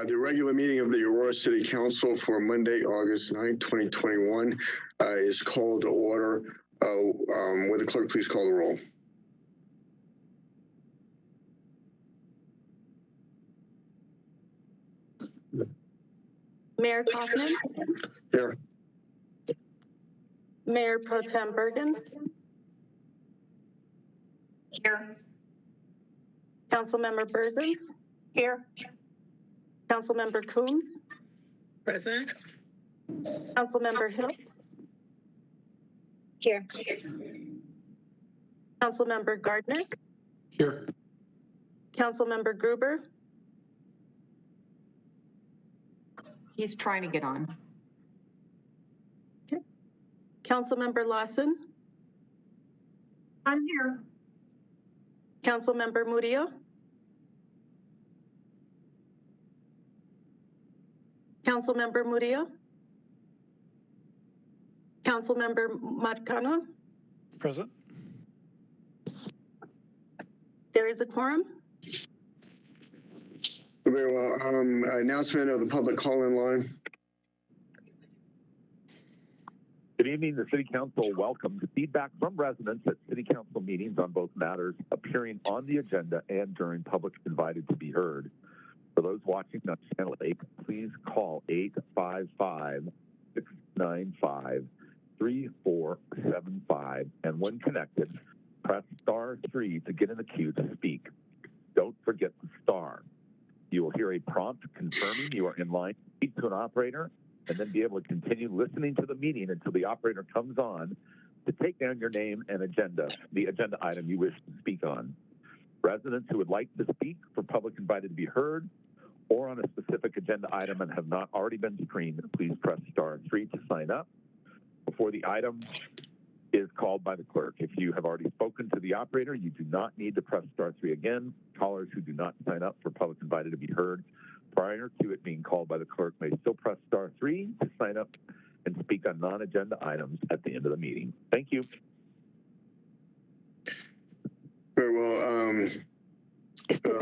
The regular meeting of the Aurora City Council for Monday, August 9th, 2021 is called to order. Will the clerk please call the roll? Mayor Kaufman? Here. Mayor Pro Tem Bergen? Here. Councilmember Berzins? Here. Councilmember Coombs? Present. Councilmember Hiltz? Here. Councilmember Gardner? Here. Councilmember Gruber? He's trying to get on. Okay. Councilmember Lawson? I'm here. Councilmember Murillo? Councilmember Murillo? Councilmember Marcano? Present. There is a quorum. Very well. Announcement of the public call-in line. Good evening. The City Council welcomes feedback from residents at City Council meetings on both matters appearing on the agenda and during public invited to be heard. For those watching on Channel 8, please call 855-695-3475, and when connected, press *3 to get in the queue to speak. Don't forget the star. You will hear a prompt confirming you are in line to speak to an operator, and then be able to continue listening to the meeting until the operator comes on to take down your name and the agenda item you wish to speak on. Residents who would like to speak for public invited to be heard or on a specific agenda item and have not already been screened, please press *3 to sign up before the item is called by the clerk. If you have already spoken to the operator, you do not need to press *3 again. Callers who do not sign up for public invited to be heard prior to it being called by the clerk may still press *3 to sign up and speak on non-agenda items at the end of the meeting. Thank you. Very well. Este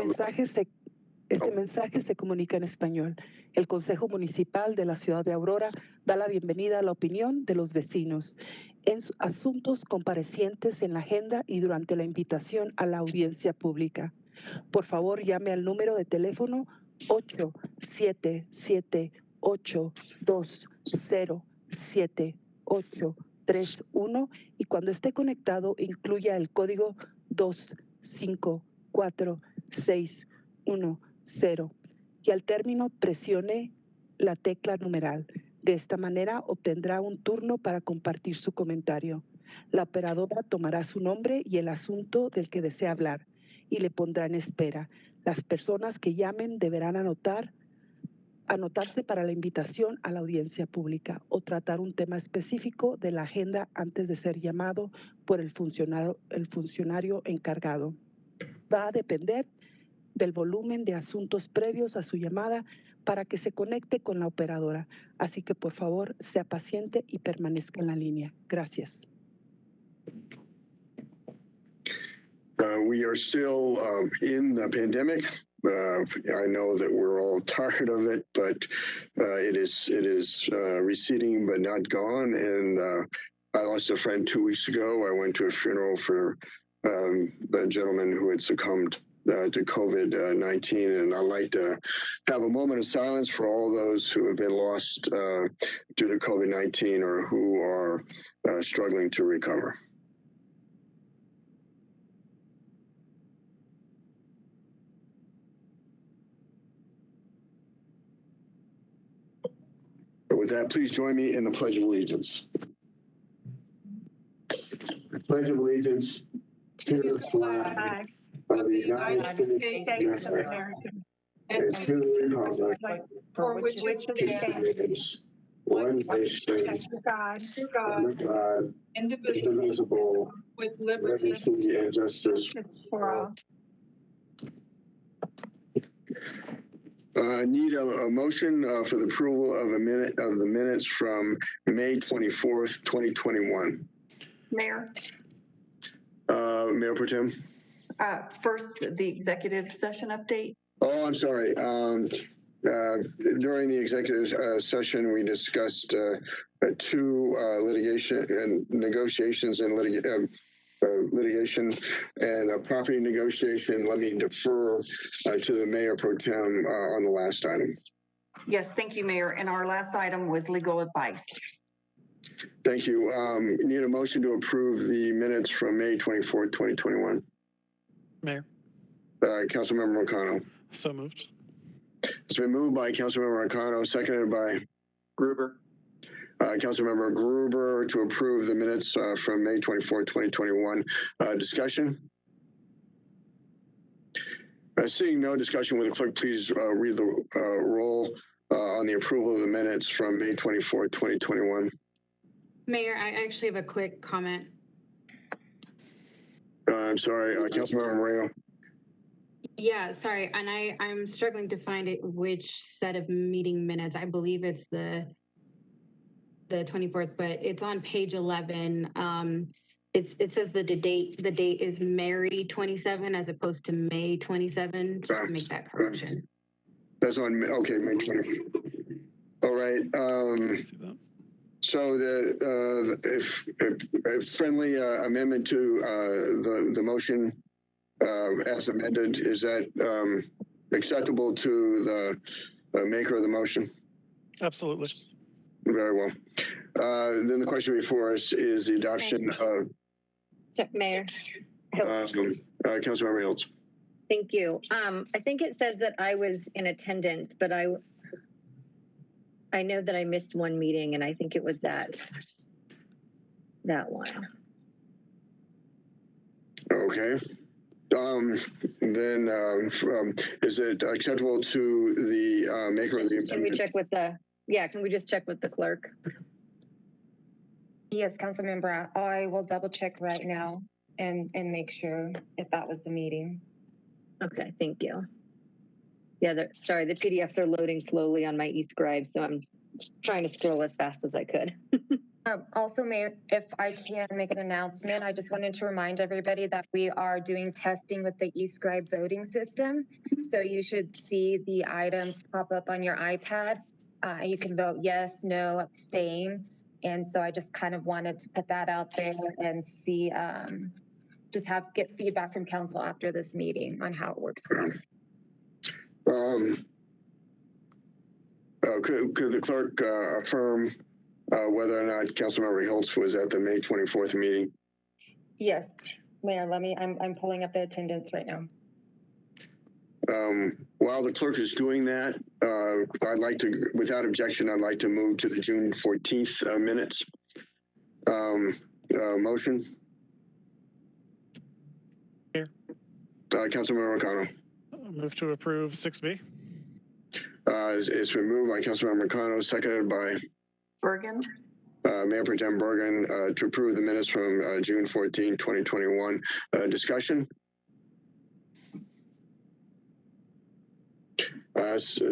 mensaje se comunica en español. El Consejo Municipal de la Ciudad de Aurora da la bienvenida a la opinión de los vecinos en asuntos comparecientes en la agenda y durante la invitación a la audiencia pública. Por favor, llame al número de teléfono 8778-207831 y cuando esté conectado incluya el código 254610 y al término presione la tecla numeral. De esta manera obtendrá un turno para compartir su comentario. La operadora tomará su nombre y el asunto del que desea hablar y le pondrá en espera. Las personas que llamen deberán anotarse para la invitación a la audiencia pública o tratar un tema específico de la agenda antes de ser llamado por el funcionario encargado. Va a depender del volumen de asuntos previos a su llamada para que se conecte con la operadora. Así que, por favor, sea paciente y permanezca en la línea. Gracias. We are still in the pandemic. I know that we're all tired of it, but it is receding but not gone. And I lost a friend 2 weeks ago. I went to a funeral for the gentleman who had succumbed to COVID-19, and I'd like to have a moment of silence for all those who have been lost due to COVID-19 or who are struggling to recover. With that, please join me in the Pledge of Allegiance. I pledge of allegiance to the flag of the United States of America and to the republic for which it stands, one nation, under God, indivisible, with liberty and justice for all. I need a motion for the approval of the minutes from May 24th, 2021. Mayor. Mayor Pro Tem. First, the executive session update. Oh, I'm sorry. During the executive session, we discussed two litigation and negotiations and litigation and a property negotiation. Let me defer to the Mayor Pro Tem on the last item. Yes, thank you, Mayor. And our last item was legal advice. Thank you. Need a motion to approve the minutes from May 24th, 2021. Mayor. Councilmember Marcano. So moved. It's been moved by Councilmember Marcano, seconded by Gruber. Councilmember Gruber to approve the minutes from May 24th, 2021. Discussion? Seeing no discussion, will the clerk please read the roll on the approval of the minutes from May 24th, 2021? Mayor, I actually have a quick comment. I'm sorry, Councilmember Moreno. Yeah, sorry, and I'm struggling to find it which set of meeting minutes. I believe it's the 24th, but it's on page 11. It says that the date is Mary 27 as opposed to May 27, just to make that correction. That's on, okay, May 20th. All right. So a friendly amendment to the motion as amended, is that acceptable to the maker of the motion? Absolutely. Very well. Then the question before us is the adoption of Mayor. Councilmember Hiltz. Thank you. I think it says that I was in attendance, but I know that I missed one meeting, and I think it was that one. Okay. Then is it acceptable to the maker of the amendment? Can we check with can we just check with the clerk? Yes, Councilmember, I will double check right now and make sure if that was the meeting. Okay, thank you. Yeah, sorry, the PDFs are loading slowly on my eScribe, so I'm trying to scroll as fast as I could. Also, Mayor, if I can make an announcement, I just wanted to remind everybody that we are doing testing with the eScribe voting system. So you should see the items pop up on your iPad. You can vote yes, no, abstain. And so I just kind of wanted to put that out there and see, get feedback from council after this meeting on how it works. Could the clerk affirm whether or not Councilmember Hiltz was at the May 24th meeting? Yes, Mayor, I'm pulling up the attendance right now. While the clerk is doing that, I'd like to, without objection, I'd like to move to the June 14th minutes. Motion? Here. Councilmember Marcano. Move to approve 6B. It's been moved by Councilmember Marcano, seconded by Bergen. Mayor Pro Tem Bergen to approve the minutes from June 14, 2021. Discussion?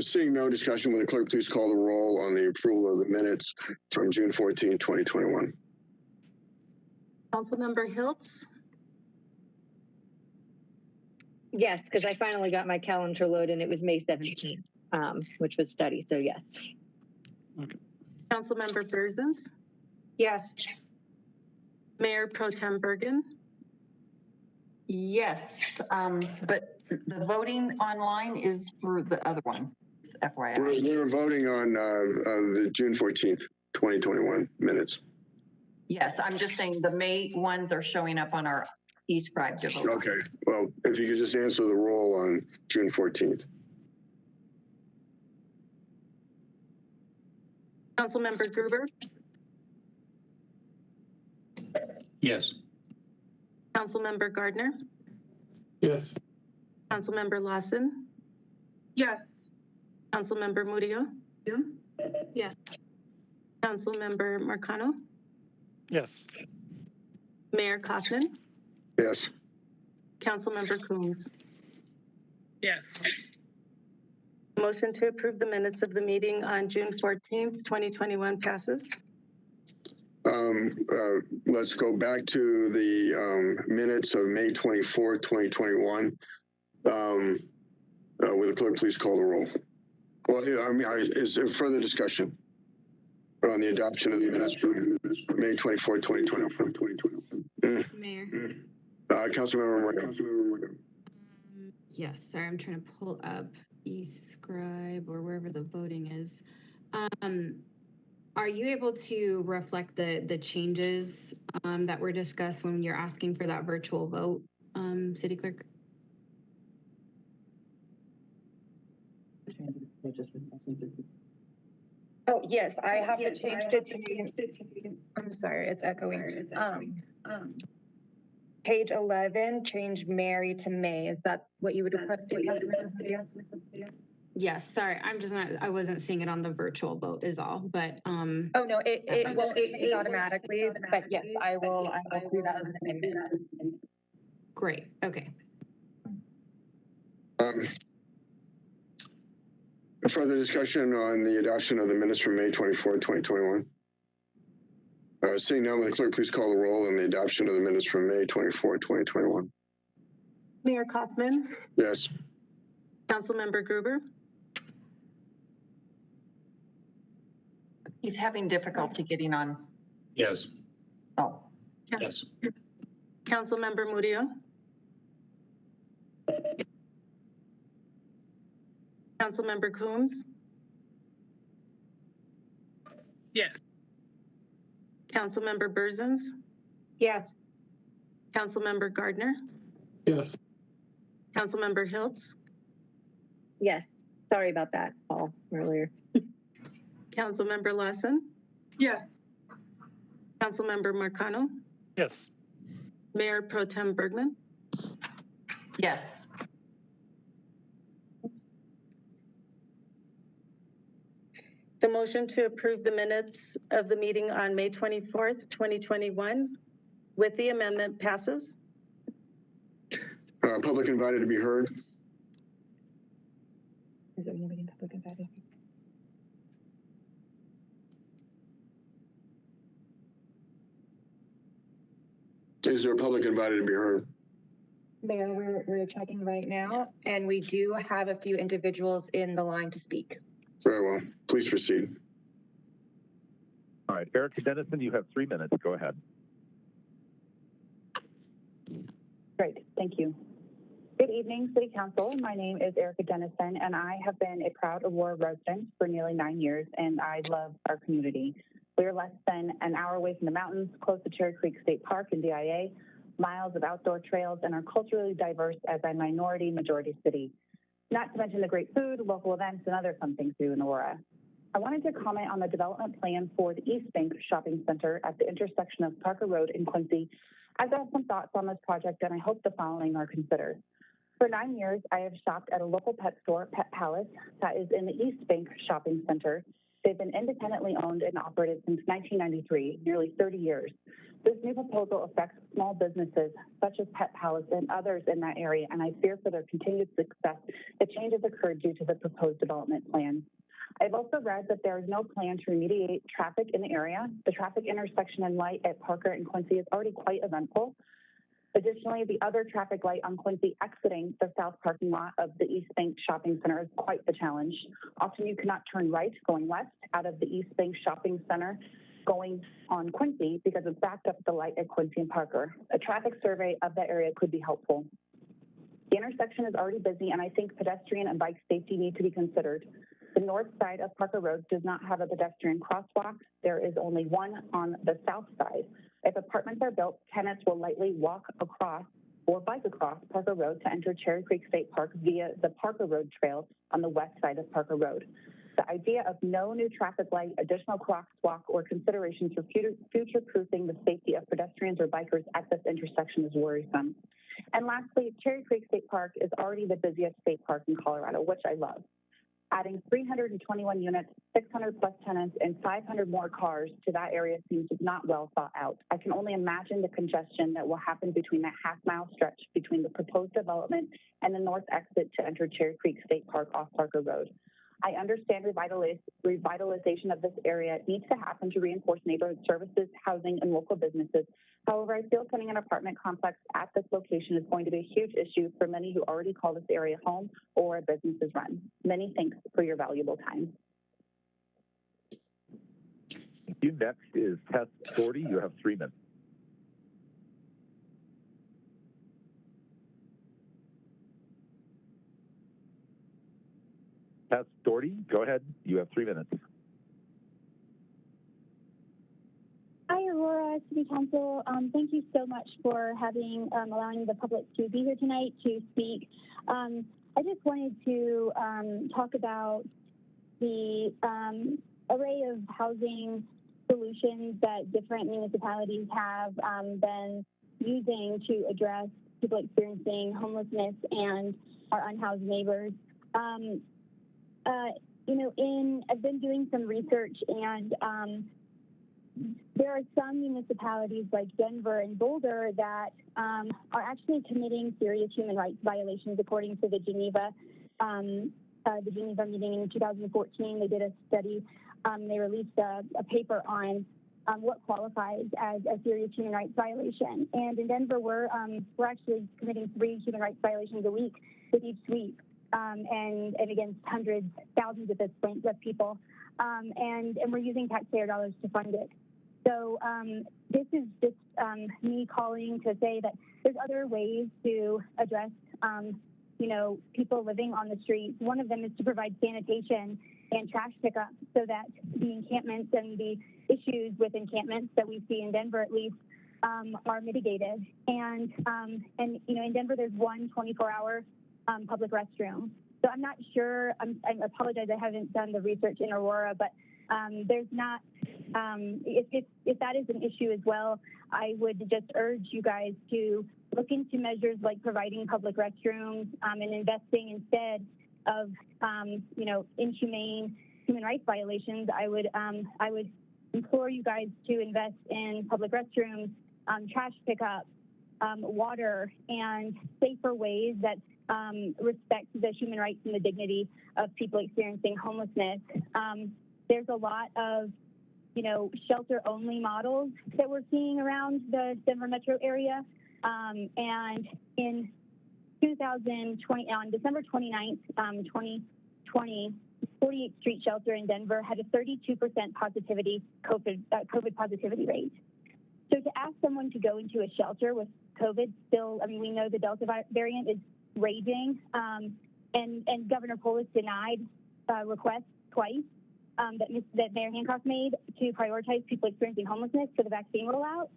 Seeing no discussion, will the clerk please call the roll on the approval of the minutes from June 14, 2021? Councilmember Hiltz. Yes, because I finally got my calendar loaded and it was May 17th, which was study, so yes. Okay. Councilmember Berzins. Yes. Mayor Pro Tem Bergen. Yes, but the voting online is for the other one, FYI. We're voting on the June 14th, 2021 minutes. Yes, I'm just saying the May ones are showing up on our eScribe device. Okay, well, if you could just answer the roll on June 14th. Councilmember Gruber. Yes. Councilmember Gardner. Yes. Councilmember Lawson. Yes. Councilmember Murillo. Yes. Councilmember Marcano. Yes. Mayor Kaufman. Yes. Councilmember Coons. Yes. Motion to approve the minutes of the meeting on June 14th, 2021 passes. Let's go back to the minutes of May 24th, 2021. Will the clerk please call the roll? Well, is there further discussion on the adoption of the minutes from May 24, 2020? Mayor. Councilmember Morgan. Yes, sorry, I'm trying to pull up eScribe or wherever the voting is. Are you able to reflect the changes that were discussed when you're asking for that virtual vote, City Clerk? Oh, yes, I have to change it to, I'm sorry, it's echoing. Page 11, change Mary to May. Is that what you would request to Councilmember Studio? Yes, sorry, I'm just not, I wasn't seeing it on the virtual vote is all, but Oh, no, it won't change automatically, but yes, I will do that as an amendment. great, okay. Further discussion on the adoption of the minutes from May 24, 2021. Seeing none, will the clerk please call the roll on the adoption of the minutes from May 24, 2021? Mayor Kaufman, Yes. Councilmember Gruber, He's having difficulty getting on. Yes. Oh, Yes. Councilmember Murillo, Councilmember Coombs, Yes. Councilmember Berzins, Yes. Councilmember Gardner, Yes. Councilmember Hiltz, Yes. Sorry about that, Paul, earlier. Councilmember Lawson, Yes. Councilmember Marcano, Yes. Mayor Pro Tem Bergman. yes. The motion to approve the minutes of the meeting on May 24th, 2021 with the amendment passes. Public invited to be heard. Is there anybody in public invited? Is there a public invited to be heard? Mayor, we're checking right now, and we do have a few individuals in the line to speak. Very well. Please proceed. All right, Erica Dennison, you have 3 minutes. Go ahead. Great, thank you. Good evening, City Council. My name is Erica Dennison, and I have been a proud Aurora resident for nearly 9 years, and I love our community. We are less than an hour away from the mountains, close to Cherry Creek State Park and DIA, miles of outdoor trails, and are culturally diverse as a majority city. Not to mention the great food, local events, and other fun things to do in Aurora. I wanted to comment on the development plan for the East Bank Shopping Center at the intersection of Parker Road and Quincy, as I have some thoughts on this project, and I hope the following are considered. For 9 years, I have shopped at a local pet store, Pet Palace, that is in the East Bank Shopping Center. They've been independently owned and operated since 1993, nearly 30 years. This new proposal affects small businesses such as Pet Palace and others in that area, and I fear for their continued success if changes occurred due to the proposed development plan. I've also read that there is no plan to remediate traffic in the area. The traffic intersection and light at Parker and Quincy is already quite eventful. Additionally, the other traffic light on Quincy exiting the south parking lot of the East Bank Shopping Center is quite the challenge. Often you cannot turn right going west out of the East Bank Shopping Center going on Quincy because it's backed up the light at Quincy and Parker. A traffic survey of that area could be helpful. The intersection is already busy, and I think pedestrian and bike safety need to be considered. The north side of Parker Road does not have a pedestrian crosswalk. There is only one on the south side. If apartments are built, tenants will likely walk across or bike across Parker Road to enter Cherry Creek State Park via the Parker Road Trail on the west side of Parker Road. The idea of no new traffic light, additional crosswalk, or considerations for future-proofing the safety of pedestrians or bikers at this intersection is worrisome. And lastly, Cherry Creek State Park is already the busiest state park in Colorado, which I love. Adding 321 units, 600 plus tenants, and 500 more cars to that area seems not well thought out. I can only imagine the congestion that will happen between that half-mile stretch between the proposed development and the north exit to enter Cherry Creek State Park off Parker Road. I understand revitalization of this area needs to happen to reinforce neighborhood services, housing, and local businesses. However, I feel putting an apartment complex at this location is going to be a huge issue for many who already call this area home or where businesses run. Many thanks for your valuable time. Thank you. Next is Test 40. You have 3 minutes. Test 40, go ahead. You have 3 minutes. Hi, Aurora City Council. Thank you so much for allowing the public to be here tonight to speak. I just wanted to talk about the array of housing solutions that different municipalities have been using to address people experiencing homelessness and our unhoused neighbors. I've been doing some research, and there are some municipalities like Denver and Boulder that are actually committing serious human rights violations, according to the Geneva meeting in 2014. They did a study. They released a paper on what qualifies as a serious human rights violation. And in Denver, we're actually committing 3 human rights violations a week with each sweep. And against hundreds, thousands at this point of people. And we're using taxpayer dollars to fund it. So this is just me calling to say that there's other ways to address, people living on the streets. One of them is to provide sanitation and trash pickup so that the encampments and the issues with encampments that we see in Denver, at least, are mitigated. And in Denver, there's one 24-hour public restroom. So I'm not sure, I apologize, I haven't done the research in Aurora, but there's not, if that is an issue as well, I would just urge you guys to look into measures like providing public restrooms and investing instead of, inhumane human rights violations. I would implore you guys to invest in public restrooms, trash pickup, water, and safer ways that respect the human rights and the dignity of people experiencing homelessness. There's a lot of, shelter-only models that we're seeing around the Denver metro area. And in 2020, on December 29th, 2020, 48th Street Shelter in Denver had a 32% COVID positivity rate. So to ask someone to go into a shelter with COVID still, we know the Delta variant is raging, and Governor Polis denied requests twice that Mayor Hancock made to prioritize people experiencing homelessness for the vaccine rollout.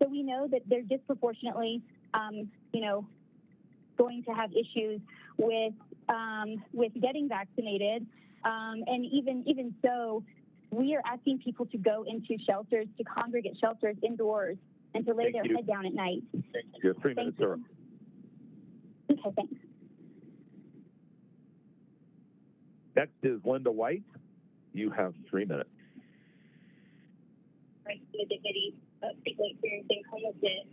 So we know that they're disproportionately, going to have issues with getting vaccinated, and even so, we are asking people to go into shelters, to congregate shelters indoors, and to lay their head down at night. Thank you. 3 minutes, sir. Okay, thanks. Next is Linda White. You have 3 minutes. Right, the dignity of people experiencing homelessness.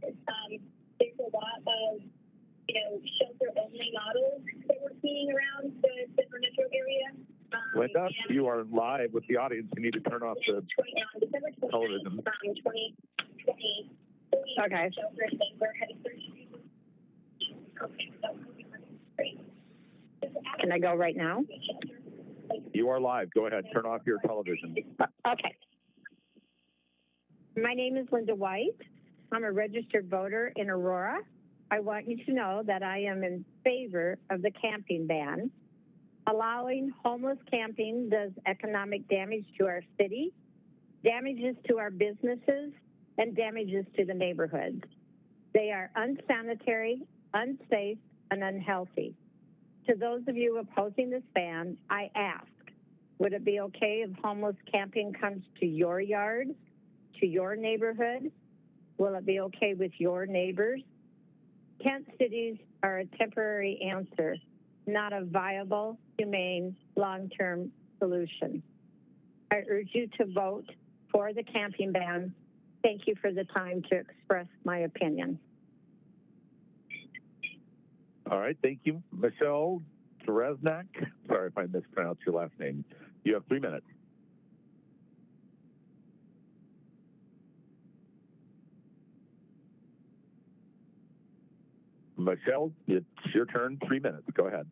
There's a lot of, shelter-only models that we're seeing around the Denver metro area. Linda, you are live with the audience. You need to turn off the television. Okay. Can I go right now? You are live. Go ahead. Turn off your television. Okay. My name is Linda White. I'm a registered voter in Aurora. I want you to know that I am in favor of the camping ban. Allowing homeless camping does economic damage to our city, damages to our businesses, and damages to the neighborhoods. They are unsanitary, unsafe, and unhealthy. To those of you opposing this ban, I ask, would it be okay if homeless camping comes to your yard, to your neighborhood? Will it be okay with your neighbors? Tent cities are a temporary answer, not a viable, humane, long-term solution. I urge you to vote for the camping ban. Thank you for the time to express my opinion. All right, thank you. Michelle, Streznak. Sorry if I mispronounced your last name. You have 3 minutes. Michelle, it's your turn. 3 minutes. Go ahead.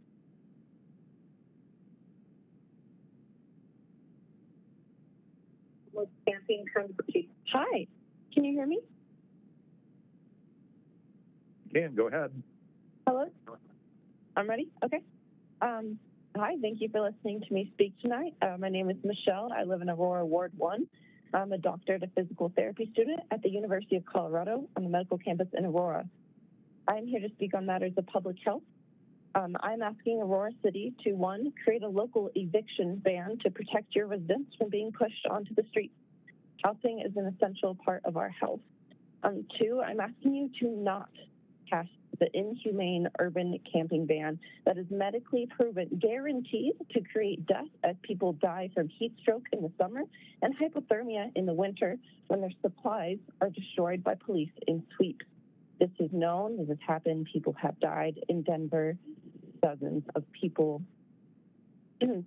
Camping from Hi, can you hear me? Can go ahead. Hello, I'm ready. Okay. Hi, thank you for listening to me speak tonight. My name is Michelle. I live in Aurora, Ward 1. I'm a doctorate of physical therapy student at the University of Colorado on the medical campus in Aurora. I'm here to speak on matters of public health. I'm asking Aurora City to, 1, create a local eviction ban to protect your residents from being pushed onto the streets. Housing is an essential part of our health. 2, I'm asking you to not pass the inhumane urban camping ban that is medically proven, guaranteed to create death as people die from heat stroke in the summer and hypothermia in the winter when their supplies are destroyed by police in sweeps. This is known, this has happened, people have died in Denver, dozens of people.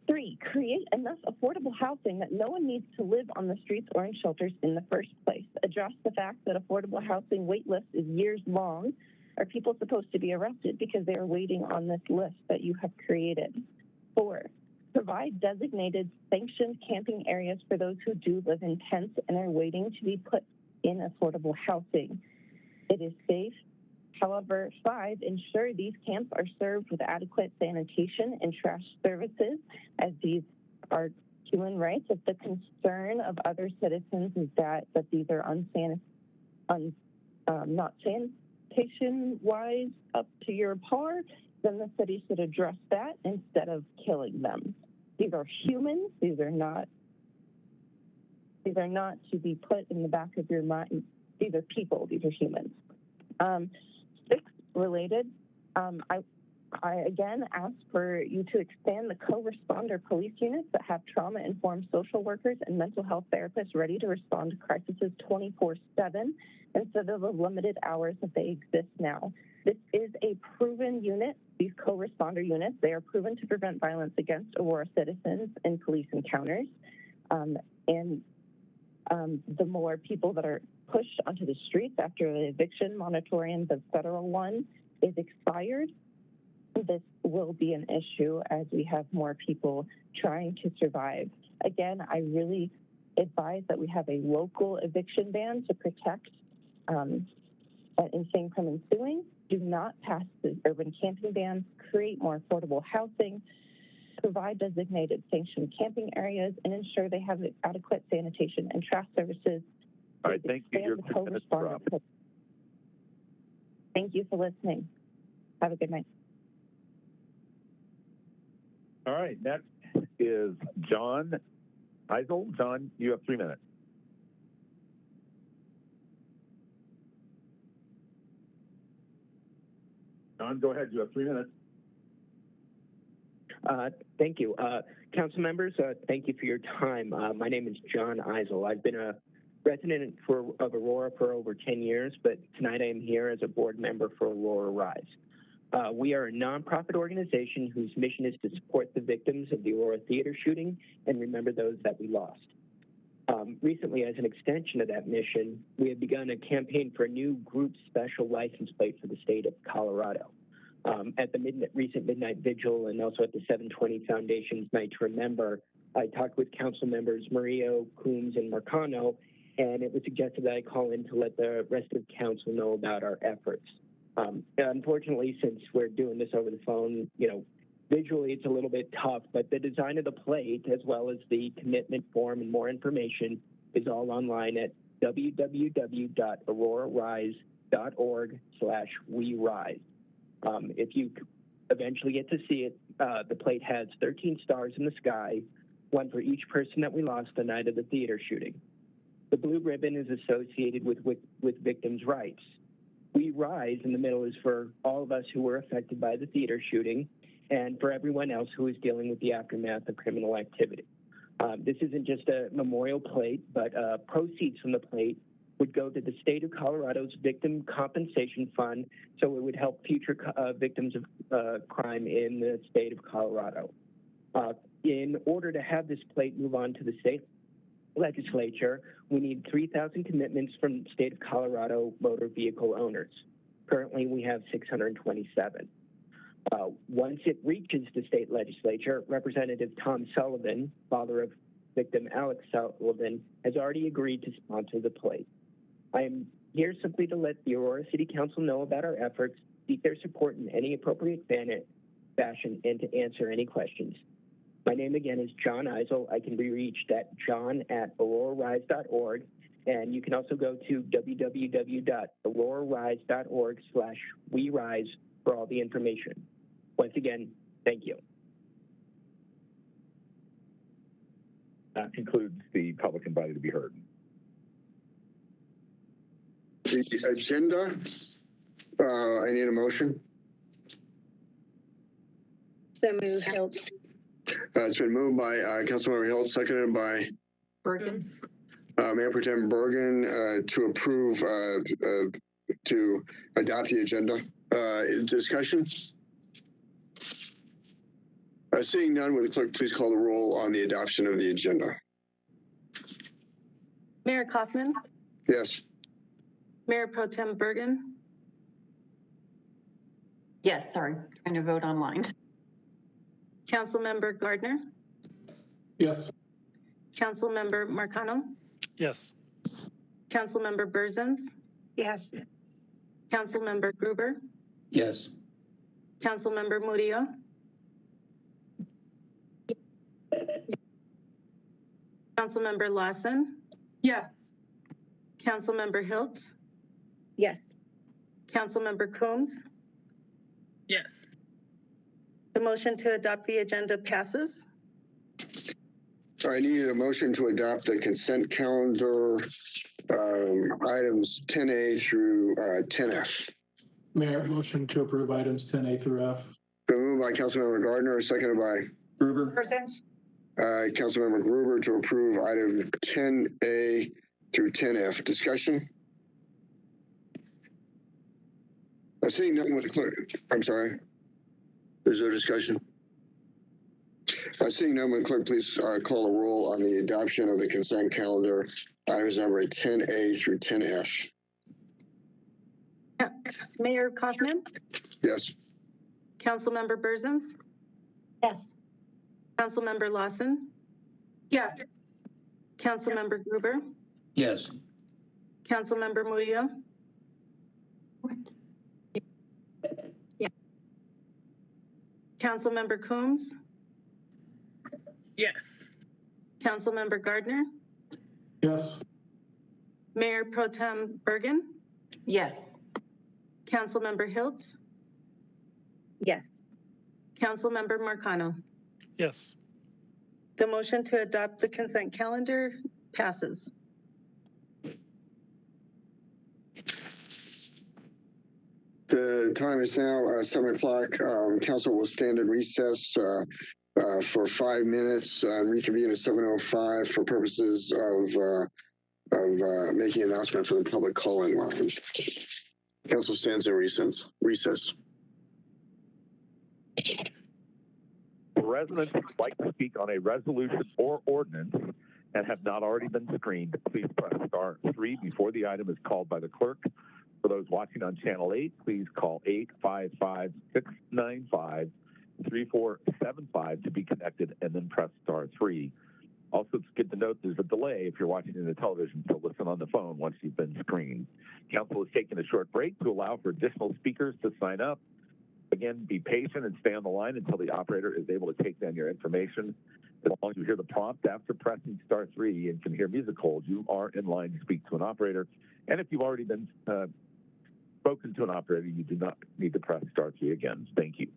3, create enough affordable housing that no one needs to live on the streets or in shelters in the first place. Address the fact that affordable housing wait list is years long. Are people supposed to be arrested because they are waiting on this list that you have created? 4, provide designated sanctioned camping areas for those who do live in tents and are waiting to be put in affordable housing. It is safe. However, 5, ensure these camps are served with adequate sanitation and trash services, as these are human rights. If the concern of other citizens is that these are not sanitation-wise up to your par, then the city should address that instead of killing them. These are humans. These are not to be put in the back of your mind. These are people. These are humans. 6, related, I again ask for you to expand the co-responder police units that have trauma-informed social workers and mental health therapists ready to respond to crises 24/7 instead of the limited hours that they exist now. This is a proven unit. These co-responder units, they are proven to prevent violence against Aurora citizens in police encounters. The more people that are pushed onto the streets after the eviction moratorium, the federal one, is expired, this will be an issue as we have more people trying to survive. Again, I really advise that we have a local eviction ban to protect insane from ensuing. Do not pass the urban camping ban. Create more affordable housing. Provide designated sanctioned camping areas and ensure they have adequate sanitation and trash services. All right, thank you. Your 2 minutes are up. Thank you for listening. Have a good night. All right, next is John Eisel. John, you have 3 minutes. John, go ahead. You have 3 minutes. Thank you. Council members, thank you for your time. My name is John Eisel. I've been a resident of Aurora for over 10 years, but tonight I am here as a board member for Aurora Rise. We are a nonprofit organization whose mission is to support the victims of the Aurora theater shooting and remember those that we lost. Recently, as an extension of that mission, we have begun a campaign for a new group special license plate for the state of Colorado. At the recent Midnight Vigil and also at the 720 Foundation's Night to Remember, I talked with council members Murillo, Coombs, and Marcano, and it was suggested that I call in to let the rest of council know about our efforts. Unfortunately, since we're doing this over the phone, visually it's a little bit tough, but the design of the plate, as well as the commitment form and more information, is all online at www.aurorarise.org/werise. If you eventually get to see it, the plate has 13 stars in the sky, one for each person that we lost the night of the theater shooting. The blue ribbon is associated with victims' rights. We Rise in the middle is for all of us who were affected by the theater shooting and for everyone else who is dealing with the aftermath of criminal activity. This isn't just a memorial plate, but proceeds from the plate would go to the state of Colorado's Victim Compensation Fund, so it would help future victims of crime in the state of Colorado. In order to have this plate move on to the state legislature, we need 3,000 commitments from the state of Colorado motor vehicle owners. Currently, we have 627. Once it reaches the state legislature, Representative Tom Sullivan, father of victim Alex Sullivan, has already agreed to sponsor the plate. I am here simply to let the Aurora City Council know about our efforts, seek their support in any appropriate fashion, and to answer any questions. My name again is John Eisel. I can be reached at john@aurorarise.org, and you can also go to www.aurorarise.org/WeRise for all the information. Once again, thank you. That concludes the public invited to be heard. The agenda, I need a motion. So moved. Hilt. It's been moved by Councilmember Hilt, seconded by Bergen. Mayor Pro Tem Bergen to approve, to adopt the agenda. Discussion? Seeing none, will the clerk please call the roll on the adoption of the agenda? Mayor Kaufman, Yes. Mayor Pro Tem Bergen, Yes, sorry, trying to vote online. Councilmember Gardner, Yes. Councilmember Marcano, Yes. Councilmember Berzins, Yes. Councilmember Gruber, Yes. Councilmember Murillo, Councilmember Lawson, Yes. Councilmember Hiltz, Yes. Councilmember Coombs. Yes. The motion to adopt the agenda passes. I need a motion to adopt the consent calendar, items 10A through 10F. Mayor, motion to approve items 10A through F. Been moved by Councilmember Gardner, seconded by Gruber. Berzins. Councilmember Gruber to approve item 10A through 10F. Discussion? Seeing nothing with the clerk. I'm sorry. There's no discussion. Seeing none, will the clerk please call a roll on the adoption of the consent calendar, items number 10A through 10F. Mayor Kaufman, Yes. Councilmember Berzins, Yes. Councilmember Lawson, Yes. Councilmember Gruber, Yes. Councilmember Murillo, Councilmember Coombs, Yes. Councilmember Gardner, Yes. Mayor Pro Tem Bergen, Yes. Councilmember Hiltz, Yes. Councilmember Marcano. Yes. The motion to adopt the consent calendar passes. The time is now 7 o'clock. Council will stand in recess for 5 minutes, reconvene at 7:05 for purposes of making an announcement for the public call-in line. Council stands in recess. Residents who would like to speak on a resolution or ordinance and have not already been screened, please press star 3 before the item is called by the clerk. For those watching on Channel 8, please call 855-695-3475 to be connected and then press star 3. Also, it's good to note there's a delay if you're watching in the television, so listen on the phone once you've been screened. Council is taking a short break to allow for additional speakers to sign up. Again, be patient and stay on the line until the operator is able to take down your information. As long as you hear the prompt after pressing star 3 and can hear music hold, you are in line to speak to an operator. And if you've already been spoken to an operator, you do not need to press star 3 again. Thank you.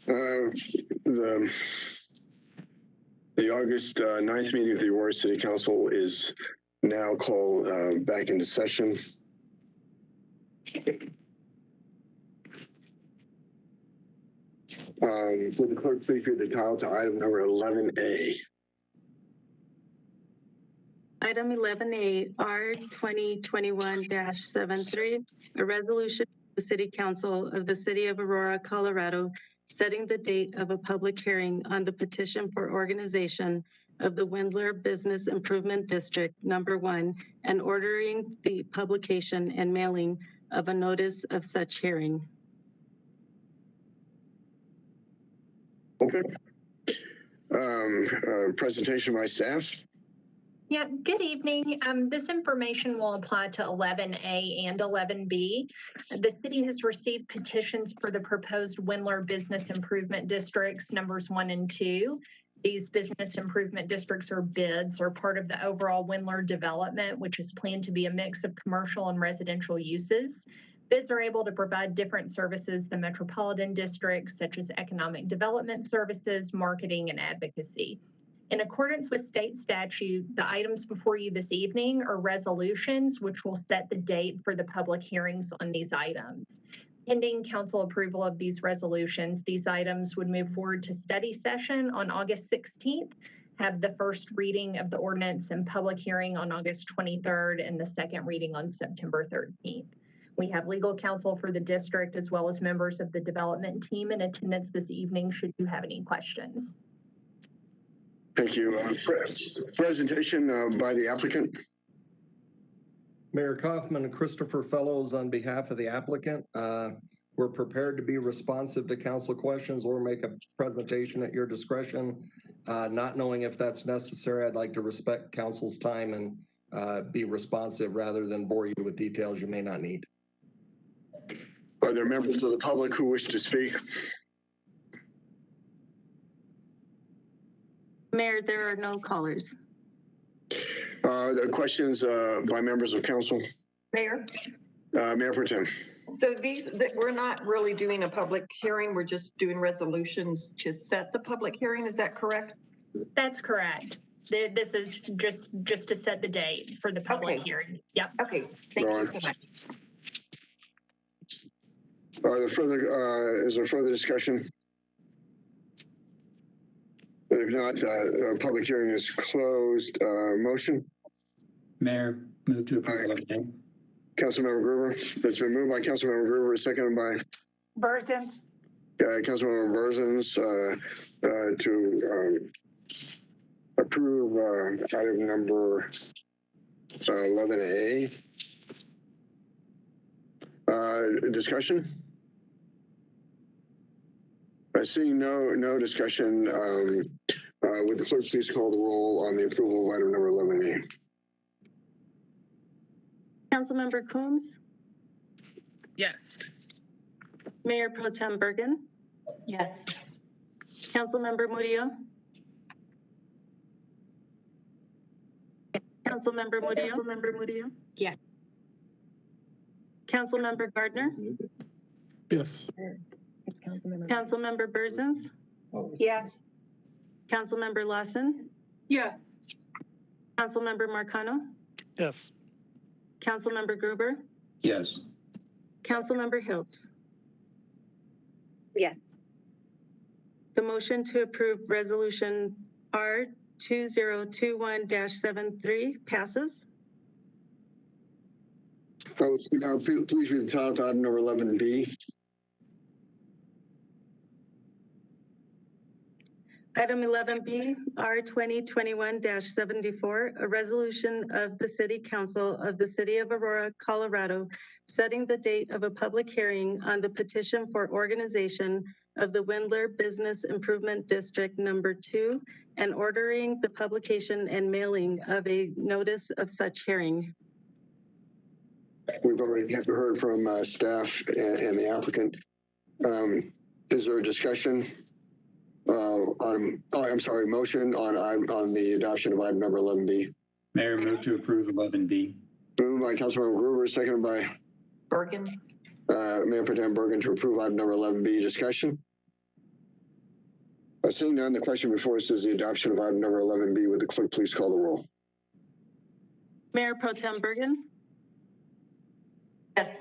The August 9th meeting of the Aurora City Council is now called back into session. Would the clerk please read the title to item number 11A? Item 11A, R 2021-73, a resolution of the City Council of the City of Aurora, Colorado, setting the date of a public hearing on the petition for organization of the Windler Business Improvement District Number 1 and ordering the publication and mailing of a notice of such hearing. Okay. Presentation by staff. Yeah, good evening. This information will apply to 11A and 11B. The city has received petitions for the proposed Windler Business Improvement Districts numbers 1 and 2. These business improvement districts or bids are part of the overall Windler development, which is planned to be a mix of commercial and residential uses. Bids are able to provide different services than metropolitan districts, such as economic development services, marketing, and advocacy. In accordance with state statute, the items before you this evening are resolutions, which will set the date for the public hearings on these items. Pending council approval of these resolutions, these items would move forward to study session on August 16th, have the first reading of the ordinance and public hearing on August 23rd, and the second reading on September 13th. We have legal counsel for the district as well as members of the development team in attendance this evening should you have any questions. Thank you. Presentation by the applicant. Mayor Kaufman and Christopher Fellows on behalf of the applicant. We're prepared to be responsive to council questions or make a presentation at your discretion. Not knowing if that's necessary, I'd like to respect council's time and be responsive rather than bore you with details you may not need. Are there members of the public who wish to speak? Mayor, there are no callers. The questions by members of council? Mayor? Mayor Pro Tem. So we're not really doing a public hearing. We're just doing resolutions to set the public hearing. Is that correct? That's correct. This is just to set the date for the public hearing. Yep. Okay. Thank you so much. Is there further discussion? If not, public hearing is closed. Motion? Mayor, move to approve 11A. Councilmember Gruber. It's been moved by Councilmember Gruber, seconded by Burzins. Councilmember Burzins to approve item number 11A. Discussion? Seeing no discussion, would the clerk please call the roll on the approval of item number 11A? Councilmember Coombs? Yes. Mayor Pro Tem Bergen? Yes. Councilmember Murillo? Councilmember Murillo? Yes. Councilmember Gardner? Yes. Councilmember Burzins? Yes. Councilmember Lawson? Yes. Councilmember Marcano? Yes. Councilmember Gruber? Yes. Councilmember Hiltz? Yes. The motion to approve resolution R 2021-73 passes. Now, please read the title to item number 11B. Item 11B, R 2021-74, a resolution of the City Council of the City of Aurora, Colorado, setting the date of a public hearing on the petition for organization of the Windler Business Improvement District Number 2 and ordering the publication and mailing of a notice of such hearing. We've already heard from staff and the applicant. Is there a discussion? Motion on the adoption of item number 11B. Mayor, move to approve 11B. Moved by Councilmember Gruber, seconded by Bergen. Mayor Pro Tem Bergen to approve item number 11B. Discussion? Seeing none, the question before us is the adoption of item number 11B. Would the clerk please call the roll? Mayor Pro Tem Bergen? Yes.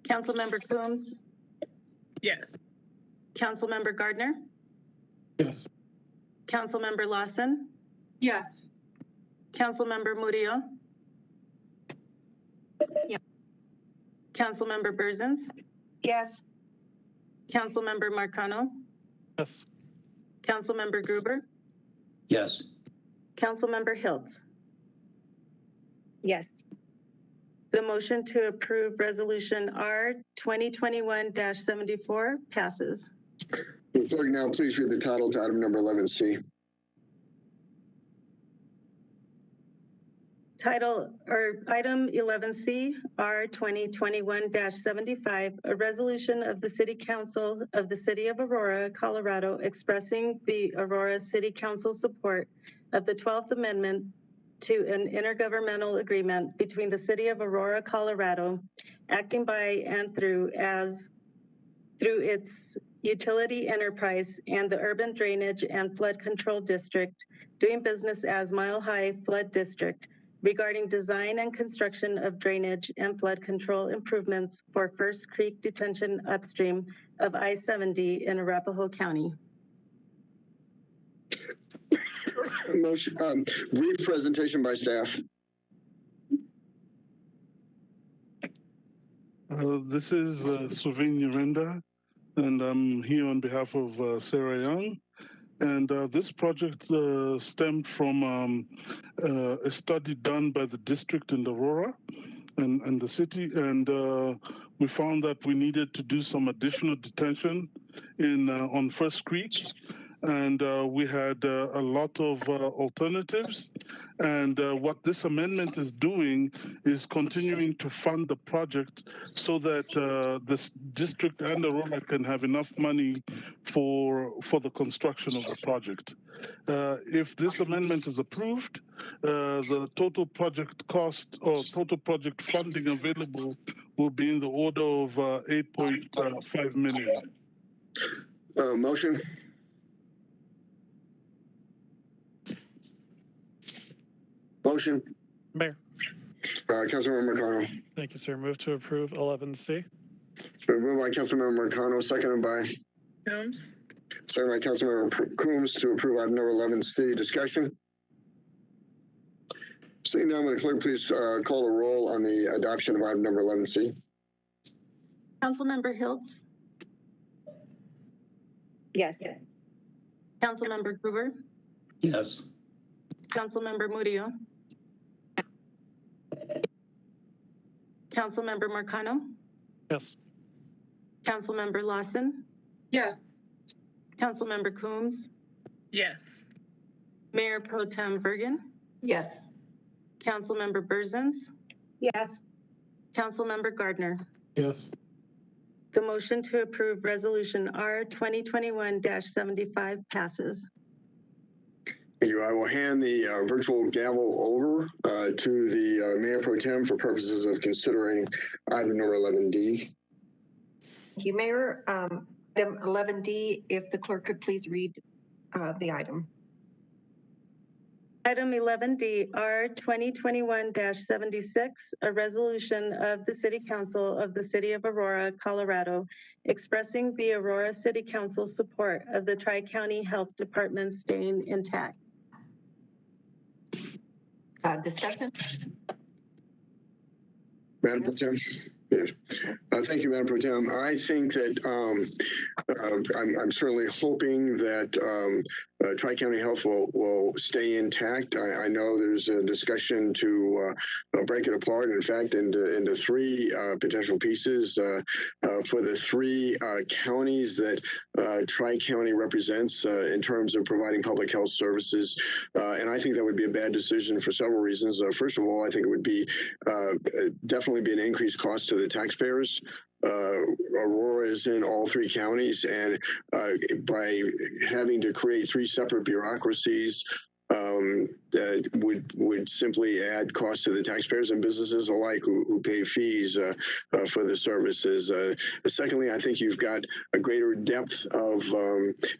Councilmember Coombs? Yes. Councilmember Gardner? Yes. Councilmember Lawson? Yes. Councilmember Murillo? Yes. Councilmember Berzins? Yes. Councilmember Marcano? Yes. Councilmember Gruber? Yes. Councilmember Hiltz? Yes. The motion to approve Resolution R 2021-74 passes. The clerk now please read the title to item number 11C. Title or item 11C R 2021-75, a resolution of the City Council of the City of Aurora, Colorado, expressing the Aurora City Council support of the 12th Amendment to an intergovernmental agreement between the City of Aurora, Colorado, acting by and through its utility enterprise and the Urban Drainage and Flood Control District, doing business as Mile High Flood District, regarding design and construction of drainage and flood control improvements for First Creek Detention upstream of I-70 in Arapahoe County. Motion, brief presentation by staff. This is Sylvain Urenda, and I'm here on behalf of Sarah Young. And this project stemmed from a study done by the district in Aurora and the city. And we found that we needed to do some additional detention on First Creek. And we had a lot of alternatives. And what this amendment is doing is continuing to fund the project so that this district and Aurora can have enough money for the construction of the project. If this amendment is approved, the total project cost or total project funding available will be in the order of 8.5 million. Motion. Motion. Mayor. Councilmember Marcano. Thank you, sir. Move to approve 11C. Moved by Councilmember Marcano, seconded by Coombs. Seconded by Councilmember Coombs to approve item number 11C. Discussion. Seeing none, will the clerk please call the roll on the adoption of item number 11C? Councilmember Hiltz? Yes. Councilmember Gruber? Yes. Councilmember Murillo? Councilmember Marcano? Yes. Councilmember Lawson? Yes. Councilmember Coombs? Yes. Mayor Pro Tem Bergen? Yes. Councilmember Berzins? Yes. Councilmember Gardner? Yes. The motion to approve Resolution R 2021-75 passes. Thank you. I will hand the virtual gavel over to the Mayor Pro Tem for purposes of considering item number 11D. Thank you, Mayor. Item 11D, if the clerk could please read the item. Item 11D, R 2021-76, a resolution of the City Council of the City of Aurora, Colorado, expressing the Aurora City Council's support of the Tri-County Health Department staying intact. Discussion? Madam Pro Tem? Yes. Thank you, Madam Pro Tem. I think that I'm certainly hoping that Tri-County Health will stay intact. I know there's a discussion to break it apart, in fact, into three potential pieces for the three counties that Tri-County represents in terms of providing public health services. And I think that would be a bad decision for several reasons. First of all, I think it would be definitely be an increased cost to the taxpayers. Aurora is in all three counties, and by having to create three separate bureaucracies, would simply add costs to the taxpayers and businesses alike who pay fees for the services. Secondly, I think you've got a greater depth of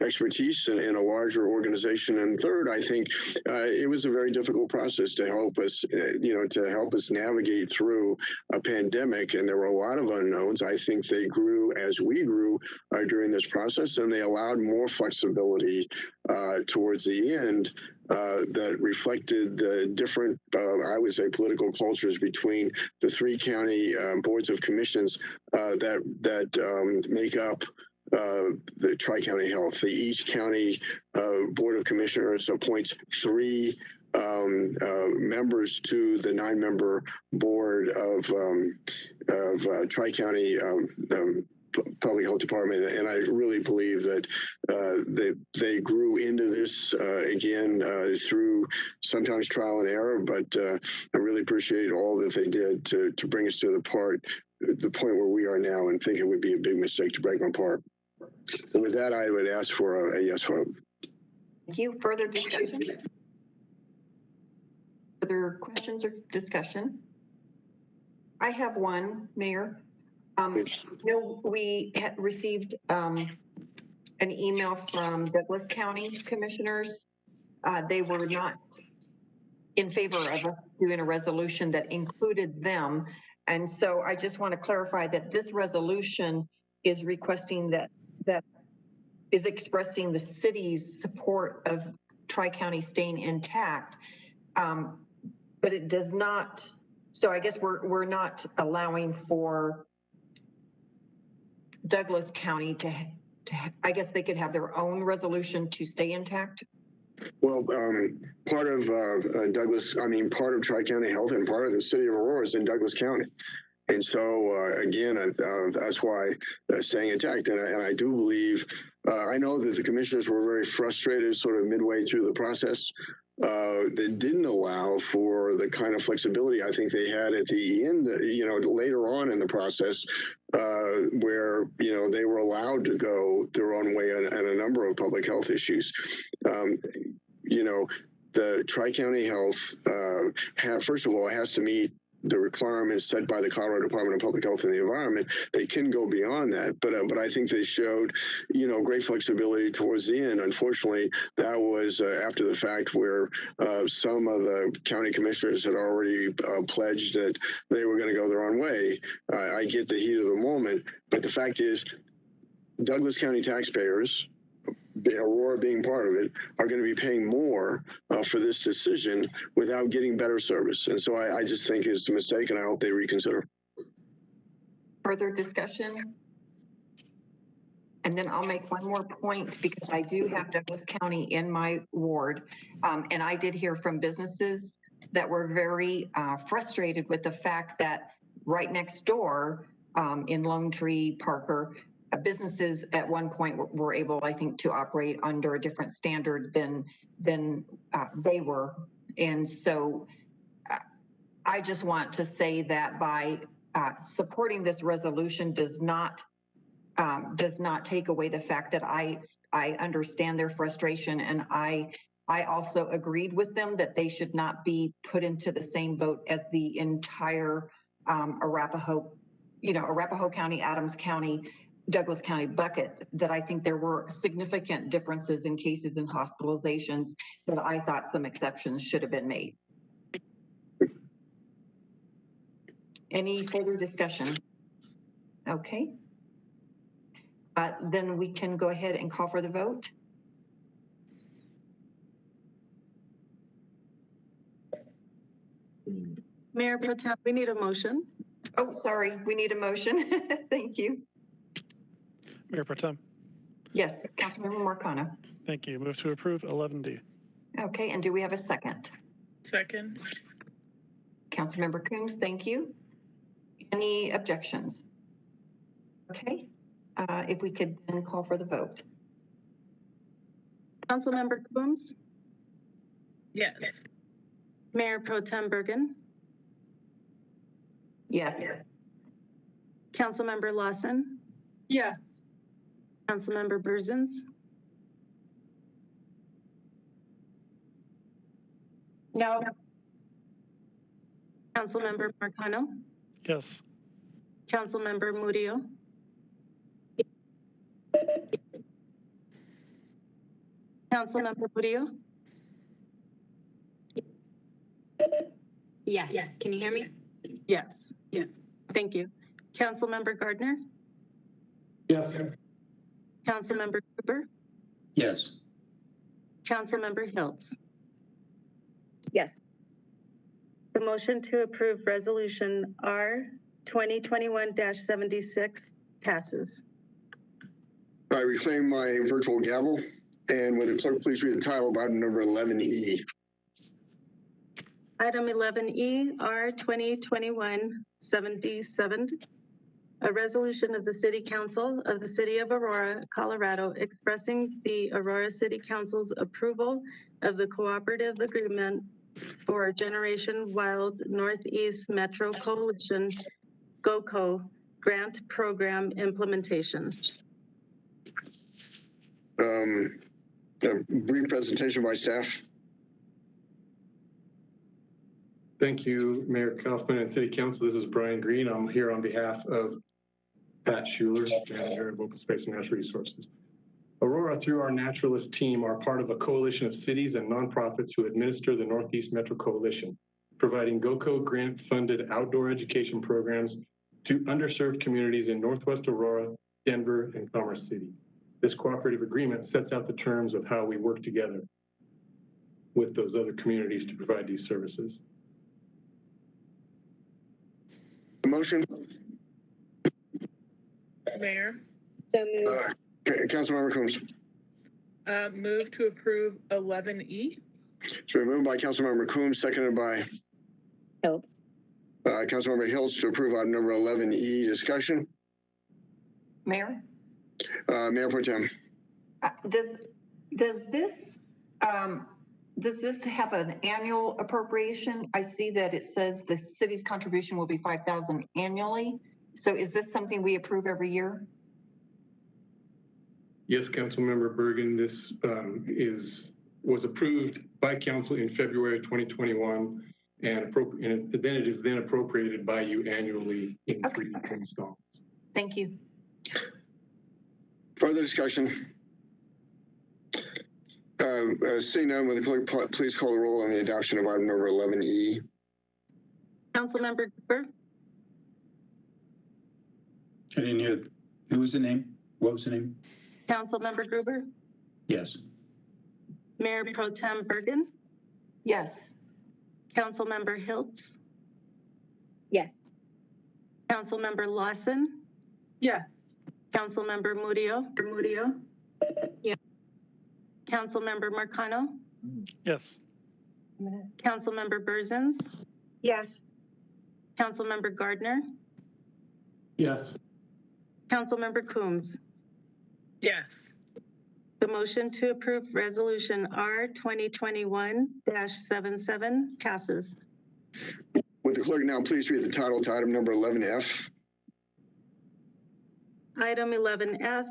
expertise in a larger organization. And third, I think it was a very difficult process to help us, to help us navigate through a pandemic. And there were a lot of unknowns. I think they grew as we grew during this process, and they allowed more flexibility towards the end that reflected the different, I would say, political cultures between the three county boards of commissions that make up the Tri-County Health. Each county board of commissioners appoints 3 members to the 9-member board of Tri-County Public Health Department, and I really believe that they grew into this again through sometimes trial and error, but I really appreciate all that they did to bring us to the point where we are now, and think it would be a big mistake to break them apart. And with that, I would ask for a yes vote. Thank you. Further discussion? Further questions or discussion? I have one, Mayor. We had received an email from Douglas County commissioners. They were not in favor of us doing a resolution that included them. And so I just want to clarify that this resolution is requesting that is expressing the city's support of Tri-County staying intact. But it does not, so I guess we're not allowing for Douglas County to I guess they could have their own resolution to stay intact. Well, part of part of Tri-County Health and part of the city of Aurora is in Douglas County. And so, again, that's why staying intact. And I do believe, I know that the commissioners were very frustrated sort of midway through the process. That didn't allow for the kind of flexibility I think they had at the end, later on in the process, where, they were allowed to go their own way on a number of public health issues. The Tri-County Health, first of all, has to meet the requirements set by the Colorado Department of Public Health and the Environment. They can go beyond that, but I think they showed, great flexibility towards the end. Unfortunately, that was after the fact, where some of the county commissioners had already pledged that they were going to go their own way. I get the heat of the moment, but the fact is, Douglas County taxpayers, Aurora being part of it, are going to be paying more for this decision without getting better service. And so I just think it's a mistake, and I hope they reconsider. Further discussion? And then I'll make one more point, because I do have Douglas County in my ward. And I did hear from businesses that were very frustrated with the fact that right next door in Lone Tree, Parker, businesses at one point were able, I think, to operate under a different standard than they were. And so I just want to say that by supporting this resolution does not take away the fact that I understand their frustration, and I also agreed with them that they should not be put into the same boat as the entire Arapahoe County, Adams County, Douglas County bucket. That I think there were significant differences in cases and hospitalizations that I thought some exceptions should have been made. Any further discussion? Okay. Then we can go ahead and call for the vote. Mayor Pro Tem, we need a motion. Oh, sorry, we need a motion. Thank you. Mayor Pro Tem. Yes, Councilmember Marcano. Thank you. Move to approve 11D. Okay, and do we have a second? Second. Councilmember Coombs, thank you. Any objections? Okay, if we could then call for the vote. Councilmember Coombs? Yes. Mayor Pro Tem Bergen? Yes. Councilmember Lawson? Yes. Councilmember Berzins? No. Councilmember Marcano, Yes. Councilmember Murillo, Councilmember Murillo, Yes. Can you hear me? yes, thank you. Councilmember Gardner, Yes. Councilmember Cooper, Yes. Councilmember Hiltz. Yes. The motion to approve resolution R 2021-76 passes. I reclaim my virtual gavel, and would the clerk please read the title of item number 11E? Item 11E, R 2021-77, a resolution of the City Council of the City of Aurora, Colorado, expressing the Aurora City Council's approval of the cooperative agreement for Generation Wild Northeast Metro Coalition, GOCO, grant program implementation. A brief presentation by staff. Thank you, Mayor Kaufman and City Council. This is Brian Green. I'm here on behalf of Pat Schuler, Manager of Open Space and Natural Resources. Aurora, through our naturalist team, are part of a coalition of cities and nonprofits who administer the Northeast Metro Coalition, providing GOCO grant-funded outdoor education programs to underserved communities in Northwest Aurora, Denver, and Commerce City. This cooperative agreement sets out the terms of how we work together with those other communities to provide these services. Motion. Mayor, So moved. Councilmember Coombs. move to approve 11E. It's been moved by Councilmember Coombs, seconded by Hiltz. Councilmember Hills to approve item number 11E. Discussion. Mayor? Mayor Pro Tem. Does this have an annual appropriation? I see that it says the city's contribution will be $5,000 annually. So is this something we approve every year? Yes, Councilmember Bergen, this was approved by council in February 2021, and then it is then appropriated by you annually in 3 installments. Thank you. Further discussion. Seeing none, will the clerk please call the roll on the adoption of item number 11E? Councilmember Cooper, I didn't hear. Who was the name? What was the name? Councilmember Gruber, Yes. Mayor Pro Tem Bergen, Yes. Councilmember Hiltz, Yes. Councilmember Lawson, Yes. Councilmember Murillo, Yeah. Councilmember Marcano, Yes. Councilmember Berzins, Yes. Councilmember Gardner, Yes. Councilmember Coombs. Yes. The motion to approve resolution R 2021-77 passes. Would the clerk now please read the title to item number 11F? Item 11F,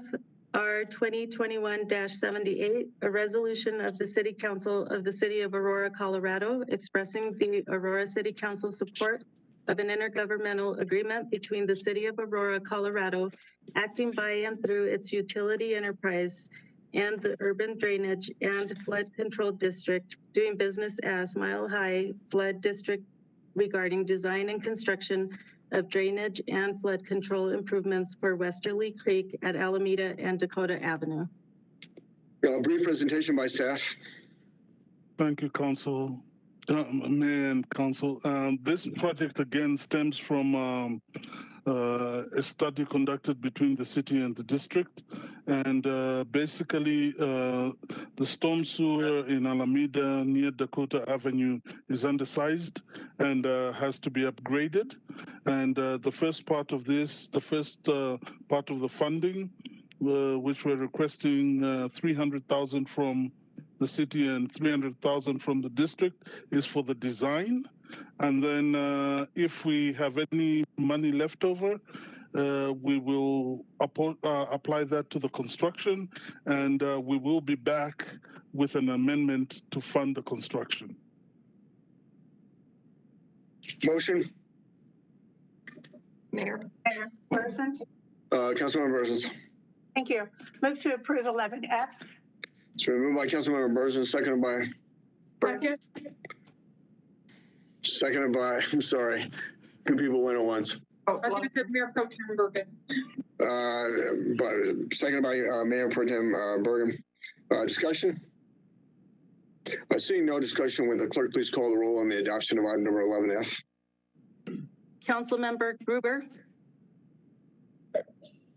R 2021-78, a resolution of the City Council of the City of Aurora, Colorado, expressing the Aurora City Council support of an intergovernmental agreement between the City of Aurora, Colorado, acting by and through its utility enterprise and the Urban Drainage and Flood Control District, doing business as Mile High Flood District, regarding design and construction of drainage and flood control improvements for Westerly Creek at Alameda and Dakota Avenue. A brief presentation by staff. Thank you, Council. Mayor and Council. This project again stems from a study conducted between the city and the district. And basically, the storm sewer in Alameda near Dakota Avenue is undersized and has to be upgraded. And the first part of this, part of the funding, which we're requesting $300,000 from the city and $300,000 from the district, is for the design. And then if we have any money left over, we will apply that to the construction, and we will be back with an amendment to fund the construction. Motion, Mayor. Persons? Councilmember Burzins. Thank you. Move to approve 11F. It's been moved by Councilmember Burzins, seconded by, I'm sorry, two people went at once. Oh, I think it said Mayor Pro Tem Bergen. Seconded by Mayor Pro Tem Bergen. Discussion? Seeing no discussion, will the clerk please call the roll on the adoption of item number 11F? Councilmember Gruber,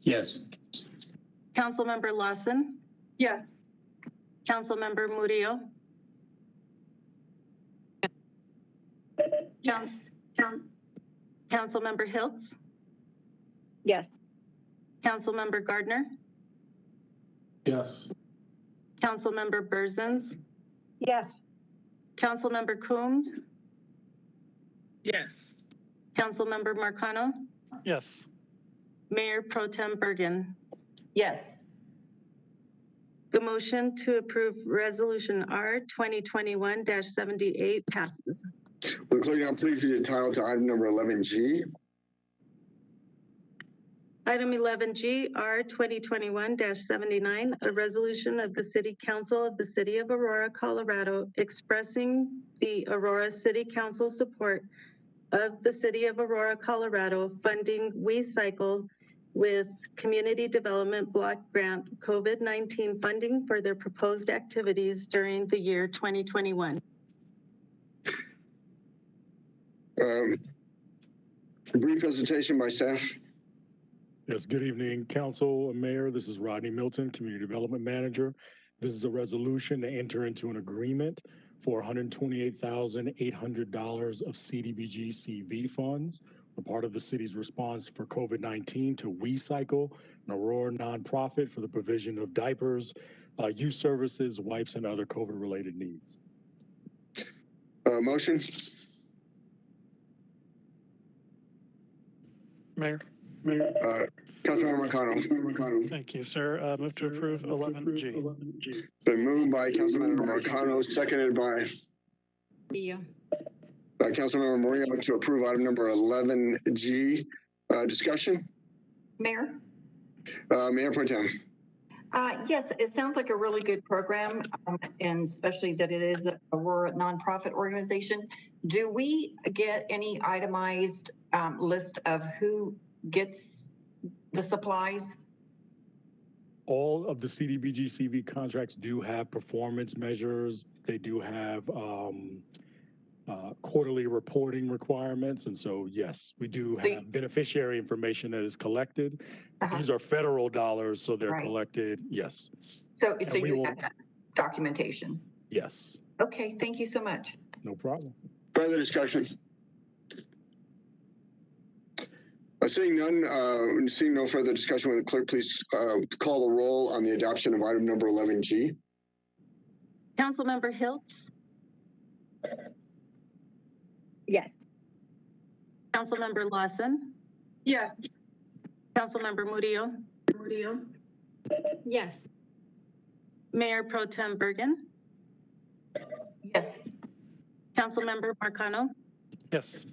Yes. Councilmember Lawson, Yes. Councilmember Murillo, Yes. Councilmember Hiltz, Yes. Councilmember Gardner, Yes. Councilmember Burzins, Yes. Councilmember Coombs, Yes. Councilmember Marcano, Yes. Mayor Pro Tem Bergen. Yes. The motion to approve Resolution R 2021-78 passes. Will the clerk now please read the title to item number 11G? Item 11G, R 2021-79, a resolution of the City Council of the City of Aurora, Colorado, expressing the Aurora City Council support of the City of Aurora, Colorado, funding We Cycle with Community Development Block Grant COVID-19 funding for their proposed activities during the year 2021. A brief presentation by staff. Yes, good evening, Council and Mayor. This is Rodney Milton, Community Development Manager. This is a resolution to enter into an agreement for $128,800 of CDBG CV funds, a part of the city's response for COVID-19 to We Cycle, an Aurora nonprofit for the provision of diapers, youth services, wipes, and other COVID-related needs. Motion? Mayor. Councilmember Marcano. Thank you, sir. Move to approve 11G. It's been moved by Councilmember Marcano, seconded by Yeah. Councilmember Murillo to approve item number 11G. Discussion? Mayor? Mayor Pro Tem. Yes, it sounds like a really good program, and especially that it is a Aurora nonprofit organization. Do we get any itemized list of who gets the supplies? All of the CDBG CV contracts do have performance measures. They do have quarterly reporting requirements. And so, yes, we do have beneficiary information that is collected. These are federal dollars, so they're collected. Yes. So you have that documentation? Yes. Okay, thank you so much. No problem. Further discussion? Seeing none, seeing no further discussion, will the clerk please call the roll on the adoption of item number 11G? Councilmember Hiltz, Yes. Councilmember Lawson, Yes. Councilmember Murillo, Yes. Mayor Pro Tem Bergen, Yes. Councilmember Marcano, Yes.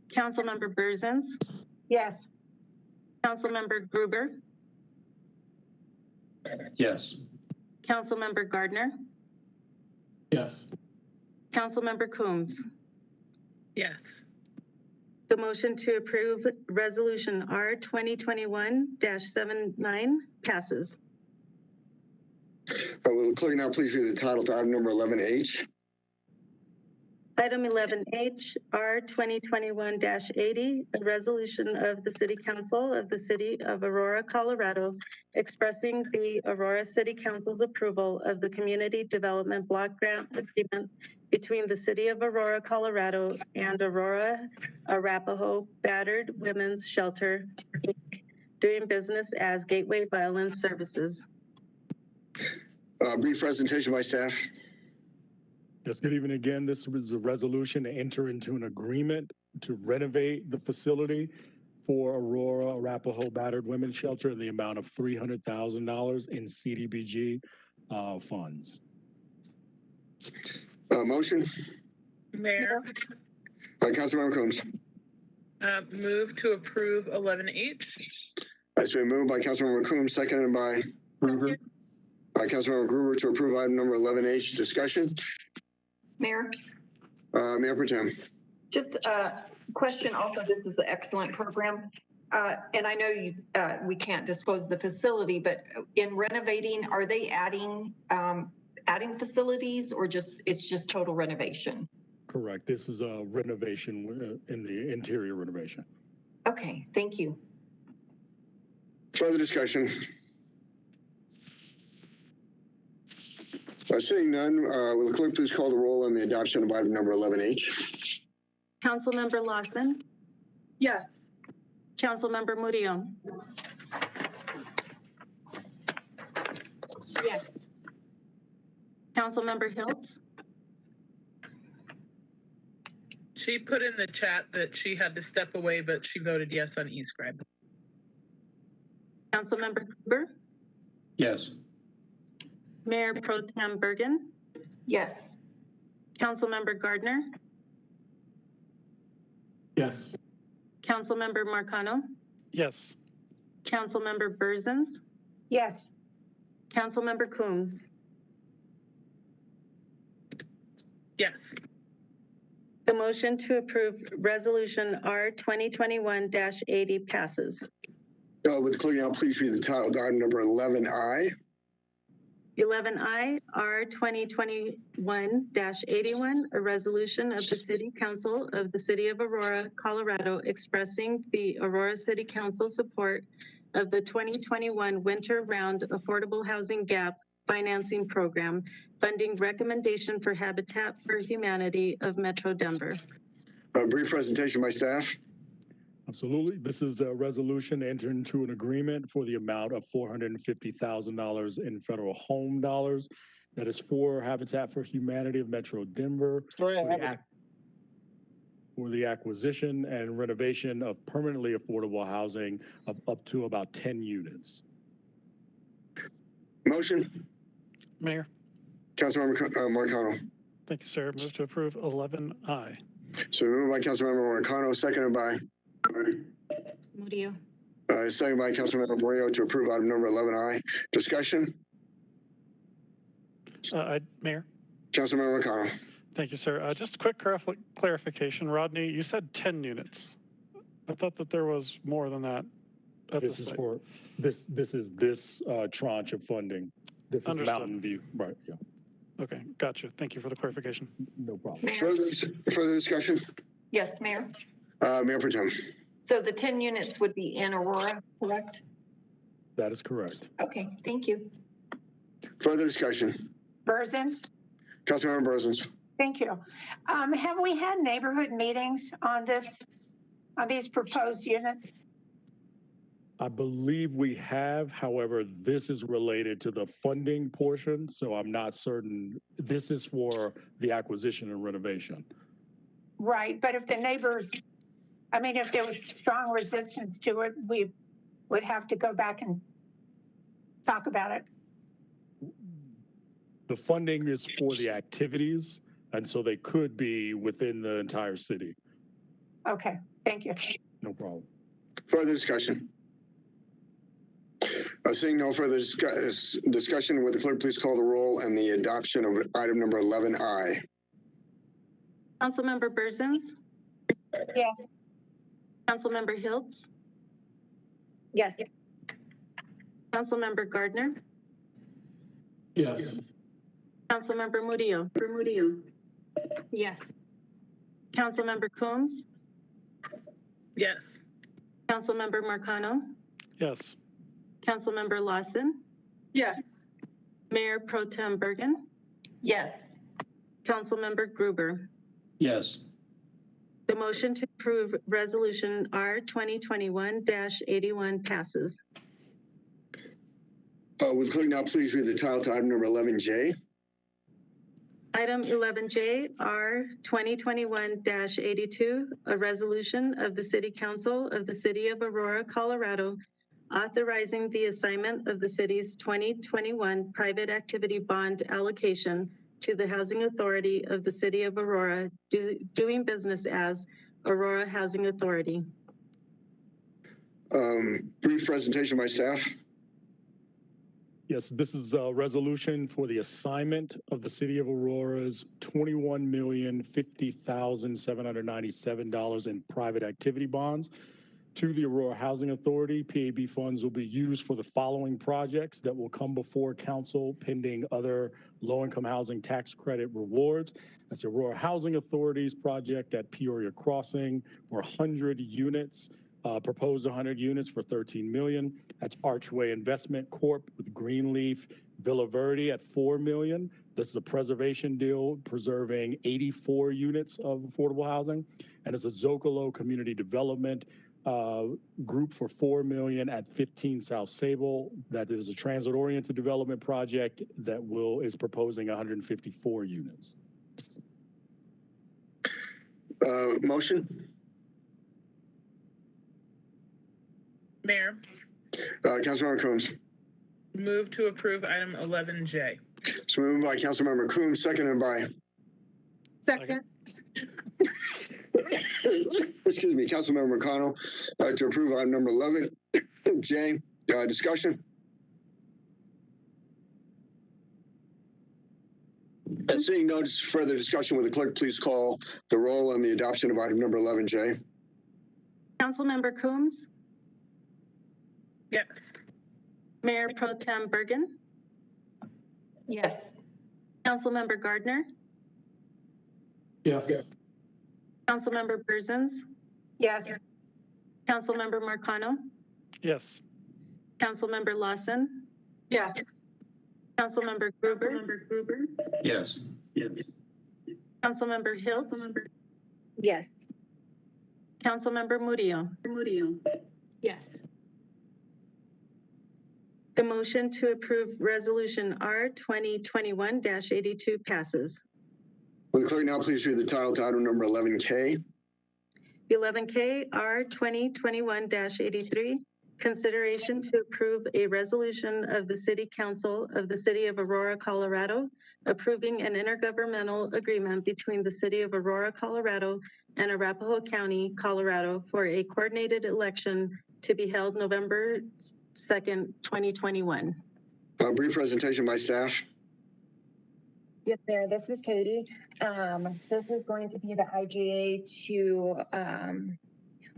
Councilmember Burzins, Yes. Councilmember Gruber, Yes. Councilmember Gardner, Yes. Councilmember Coombs. Yes. The motion to approve Resolution R 2021-79 passes. Will the clerk now please read the title to item number 11H? Item 11H, R 2021-80, a resolution of the City Council of the City of Aurora, Colorado, expressing the Aurora City Council's approval of the Community Development Block Grant Agreement between the City of Aurora, Colorado and Aurora Arapahoe Battered Women's Shelter, Inc., doing business as Gateway Violence Services. Brief presentation by staff. Yes, good evening again. This was a resolution to enter into an agreement to renovate the facility for Aurora Arapahoe Battered Women's Shelter in the amount of $300,000 in CDBG funds. Motion? Mayor. Councilmember Coombs. Move to approve 11H. It's been moved by Councilmember Coombs, seconded by Gruber. Councilmember Gruber to approve item number 11H. Discussion. Mayor, Mayor Pro Tem. just a question also, this is an excellent program. And I know you, we can't disclose the facility, but in renovating, are they adding facilities or it's just total renovation? Correct. This is a renovation in the interior renovation. Okay, thank you. Further discussion. Seeing none, will the clerk please call the roll on the adoption of item number 11H? Councilmember Lawson? Yes. Councilmember Murillo? Yes. Councilmember Hiltz? She put in the chat that she had to step away, but she voted yes on e-scribe. Councilmember Gruber? Yes. Mayor Pro Tem Bergen? Yes. Councilmember Gardner? Yes. Councilmember Marcano? Yes. Councilmember Berzins? Yes. Councilmember Coombs? Yes. The motion to approve Resolution R 2021-80 passes. Would the clerk now please read the title of item number 11I? 11I R 2021-81, a resolution of the City Council of the City of Aurora, Colorado, expressing the Aurora City Council support of the 2021 Winter Round Affordable Housing Gap Financing Program, funding recommendation for Habitat for Humanity of Metro Denver. A brief presentation by staff. Absolutely. This is a resolution to enter into an agreement for the amount of $450,000 in federal home dollars. That is for Habitat for Humanity of Metro Denver for the acquisition and renovation of permanently affordable housing of up to about 10 units. Motion. Mayor. Councilmember Marcano. Thank you, sir. Move to approve 11I. So moved by Councilmember Marcano, seconded by Murillo. seconded by Councilmember Murillo to approve item number 11I. Discussion. Mayor. Councilmember Marcano. Thank you, sir. Just a quick clarification. Rodney, you said 10 units. I thought that there was more than that. This is for this is this tranche of funding. This is Understood. Mountain View, right? Yeah. Okay, gotcha. Thank you for the clarification. No problem. Further discussion. Yes, Mayor. Mayor Pro Tem. So the 10 units would be in Aurora, correct? That is correct. Okay, thank you. Further discussion. Berzins? Councilmember Berzins. Thank you. Have we had neighborhood meetings on these proposed units? I believe we have, however, this is related to the funding portion, so I'm not certain. This is for the acquisition and renovation. Right, but if the neighbors, I mean, if there was strong resistance to it, we would have to go back and talk about it. The funding is for the activities, and so they could be within the entire city. Okay, thank you. No problem. Further discussion. Seeing no further discussion, would the clerk please call the roll and the adoption of item number 11I? Councilmember Berzins? Yes. Councilmember Hiltz? Yes. Councilmember Gardner? Yes. Councilmember Murillo? Yes. Councilmember Coombs? Yes. Councilmember Marcano? Yes. Councilmember Lawson? Yes. Mayor Pro Tem Bergen? Yes. Councilmember Gruber? Yes. The motion to approve Resolution R 2021-81 passes. Would the clerk now please read the title to item number 11J? Item 11J R 2021-82, a resolution of the City Council of the City of Aurora, Colorado, authorizing the assignment of the city's 2021 private activity bond allocation to the Housing Authority of the City of Aurora, doing business as Aurora Housing Authority. Brief presentation by staff. Yes, this is a resolution for the assignment of the City of Aurora's $21,050,797 in private activity bonds to the Aurora Housing Authority. PAB funds will be used for the following projects that will come before council pending other low-income housing tax credit rewards. That's the Aurora Housing Authority's project at Peoria Crossing for 100 units. Proposed 100 units for $13 million. That's Archway Investment Corp with Greenleaf Villa Verde at $4 million. This is a preservation deal preserving 84 units of affordable housing. And it's a Zocalo Community Development group for $4 million at 15 South Sable. That is a transit-oriented development project that is proposing 154 units. Motion. Mayor, Councilmember Coombs. move to approve item 11J. So moved by Councilmember Coombs, seconded by. Second. Excuse me, Councilmember McConnell, to approve item number 11J. Discussion. Seeing no further discussion, will the clerk please call the roll on the adoption of item number 11J? Councilmember Coombs. Yes. Mayor Pro Tem Bergen. Yes. Councilmember Gardner. Yes. Councilmember Berzins. Yes. Councilmember Marcano. Yes. Councilmember Lawson. Yes. Councilmember Gruber. Yes. Councilmember Hiltz. Yes. Councilmember Murillo. Yes. The motion to approve Resolution R 2021-82 passes. Will the clerk now please read the title to item number 11K? 11K R 2021-83, consideration to approve a resolution of the City Council of the City of Aurora, Colorado, approving an intergovernmental agreement between the City of Aurora, Colorado and Arapahoe County, Colorado for a coordinated election to be held November 2nd, 2021. Brief presentation by staff. Yes, Mayor, this is Katie. This is going to be the IGA to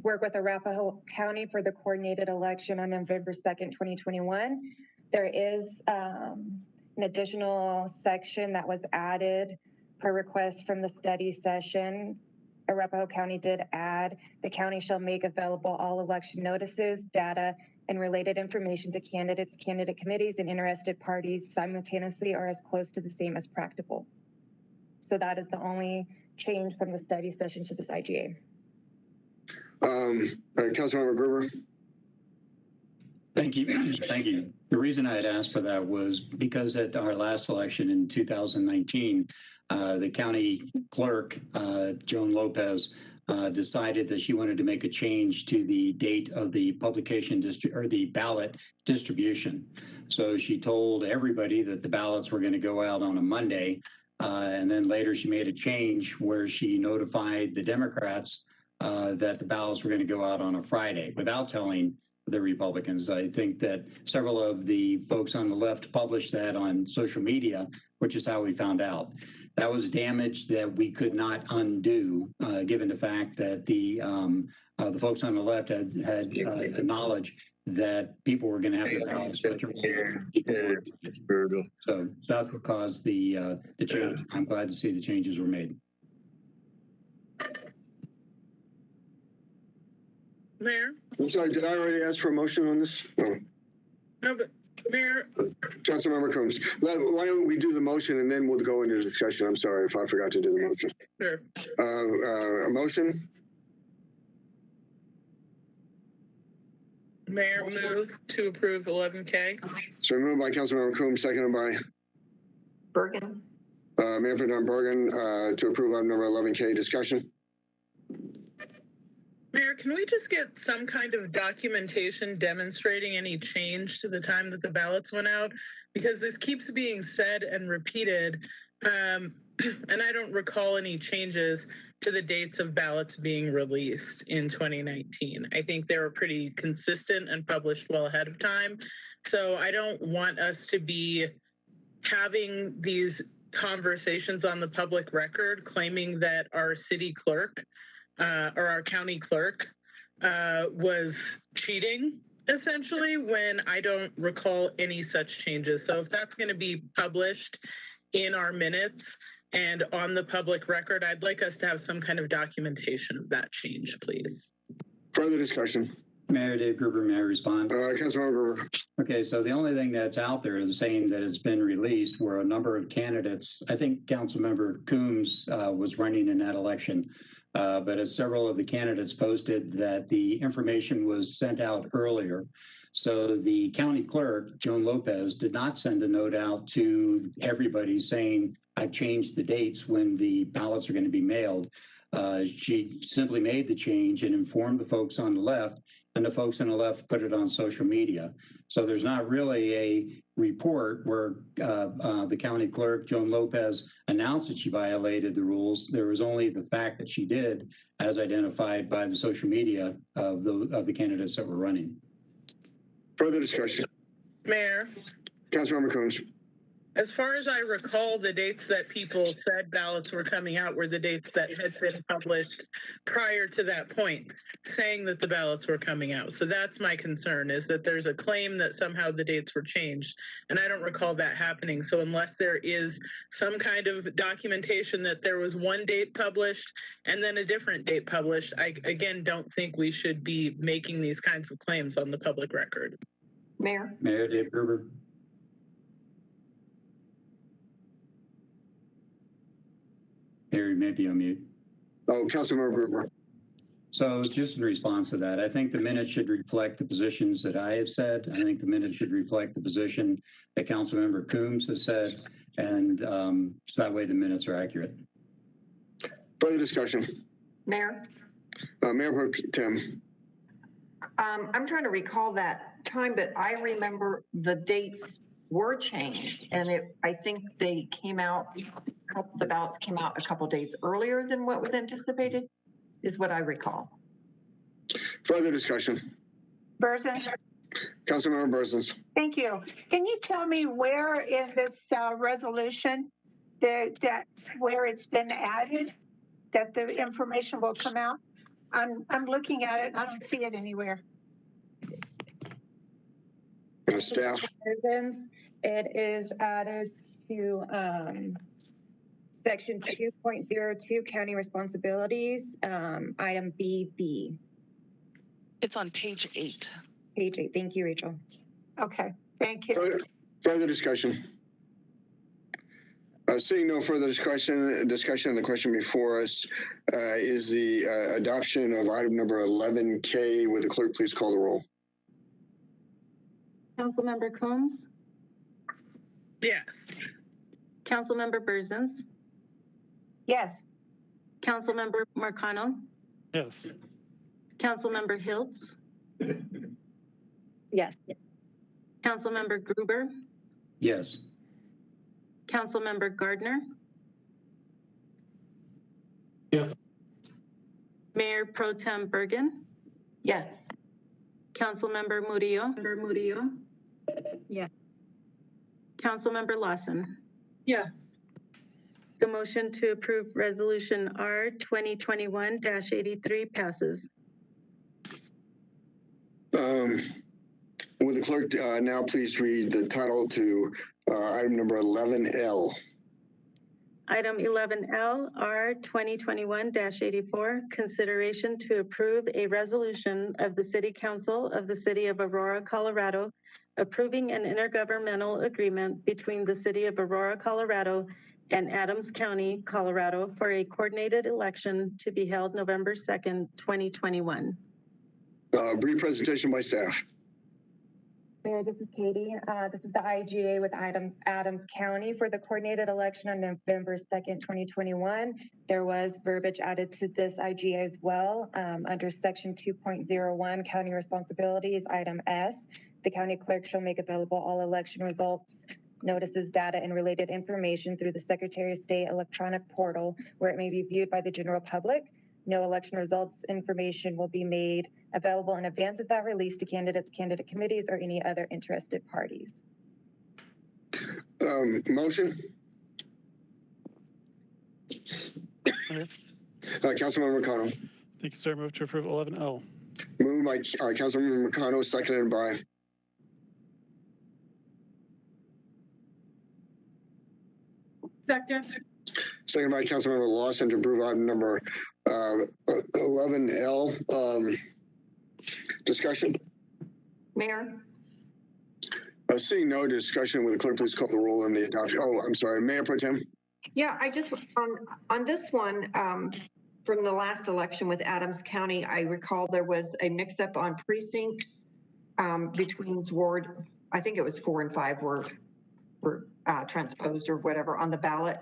work with Arapahoe County for the coordinated election on November 2nd, 2021. There is an additional section that was added per request from the study session. Arapahoe County did add, the county shall make available all election notices, data, and related information to candidates, candidate committees, and interested parties simultaneously or as close to the same as practicable. So that is the only change from the study session to this IGA. Councilmember Gruber. Thank you. Thank you. The reason I had asked for that was because at our last election in 2019, the county clerk, Joan Lopez, decided that she wanted to make a change to the date of the publication or the ballot distribution. So she told everybody that the ballots were going to go out on a Monday. And then later she made a change where she notified the Democrats that the ballots were going to go out on a Friday without telling the Republicans. I think that several of the folks on the left published that on social media, which is how we found out. That was damage that we could not undo, given the fact that the folks on the left had knowledge that people were going to have their ballots. So that's what caused the change. I'm glad to see the changes were made. Mayor? I'm sorry, did I already ask for a motion on this? No. No, but Mayor. Councilmember Coombs, why don't we do the motion and then we'll go into the discussion. I'm sorry if I forgot to do the motion. Sure. A motion? Mayor, move to approve 11K. So moved by Councilmember Coombs, seconded by Bergen. Mayor Pro Tem Bergen to approve item number 11K. Discussion. Mayor, can we just get some kind of documentation demonstrating any change to the time that the ballots went out? Because this keeps being said and repeated, And I don't recall any changes to the dates of ballots being released in 2019. I think they were pretty consistent and published well ahead of time. So I don't want us to be having these conversations on the public record claiming that our city clerk or our county clerk was cheating, essentially, when I don't recall any such changes. So if that's going to be published in our minutes and on the public record, I'd like us to have some kind of documentation of that change, please. Further discussion. Mayor Dave Gruber, may I respond? Councilmember Gruber. Okay, so the only thing that's out there is saying that it's been released were a number of candidates. I think Councilmember Coombs was running in that election, but as several of the candidates posted that the information was sent out earlier. So the county clerk, Joan Lopez, did not send a note out to everybody saying, I've changed the dates when the ballots are going to be mailed. She simply made the change and informed the folks on the left, and the folks on the left put it on social media. So there's not really a report where the county clerk, Joan Lopez, announced that she violated the rules. There was only the fact that she did, as identified by the social media of the candidates that were running. Further discussion. Mayor. Councilmember Coombs. As far as I recall, the dates that people said ballots were coming out were the dates that had been published prior to that point, saying that the ballots were coming out. So that's my concern, is that there's a claim that somehow the dates were changed, and I don't recall that happening. So unless there is some kind of documentation that there was one date published and then a different date published, I, again, don't think we should be making these kinds of claims on the public record. Mayor? Mayor Dave Gruber. Mayor, maybe on mute. Oh, Councilmember Gruber. So just in response to that, I think the minutes should reflect the positions that I have said. I think the minutes should reflect the position that Councilmember Coombs has said, and so that way the minutes are accurate. Further discussion. Mayor? Mayor Pro Tem. I'm trying to recall that time, but I remember the dates were changed, and I think they came out, the ballots came out a couple days earlier than what was anticipated, is what I recall. Further discussion. Berzins. Councilmember Berzins. Thank you. Can you tell me where in this resolution that where it's been added, that the information will come out? I'm looking at it and I don't see it anywhere. Staff. It is added to section 2.02 county responsibilities, item BB. It's on page 8. Page 8. Thank you, Rachel. Okay, thank you. Further discussion. Seeing no further discussion, the question before us is the adoption of item number 11K. Would the clerk please call the roll? Councilmember Coombs? Yes. Councilmember Berzins? Yes. Councilmember Marcano? Yes. Councilmember Hiltz? Yes. Councilmember Gruber? Yes. Councilmember Gardner? Yes. Mayor Pro Tem Bergen? Yes. Councilmember Murillo? Yes. Councilmember Lawson? Yes. The motion to approve Resolution R 2021-83 passes. Would the clerk now please read the title to item number 11L? Item 11L R 2021-84, consideration to approve a resolution of the City Council of the City of Aurora, Colorado, approving an intergovernmental agreement between the City of Aurora, Colorado and Adams County, Colorado for a coordinated election to be held November 2nd, 2021. Brief presentation by staff. Mayor, this is Katie. This is the IGA with Adams County for the coordinated election on November 2nd, 2021. There was verbiage added to this IGA as well under section 2.01 county responsibilities, item S. The county clerk shall make available all election results notices, data, and related information through the Secretary of State electronic portal where it may be viewed by the general public. No election results information will be made available in advance of that release to candidates, candidate committees, or any other interested parties. Motion? Councilmember McConnell. Thank you, sir. Move to approve 11L. Moved by Councilmember McConnell, seconded by Second. Seconded by Councilmember Lawson to approve item number 11L. Discussion? Mayor? Seeing no discussion, will the clerk please call the roll on the adoption? Oh, I'm sorry, Mayor Pro Tem. Yeah, I just, on this one, from the last election with Adams County, I recall there was a mix-up on precincts between Ward, I think it was 4 and 5 were transposed or whatever on the ballot.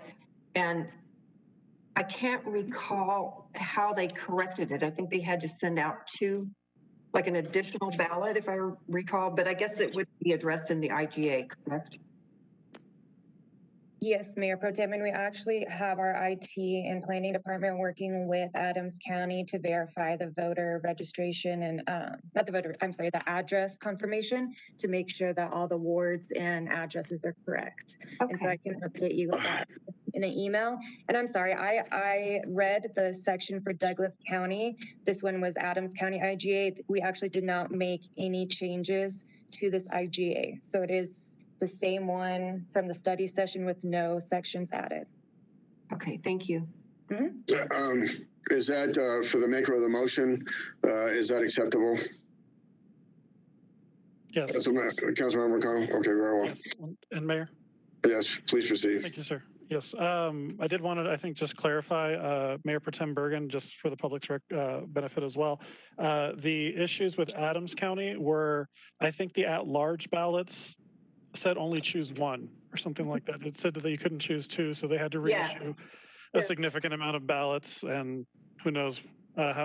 And I can't recall how they corrected it. I think they had to send out like an additional ballot, if I recall, but I guess it would be addressed in the IGA, correct? Yes, Mayor Pro Tem, and we actually have our IT and planning department working with Adams County to verify the voter registration and the address confirmation to make sure that all the wards and addresses are correct. Okay. And so I can update you with that in an email. And I'm sorry, I read the section for Douglas County. This one was Adams County IGA. We actually did not make any changes to this IGA. So it is the same one from the study session with no sections added. Okay, thank you. Mm-hmm. Is that for the maker of the motion? Is that acceptable? Yes. Councilmember McConnell. Okay, very well. Yes. And Mayor? Yes, please proceed. Thank you, sir. Yes, I did want to, I think, just clarify, Mayor Pro Tem Bergen, just for the public's benefit as well. The issues with Adams County were, I think, the at-large ballots said only choose one or something like that. It said that you couldn't choose two, so they had to reissue a significant amount of ballots, and who knows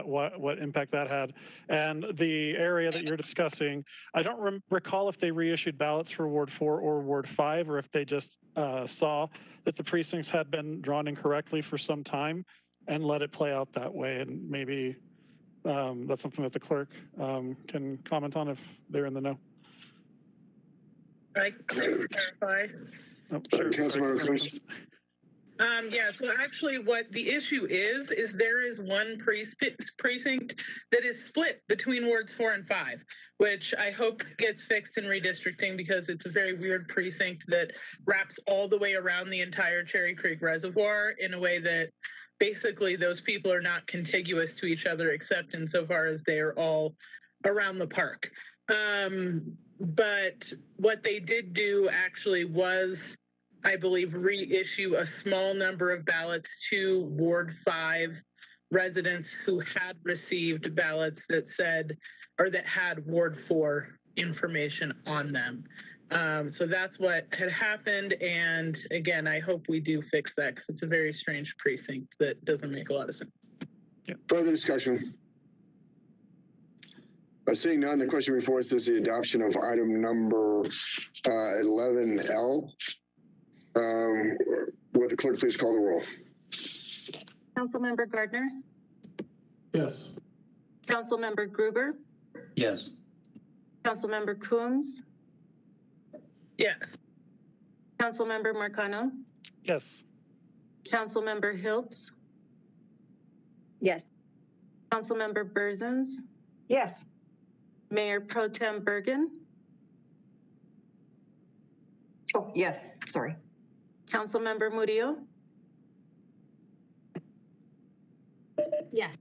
what impact that had. And the area that you're discussing, I don't recall if they reissued ballots for Ward 4 or Ward 5, or if they just saw that the precincts had been drawn incorrectly for some time and let it play out that way. And maybe that's something that the clerk can comment on if they're in the know. I can clarify. Oh, sure. Yeah, so actually what the issue is there is one precinct that is split between wards 4 and 5, which I hope gets fixed in redistricting because it's a very weird precinct that wraps all the way around the entire Cherry Creek Reservoir in a way that basically those people are not contiguous to each other except insofar as they are all around the park. But what they did do actually was, I believe, reissue a small number of ballots to Ward 5 residents who had received ballots that said, or that had Ward 4 information on them. So that's what had happened. And again, I hope we do fix that because it's a very strange precinct that doesn't make a lot of sense. Yeah. Further discussion? Seeing none, the question before us is the adoption of item number 11L. Will the clerk please call the roll? Councilmember Gardner? Yes. Councilmember Gruber? Yes. Councilmember Coombs? Yes. Councilmember Marcano? Yes. Councilmember Hiltz? Yes. Councilmember Berzins? Yes. Mayor Pro Tem Bergen? Oh, yes, sorry. Councilmember Murillo? Yes.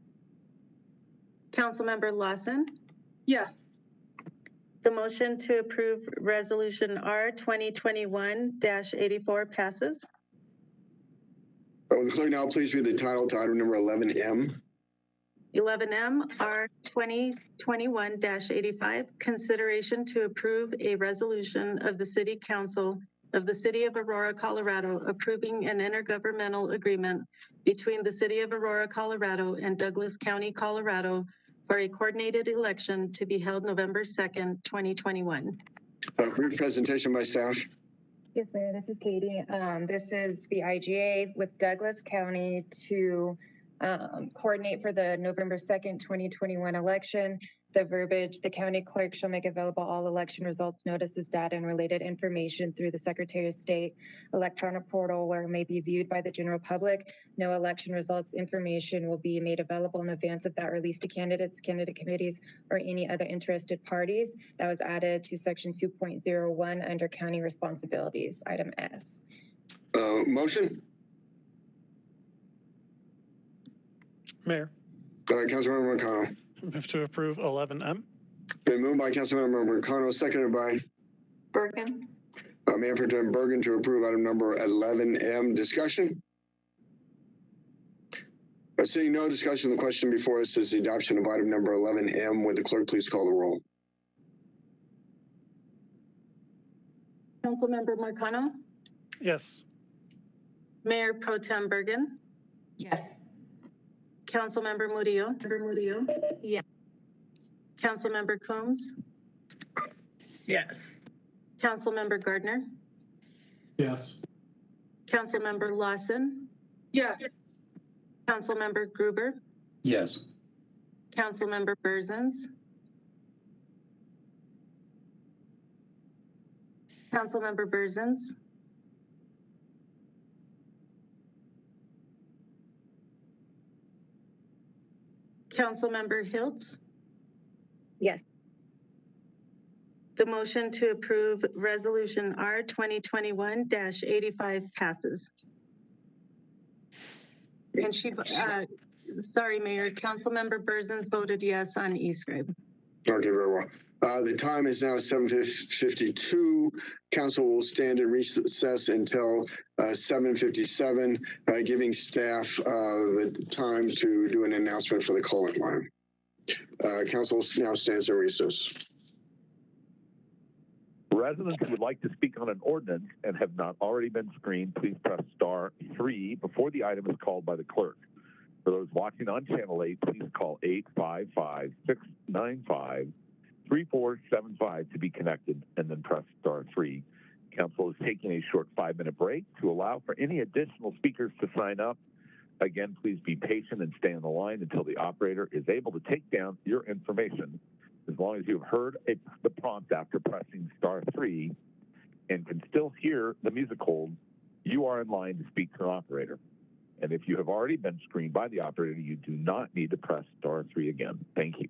Councilmember Lawson? Yes. The motion to approve Resolution R 2021-84 passes. Will the clerk now please read the title to item number 11M? 11M R 2021-85, consideration to approve a resolution of the City Council of the City of Aurora, Colorado, approving an intergovernmental agreement between the City of Aurora, Colorado and Douglas County, Colorado for a coordinated election to be held November 2nd, 2021. Brief presentation by staff. Yes, Mayor, this is Katie. This is the IGA with Douglas County to coordinate for the November 2nd, 2021 election. The verbiage, the county clerk shall make available all election results, notices, data, and related information through the Secretary of State electronic portal where it may be viewed by the general public. No election results information will be made available in advance of that release to candidates, candidate committees, or any other interested parties. That was added to section 2.01 under county responsibilities, item S. Motion? Mayor, Councilmember Marcano. move to approve 11M. Been moved by Councilmember Marcano, seconded by Bergen. Mayor Pro Tem Bergen to approve item number 11M. Discussion? Seeing no discussion, the question before us is the adoption of item number 11M. Would the clerk please call the roll? Councilmember Marcano, Yes. Mayor Pro Tem Bergen, Yes. Councilmember Murillo, Yes. Councilmember Coombs, Yes. Councilmember Gardner, Yes. Councilmember Lawson, Yes. Councilmember Gruber, Yes. Councilmember Berzins, Councilmember Berzins, Councilmember Hiltz. Yes. The motion to approve Resolution R 2021-85 passes. And sorry, Mayor, Councilmember Berzins voted yes on e-scribe. Okay, very well. The time is now 7:52. Council will stand in recess until 7:57, giving staff the time to do an announcement for the call-in line. Council now stands in recess. Residents who would like to speak on an ordinance and have not already been screened, please press star 3 before the item is called by the clerk. For those watching on Channel 8, please call 855-695-3475 to be connected and then press star 3. Council is taking a short 5-minute break to allow for any additional speakers to sign up. Again, please be patient and stay on the line until the operator is able to take down your information. As long as you've heard the prompt after pressing star 3 and can still hear the music hold, you are in line to speak to an operator. And if you have already been screened by the operator, you do not need to press star 3 again. Thank you.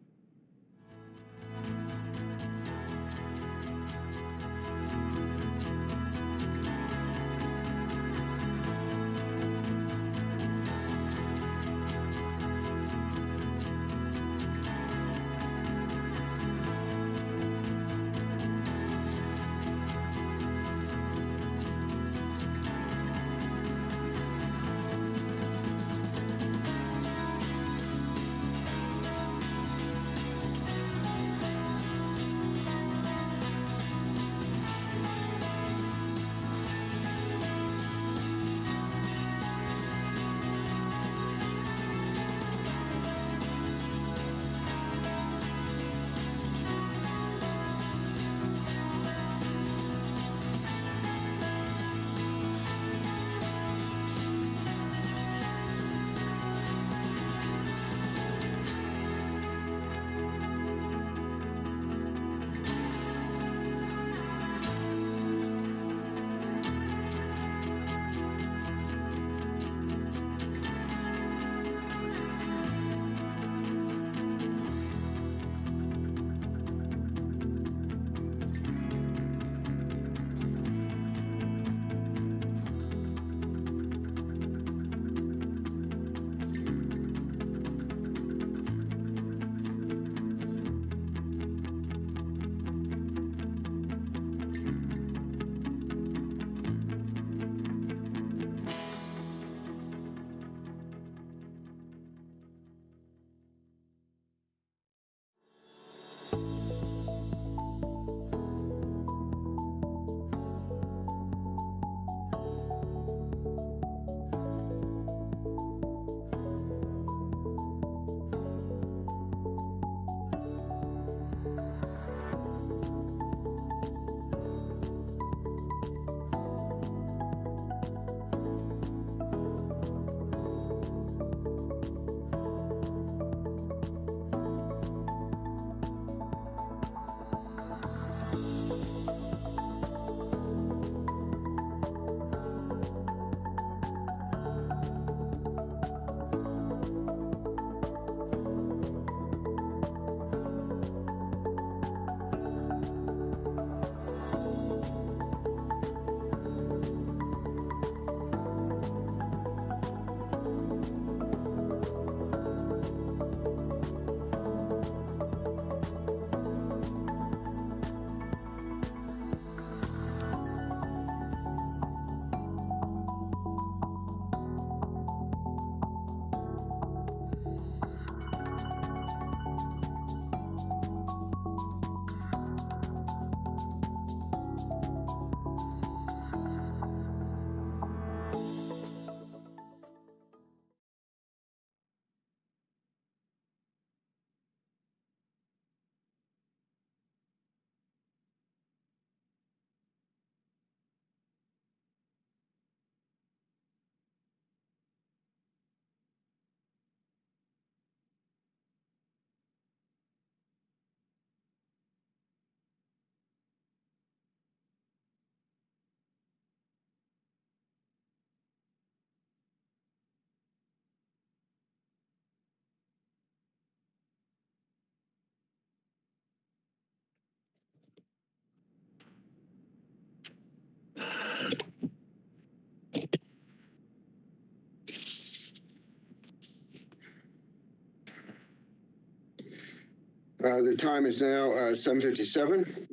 The time is now 7:57.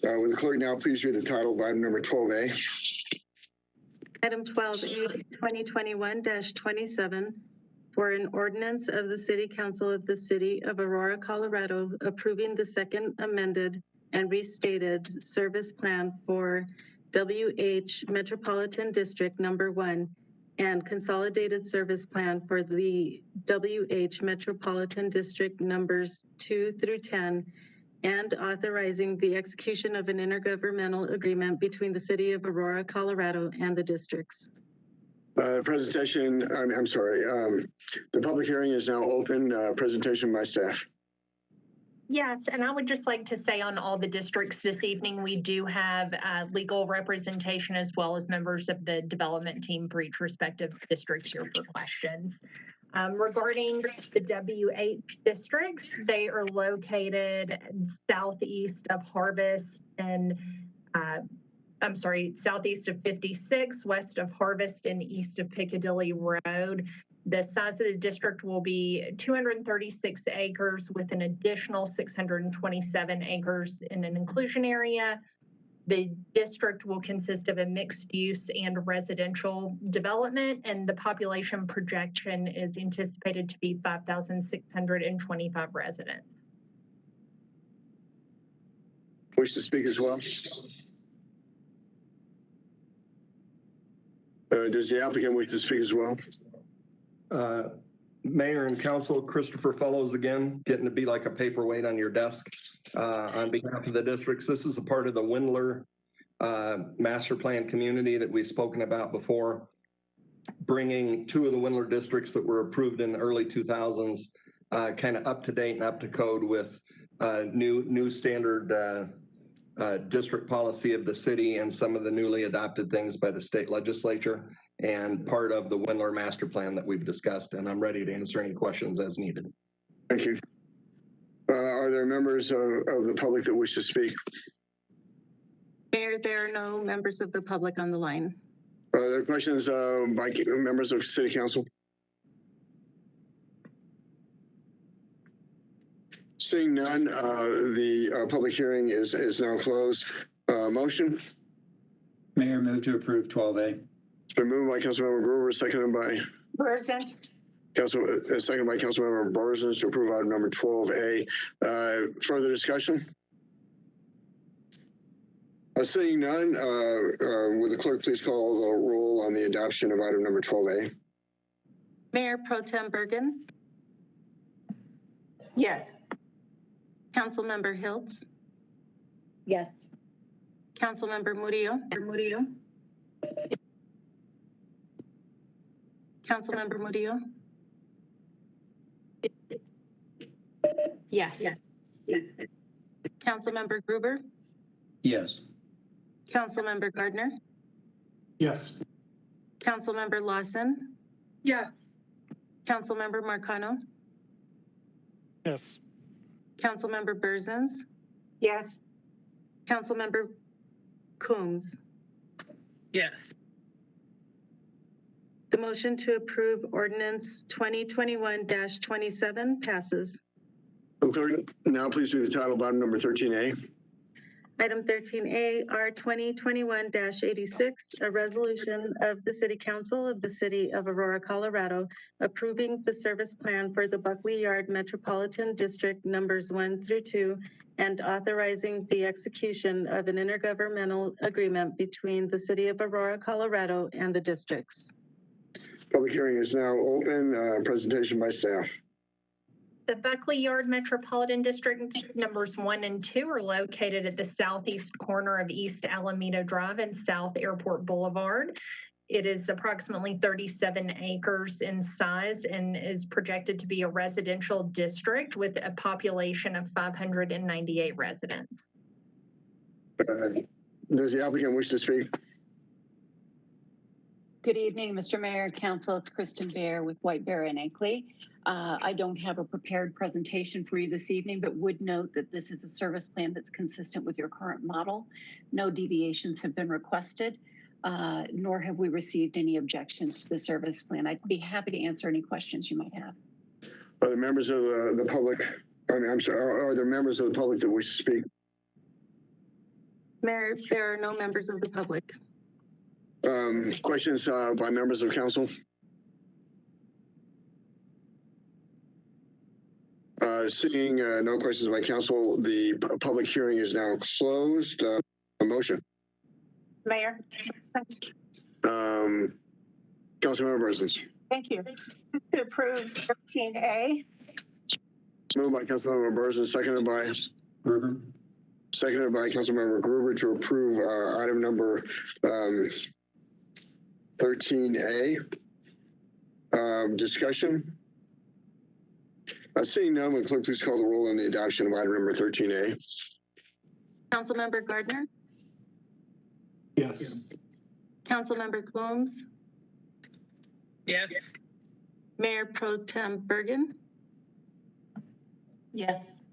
Will the clerk now please read the title of item number 12A? Item 12A, 2021-27, for an ordinance of the City Council of the City of Aurora, Colorado, approving the second amended and restated service plan for WH Metropolitan District Number 1 and consolidated service plan for the WH Metropolitan District Numbers 2 through 10, and authorizing the execution of an intergovernmental agreement between the City of Aurora, Colorado, and the districts. Presentation, I'm sorry, the public hearing is now open. Presentation by staff. Yes, and I would just like to say on all the districts this evening, we do have legal representation as well as members of the development team for each respective district here for questions. Regarding the WH districts, they are located southeast of Harvest and southeast of 56, west of Harvest and east of Piccadilly Road. The size of the district will be 236 acres with an additional 627 acres in an inclusion area. The district will consist of a mixed use and residential development, and the population projection is anticipated to be 5,625 residents. Wish to speak as well? Does the applicant wish to speak as well? Mayor and Council, Christopher Fellows again, getting to be like a paperweight on your desk. On behalf of the districts, this is a part of the Windler master plan community that we've spoken about before, bringing two of the Windler districts that were approved in the early 2000s kind of up to date and up to code with new standard district policy of the city and some of the newly adopted things by the state legislature and part of the Windler master plan that we've discussed. And I'm ready to answer any questions as needed. Thank you. Are there members of the public that wish to speak? Mayor, there are no members of the public on the line. Are there questions by members of City Council? Seeing none, the public hearing is now closed. Motion? Mayor, move to approve 12A. It's been moved by Councilmember Gruber, seconded by Burzins. Seconded by Councilmember Burzins to approve item number 12A. Further discussion? Seeing none, would the clerk please call the roll on the adoption of item number 12A? Mayor Pro Tem Bergen? Yes. Councilmember Hiltz? Yes. Councilmember Murillo? Councilmember Murillo? Yes. Councilmember Gruber? Yes. Councilmember Gardner? Yes. Councilmember Lawson? Yes. Councilmember Marcano? Yes. Councilmember Burzins? Yes. Councilmember Coombs? Yes. The motion to approve ordinance 2021-27 passes. Clerk, now please read the title of item number 13A. Item 13A, R 2021-86, a resolution of the City Council of the City of Aurora, Colorado, approving the service plan for the Buckley Yard Metropolitan District Numbers 1 through 2 and authorizing the execution of an intergovernmental agreement between the City of Aurora, Colorado, and the districts. Public hearing is now open. Presentation by staff. The Buckley Yard Metropolitan District Numbers 1 and 2 are located at the southeast corner of East Alameda Drive and South Airport Boulevard. It is approximately 37 acres in size and is projected to be a residential district with a population of 598 residents. Does the applicant wish to speak? Good evening, Mr. Mayor, Council. It's Kristen Bear with White Bear and Ankley. I don't have a prepared presentation for you this evening, but would note that this is a service plan that's consistent with your current model. No deviations have been requested, nor have we received any objections to the service plan. I'd be happy to answer any questions you might have. Are the members of the public, I'm sorry, are there members of the public that wish to speak? Mayor, there are no members of the public. Questions by members of council? Seeing no questions by council, the public hearing is now closed. A motion. Mayor. Councilmember Brosens. Thank you. To approve 13A. Moved by Councilmember Brosens, seconded by Gruber. Seconded by Councilmember Gruber to approve item number 13A. Discussion. Seeing none, will the clerk please call the roll on the adoption of item number 13A? Councilmember Gardner. Yes. Councilmember Combs. Yes. Mayor Pro Tem Bergen. Yes.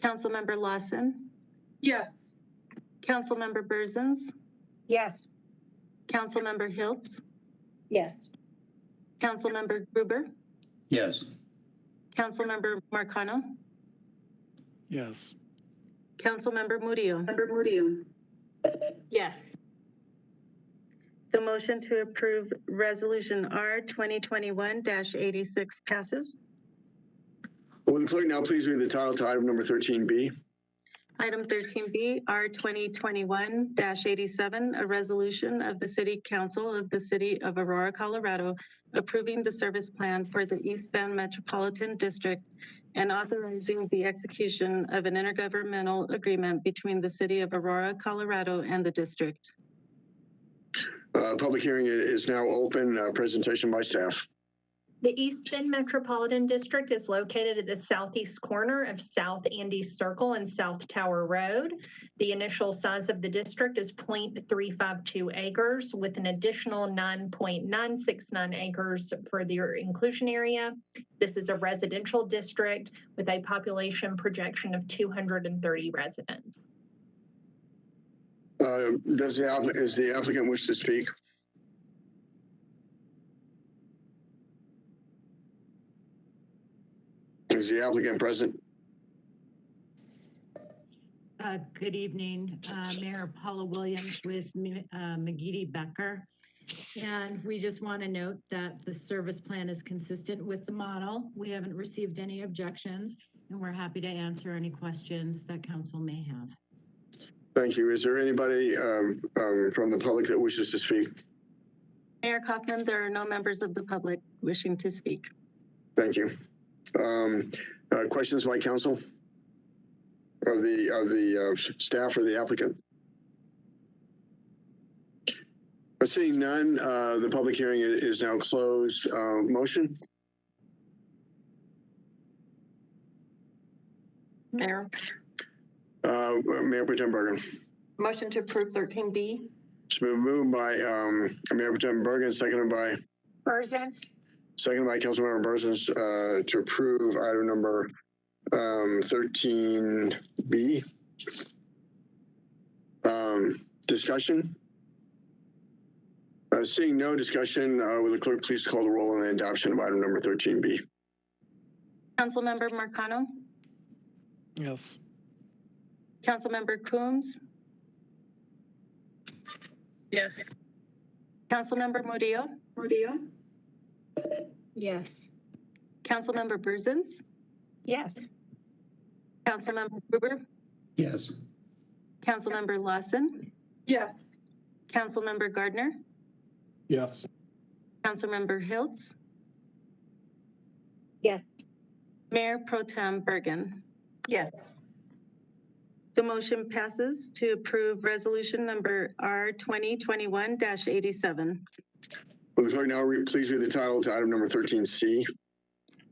Councilmember Lawson. Yes. Councilmember Berzins. Yes. Councilmember Hiltz. Yes. Councilmember Gruber. Yes. Councilmember Marcano. Yes. Councilmember Murillo. Yes. The motion to approve Resolution R 2021-86 passes. Will the clerk now please read the title to item number 13B? Item 13B, R 2021-87, a resolution of the City Council of the City of Aurora, Colorado, approving the service plan for the East Bend Metropolitan District and authorizing the execution of an intergovernmental agreement between the City of Aurora, Colorado, and the district. Public hearing is now open. Presentation by staff. The East Bend Metropolitan District is located at the southeast corner of South Andy Circle and South Tower Road. The initial size of the district is 0.352 acres with an additional 9.969 acres for the inclusion area. This is a residential district with a population projection of 230 residents. Does the applicant wish to speak? Is the applicant present? Good evening, Mayor Paula Williams with McGeady Becker. And we just want to note that the service plan is consistent with the model. We haven't received any objections, and we're happy to answer any questions that council may have. Thank you. Is there anybody from the public that wishes to speak? Mayor Kaufman, there are no members of the public wishing to speak. Thank you. Questions by council of the staff or the applicant? Seeing none, the public hearing is now closed. Motion? Mayor. Mayor Pro Tem Bergen. Motion to approve 13B. It's been moved by Mayor Pro Tem Bergen, seconded by Berzins. Seconded by Councilmember Berzins to approve item number 13B. Discussion? Seeing no discussion, will the clerk please call the roll on the adoption of item number 13B? Councilmember Marcano. Yes. Councilmember Coombs. Yes. Councilmember Murillo. Yes. Councilmember Berzins. Yes. Councilmember Gruber. Yes. Councilmember Lawson. Yes. Councilmember Gardner. Yes. Councilmember Hiltz. Yes. Mayor Pro Tem Bergen. Yes. The motion passes to approve resolution number R 2021-87. Will the clerk now please read the title to item number 13C?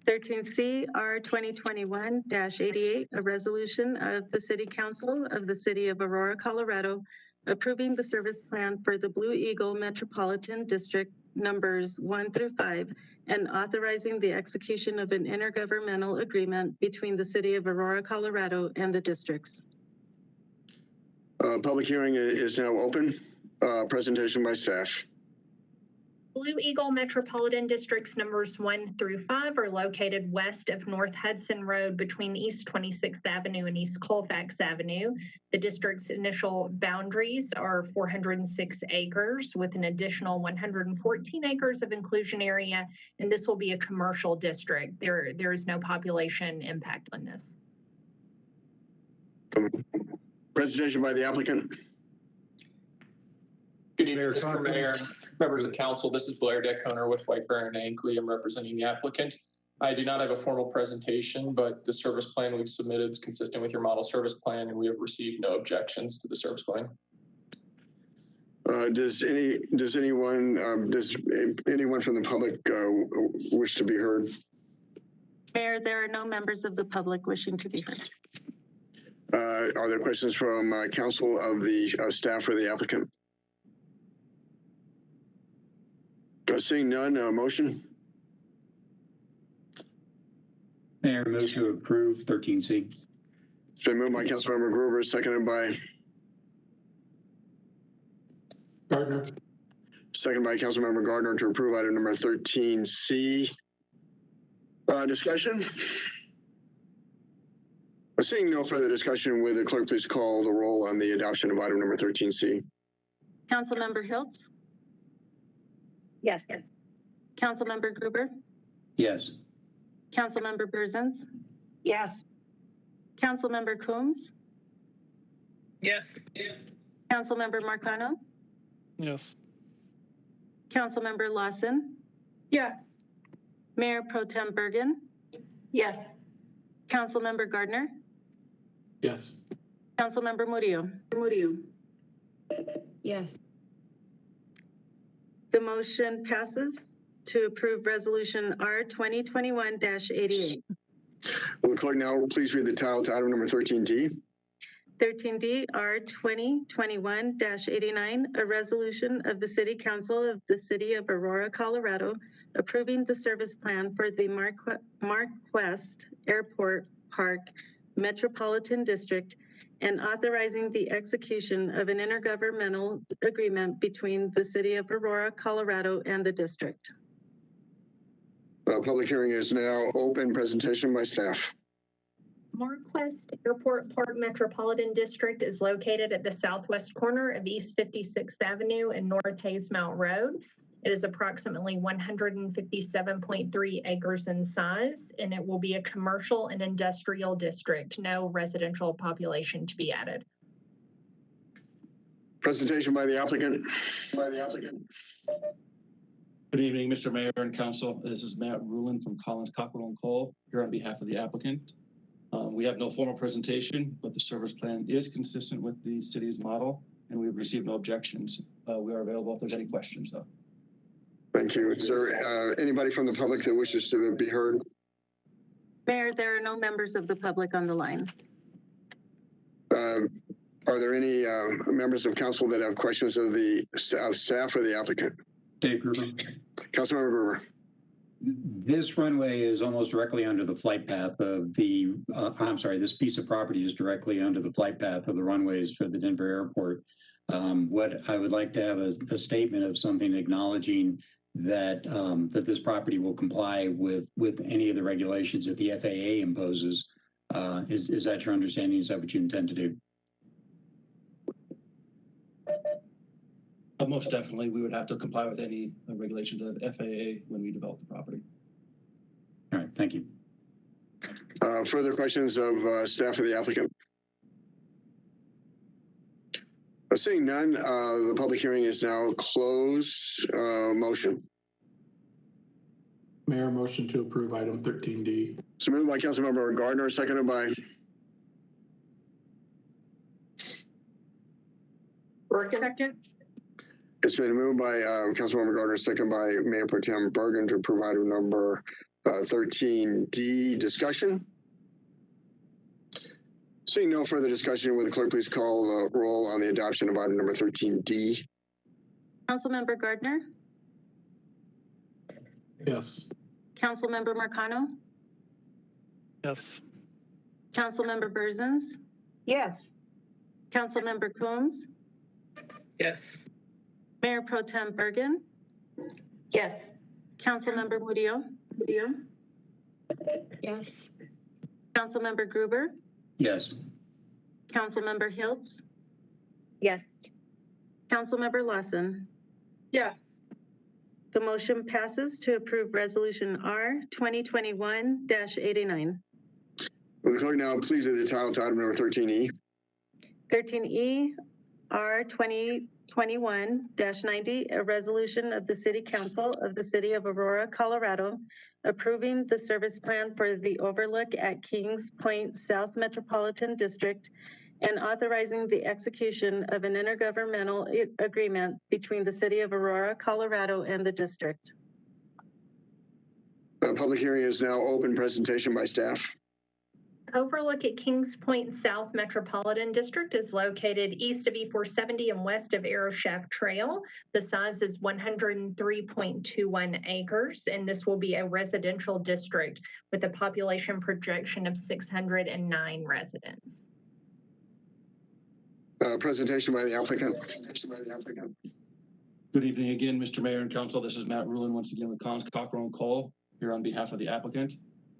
13C R 2021-88, a resolution of the City Council of the City of Aurora, Colorado, approving the service plan for the Blue Eagle Metropolitan District numbers 1 through 5 and authorizing the execution of an intergovernmental agreement between the City of Aurora, Colorado and the districts. Public hearing is now open. Presentation by staff. Blue Eagle Metropolitan Districts numbers 1 through 5 are located west of North Hudson Road between East 26th Avenue and East Colfax Avenue. The district's initial boundaries are 406 acres with an additional 114 acres of inclusion area, and this will be a commercial district. There is no population impact on this. Presentation by the applicant. Good evening, Mr. Mayor, members of council. This is Blair Deckoner with White Bear and Ankley. I'm representing the applicant. I do not have a formal presentation, but the service plan we've submitted is consistent with your model service plan, and we have received no objections to the service plan. Does anyone from the public wish to be heard? Mayor, there are no members of the public wishing to be heard. Are there questions from council of the staff or the applicant? Seeing none, motion. Mayor, move to approve 13C. It's been moved by Councilmember Gruber, seconded by Gardner. Seconded by Councilmember Gardner to approve item number 13C. Discussion? Seeing no further discussion, will the clerk please call the roll on the adoption of item number 13C? Councilmember Hiltz? Yes. Councilmember Gruber? Yes. Councilmember Berzins? Yes. Councilmember Coombs? Yes. Councilmember Marcano? Yes. Councilmember Lawson? Yes. Mayor Pro Tem Bergen? Yes. Councilmember Gardner? Yes. Councilmember Murillo? Yes. The motion passes to approve resolution R 2021-88. Will the clerk now please read the title to item number 13D? 13D R 2021-89, a resolution of the City Council of the City of Aurora, Colorado, approving the service plan for the Marquest Airport Park Metropolitan District and authorizing the execution of an intergovernmental agreement between the City of Aurora, Colorado, and the district. Public hearing is now open. Presentation by staff. Marquest Airport Park Metropolitan District is located at the southwest corner of East 56th Avenue and North Hayesmount Road. It is approximately 157.3 acres in size, and it will be a commercial and industrial district, no residential population to be added. Presentation by the applicant. Good evening, Mr. Mayor and Council. This is Matt Rulin from Collins, Cockrell and Cole here on behalf of the applicant. We have no formal presentation, but the service plan is consistent with the city's model, and we've received no objections. We are available if there's any questions, though. Thank you. Is there anybody from the public that wishes to be heard? Mayor, there are no members of the public on the line. Are there any members of council that have questions of the staff or the applicant? Dave Gruber. Councilmember Gruber. This runway is almost directly under the flight path of the, this piece of property is directly under the flight path of the runways for the Denver airport. What I would like to have a statement of something acknowledging that that this property will comply with any of the regulations that the FAA imposes. Is that your understanding? Is that what you intend to do? Most definitely, we would have to comply with any regulations of FAA when we develop the property. All right, thank you. Further questions of staff or the applicant? Seeing none, the public hearing is now closed. Motion. Mayor, motion to approve item 13D. So moved by Councilmember Gardner, seconded by Second. It's been moved by Councilmember Gardner, seconded by Mayor Pro Tem Bergen to approve item number 13D. Discussion? Seeing no further discussion, will the clerk please call the roll on the adoption of item number 13D? Councilmember Gardner? Yes. Councilmember Marcano? Yes. Councilmember Berzins? Yes. Councilmember Coombs? Yes. Mayor Pro Tem Bergen? Yes. Councilmember Murillo? Yes. Councilmember Gruber? Yes. Councilmember Hiltz? Yes. Councilmember Lawson? Yes. The motion passes to approve Resolution R 2021-89. Will the clerk now please read the title to item number 13E? 13E R 2021-90, a resolution of the City Council of the City of Aurora, Colorado, approving the service plan for the overlook at Kings Point South Metropolitan District and authorizing the execution of an intergovernmental agreement between the City of Aurora, Colorado, and the district. Public hearing is now open. Presentation by staff. Overlook at Kings Point South Metropolitan District is located east of E470 and west of Aeroshaft Trail. The size is 103.21 acres, and this will be a residential district with a population projection of 609 residents. Presentation by the applicant. Good evening again, Mr. Mayor and Council. This is Matt Rulin once again with Collins Cockrell & Cole here on behalf of the applicant.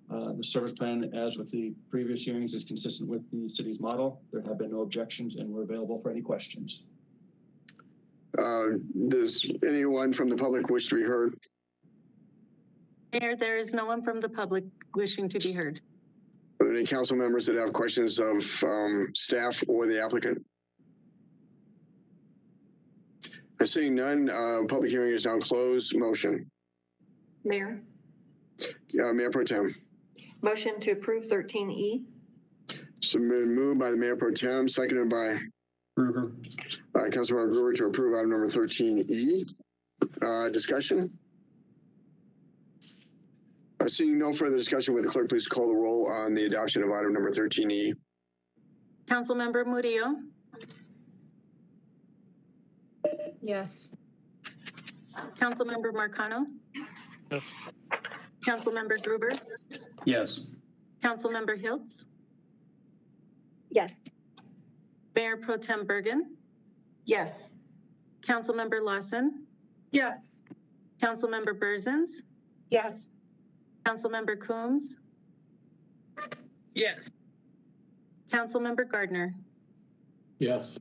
The service plan, as with the previous hearings, is consistent with the city's model. There have been no objections, and we're available for any questions. Does anyone from the public wish to be heard? Mayor, there is no one from the public wishing to be heard. Are there any council members that have questions of staff or the applicant? Seeing none, public hearing is now closed. Motion. Mayor, Mayor Pro Tem. motion to approve 13E. So moved by the Mayor Pro Tem, seconded by Gruber. Councilmember Gruber to approve item number 13E. Discussion? Seeing no further discussion, will the clerk please call the roll on the adoption of item number 13E? Councilmember Murillo? Yes. Councilmember Marcano? Yes. Councilmember Gruber? Yes. Councilmember Hiltz? Yes. Mayor Pro Tem Bergen? Yes. Councilmember Lawson? Yes. Councilmember Berzins? Yes. Councilmember Coombs? Yes. Councilmember Gardner? Yes.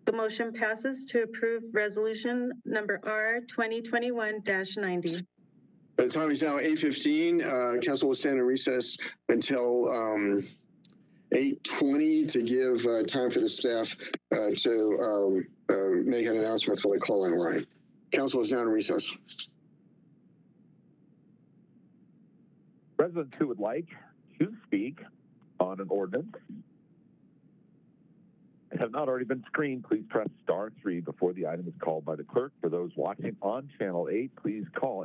The motion passes to approve resolution number R 2021-90. The time is now 8:15. Council will stand in recess until 8:20 to give time for the staff to make an announcement for the call-in line. Council is now in recess. Residents who would like to speak on an ordinance and have not already been screened, please press *3 before the item is called by the clerk. For those watching on Channel 8, please call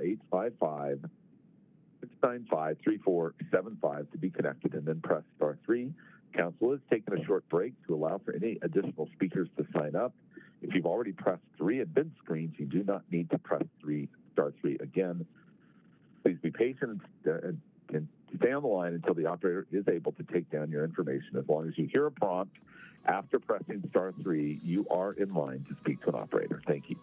855-695-3475 to be connected, and then press *3. Council is taking a short break to allow for any additional speakers to sign up. If you've already pressed 3 and been screened, you do not need to press *3 again. Please be patient and stay on the line until the operator is able to take down your information. As long as you hear a prompt after pressing *3, you are in line to speak to an operator. Thank you.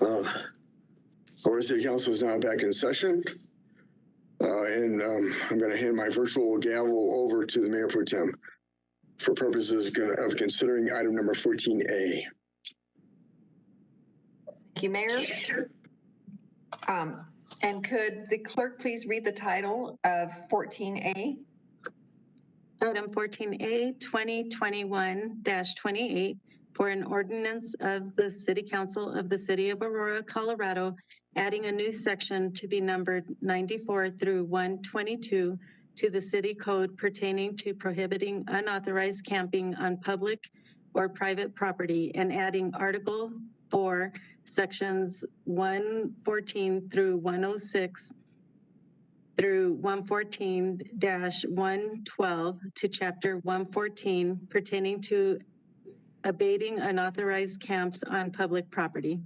Aurora City Council is now back in session. And I'm going to hand my virtual gavel over to the Mayor Pro Tem for purposes of considering item number 14A. Thank you, Mayor. And could the clerk please read the title of 14A? Item 14A 2021-28 for an ordinance of the City Council of the City of Aurora, Colorado, adding a new section to be numbered 94 through 122 to the city code pertaining to prohibiting unauthorized camping on public or private property, and adding Article 4, Sections 114 through 106 through 114-112 to Chapter 114 pertaining to abating unauthorized camps on public property.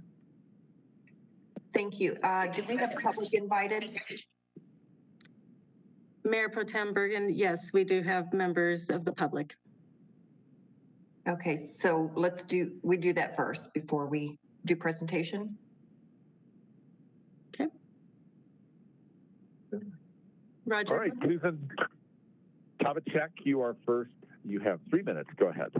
Thank you. Do we have public invited? Mayor Pro Tem Bergen, yes, we do have members of the public. Okay, so we do that first before we do presentation. Okay. Roger. All right, Susan Kovacek, you are first. You have 3 minutes. Go ahead.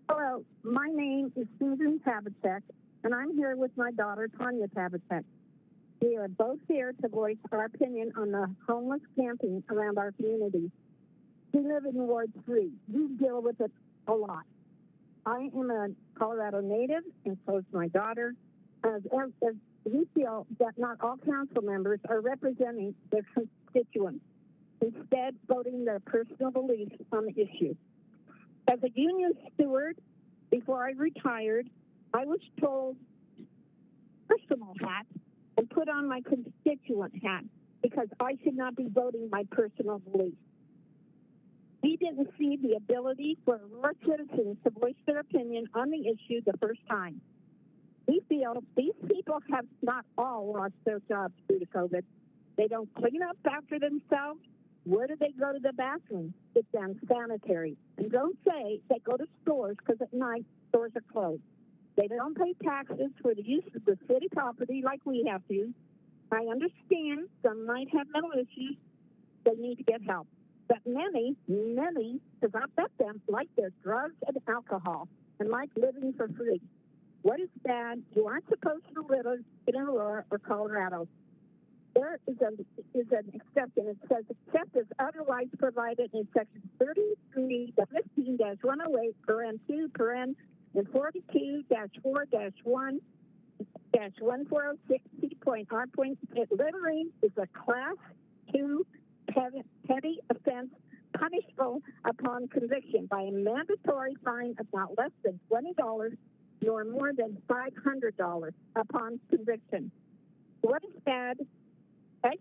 Hello, my name is Susan Tabacek, and I'm here with my daughter, Tanya Tabacek. We are both here to voice our opinion on the homeless camping around our community. We live in Ward 3. We deal with it a lot. I am a Colorado native, and so is my daughter. As we feel that not all council members are representing their constituents, instead voting their personal beliefs on the issue. As a union steward, before I retired, I was told personal hat and put on my constituent hat because I should not be voting my personal beliefs. We didn't see the ability for Aurora citizens to voice their opinion on the issue the first time. We feel these people have not all lost their jobs due to COVID. They don't clean up after themselves. Where do they go to the bathroom? It's unsanitary. And don't say they go to stores because at night stores are closed. They don't pay taxes for the use of the city property like we have to. I understand some might have mental issues. They need to get help. But many, because I bet them, like their drugs and alcohol and like living for free. What is bad? You aren't supposed to live in Aurora or Colorado. There is an exception. It says, except as otherwise provided in section 33-15-108, paren 2, paren, and 42-4-1-1406, C.R. Littering is a class 2 petty offense punishable upon conviction by a mandatory fine of not less than $20 nor more than $500 upon conviction. What is bad? I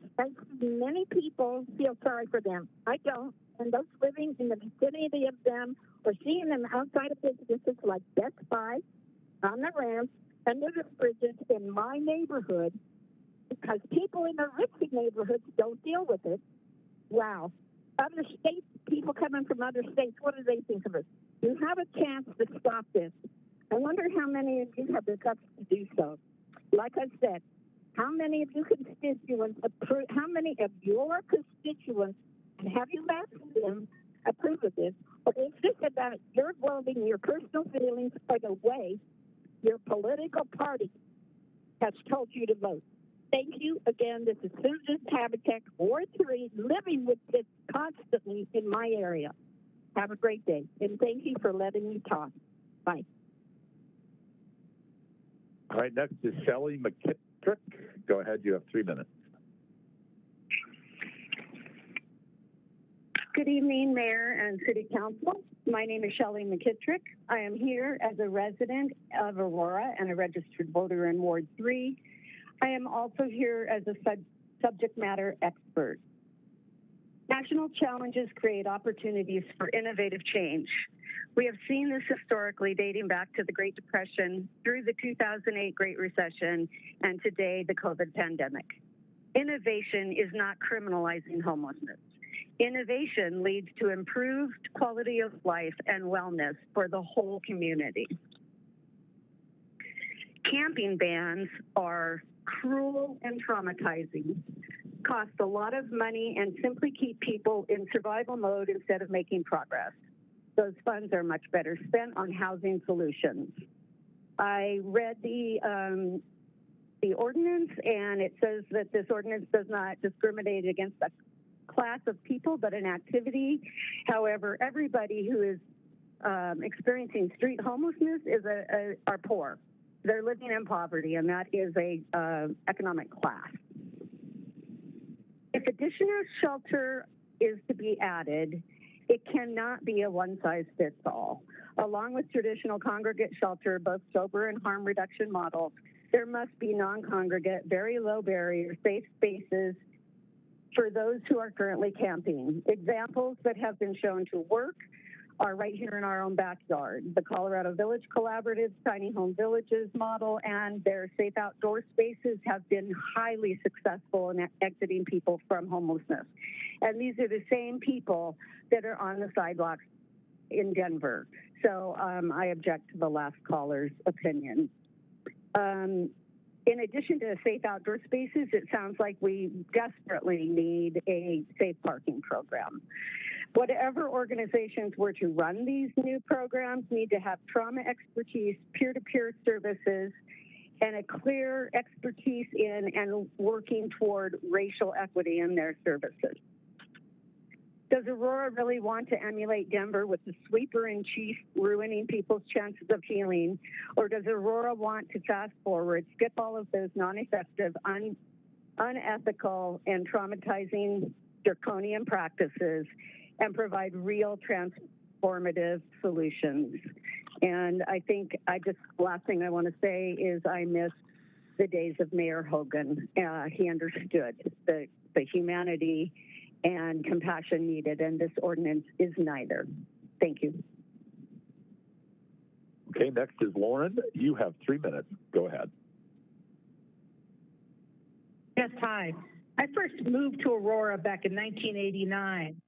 see many people feel sorry for them. I don't. And those living in the vicinity of them or seeing them outside of businesses like Best Buy, on the ramps, under the bridges in my neighborhood, because people in the risky neighborhoods don't deal with it. Wow. Other states, people coming from other states, what do they think of us? You have a chance to stop this. I wonder how many of you have the guts to do so. Like I said, how many of you constituents how many of your constituents, and have you asked them, approve of this? Or is this about your voting, your personal feelings, or the way your political party has told you to vote? Thank you again. This is Susan Tabacek, Ward 3, living with this constantly in my area. Have a great day, and thank you for letting me talk. Bye. All right, next is Shelley McKittrick. Go ahead, you have 3 minutes. Good evening, Mayor and City Council. My name is Shelley McKittrick. I am here as a resident of Aurora and a registered voter in Ward 3. I am also here as a subject matter expert. National challenges create opportunities for innovative change. We have seen this historically dating back to the Great Depression, through the 2008 Great Recession, and today the COVID pandemic. Innovation is not criminalizing homelessness. Innovation leads to improved quality of life and wellness for the whole community. camping bans are cruel and traumatizing, cost a lot of money, and simply keep people in survival mode instead of making progress. Those funds are much better spent on housing solutions. I read the ordinance, and it says that this ordinance does not discriminate against a class of people, but an activity. However, everybody who is experiencing street homelessness are poor. They're living in poverty, and that is a economic class. If additional shelter is to be added, it cannot be a one-size-fits-all. Along with traditional congregate shelter, both sober and harm reduction models, there must be non-congregate, very low barrier, safe spaces for those who are currently camping. Examples that have been shown to work are right here in our own backyard. The Colorado Village Collaborative's Tiny Home Villages model and their safe outdoor spaces have been highly successful in exiting people from homelessness. And these are the same people that are on the sidewalks in Denver. So I object to the last caller's opinion. In addition to safe outdoor spaces, it sounds like we desperately need a safe parking program. Whatever organizations were to run these new programs need to have trauma expertise, peer-to-peer services, and a clear expertise in and working toward racial equity in their services. Does Aurora really want to emulate Denver with the sweeper in chief ruining people's chances of healing? Or does Aurora want to fast forward, skip all of those non-effective, unethical, and traumatizing draconian practices and provide real transformative solutions? And I think last thing I want to say is I miss the days of Mayor Hogan. He understood the humanity and compassion needed, and this ordinance is neither. Thank you. Okay, next is Lauren. You have 3 minutes. Go ahead. Yes, hi. I first moved to Aurora back in 1989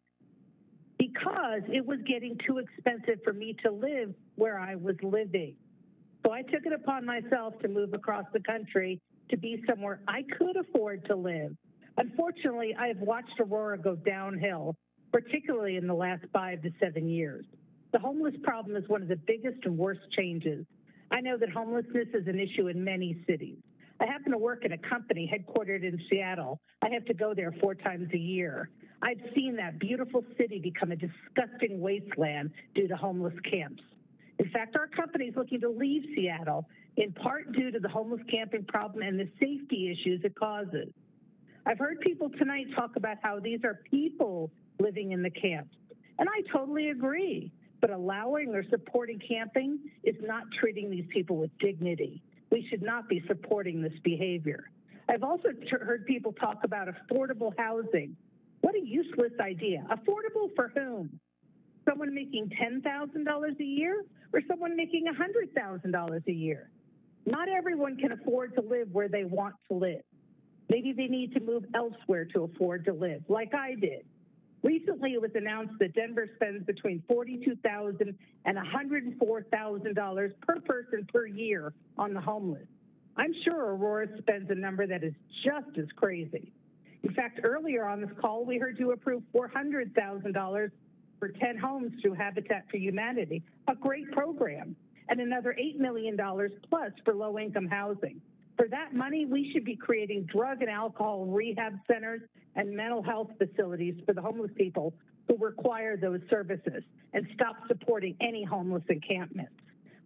because it was getting too expensive for me to live where I was living. So I took it upon myself to move across the country to be somewhere I could afford to live. Unfortunately, I have watched Aurora go downhill, particularly in the last 5 to 7 years. The homeless problem is one of the biggest and worst changes. I know that homelessness is an issue in many cities. I happen to work at a company headquartered in Seattle. I have to go there 4 times a year. I've seen that beautiful city become a disgusting wasteland due to homeless camps. In fact, our company is looking to leave Seattle, in part due to the homeless camping problem and the safety issues it causes. I've heard people tonight talk about how these are people living in the camps, and I totally agree. But allowing or supporting camping is not treating these people with dignity. We should not be supporting this behavior. I've also heard people talk about affordable housing. What a useless idea. Affordable for whom? Someone making $10,000 a year or someone making $100,000 a year? Not everyone can afford to live where they want to live. Maybe they need to move elsewhere to afford to live, like I did. Recently, it was announced that Denver spends between $42,000 and $104,000 per person per year on the homeless. I'm sure Aurora spends a number that is just as crazy. In fact, earlier on this call, we heard you approve $400,000 for 10 homes through Habitat for Humanity, a great program, and another $8 million plus for low-income housing. For that money, we should be creating drug and alcohol rehab centers and mental health facilities for the homeless people who require those services and stop supporting any homeless encampments.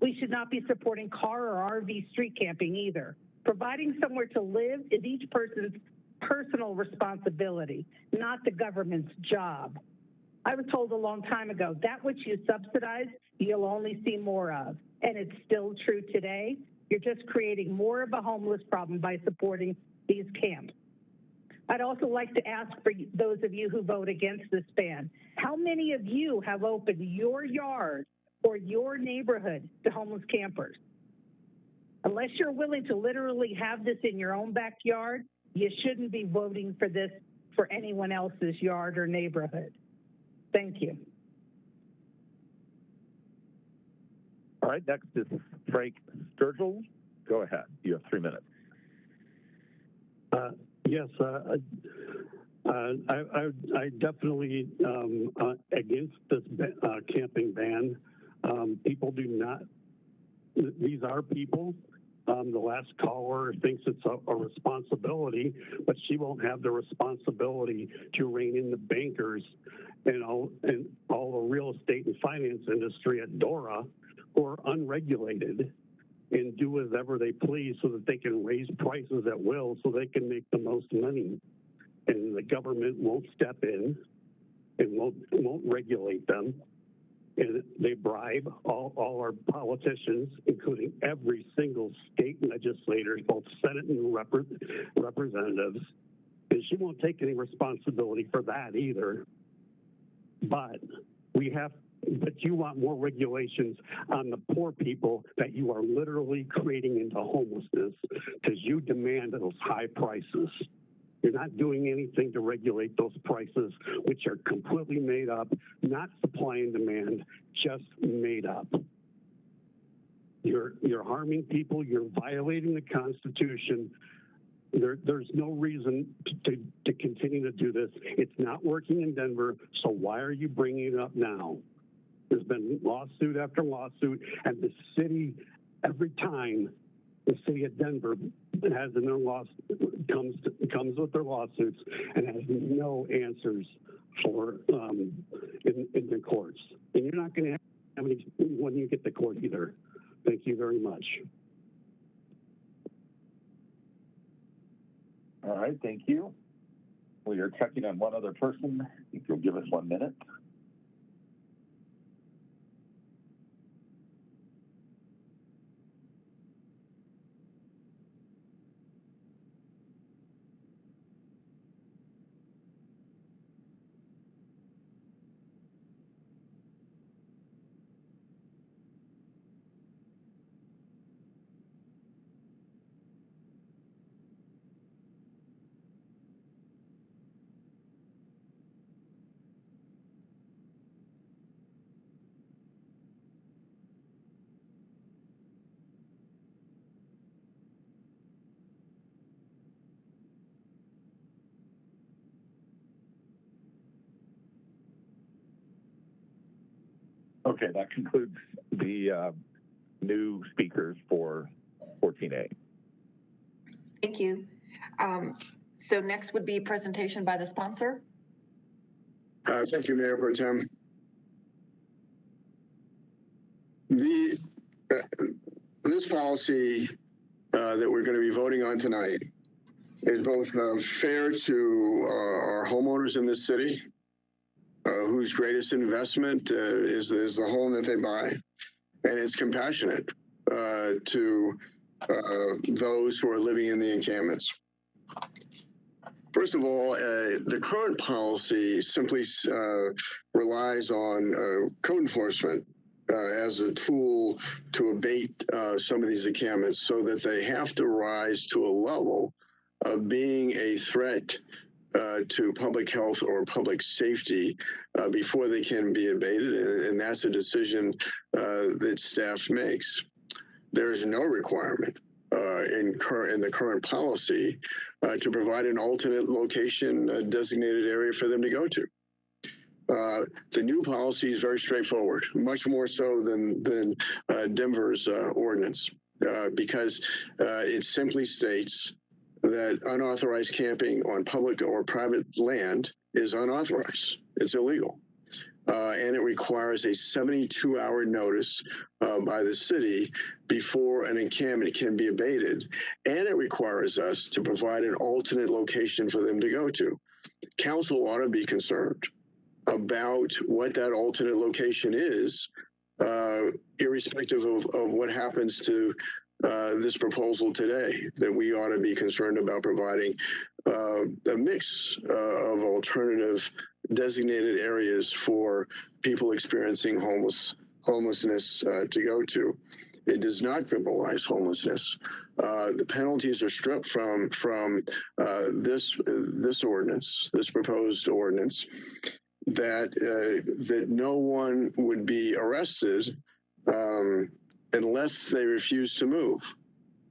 We should not be supporting car or RV street camping either. Providing somewhere to live is each person's personal responsibility, not the government's job. I was told a long time ago, that which you subsidize, you'll only see more of. And it's still true today. You're just creating more of a homeless problem by supporting these camps. I'd also like to ask for those of you who vote against this ban, how many of you have opened your yard or your neighborhood to homeless campers? Unless you're willing to literally have this in your own backyard, you shouldn't be voting for this for anyone else's yard or neighborhood. Thank you. All right, next is Frank Sturgill. Go ahead. You have 3 minutes. Yes, I definitely against this camping ban. People do not. These are people. The last caller thinks it's a responsibility, but she won't have the responsibility to rein in the bankers and all the real estate and finance industry at Dora, who are unregulated and do whatever they please so that they can raise prices at will so they can make the most money. And the government won't step in and won't regulate them. And they bribe all our politicians, including every single state legislator, both Senate and representatives. And she won't take any responsibility for that either. But you want more regulations on the poor people that you are literally creating into homelessness because you demand those high prices. You're not doing anything to regulate those prices, which are completely made up, not supply and demand, just made up. You're harming people. You're violating the Constitution. There's no reason to continue to do this. It's not working in Denver, so why are you bringing it up now? There's been lawsuit after lawsuit, and the city, every time the city of Denver has in their comes with their lawsuits and has no answers for in the courts. And you're not going to have any when you get to court either. Thank you very much. All right, thank you. We are checking on one other person. If you'll give us 1 minute. Okay, that concludes the new speakers for 14A. Thank you. So next would be presentation by the sponsor. Thank you, Mayor Pro Tem. This policy that we're going to be voting on tonight is both fair to our homeowners in this city, whose greatest investment is the home that they buy, and it's compassionate to those who are living in the encampments. First of all, the current policy simply relies on code enforcement as a tool to abate some of these encampments so that they have to rise to a level of being a threat to public health or public safety before they can be abated, and that's a decision that staff makes. There is no requirement in the current policy to provide an alternate location designated area for them to go to. The new policy is very straightforward, much more so than Denver's ordinance, because it simply states that unauthorized camping on public or private land is unauthorized. It's illegal. And it requires a 72-hour notice by the city before an encampment can be abated. And it requires us to provide an alternate location for them to go to. Council ought to be concerned about what that alternate location is, irrespective of what happens to this proposal today, that we ought to be concerned about providing a mix of alternative designated areas for people experiencing homelessness to go to. It does not criminalize homelessness. The penalties are stripped from this ordinance, this proposed ordinance, that no one would be arrested unless they refuse to move.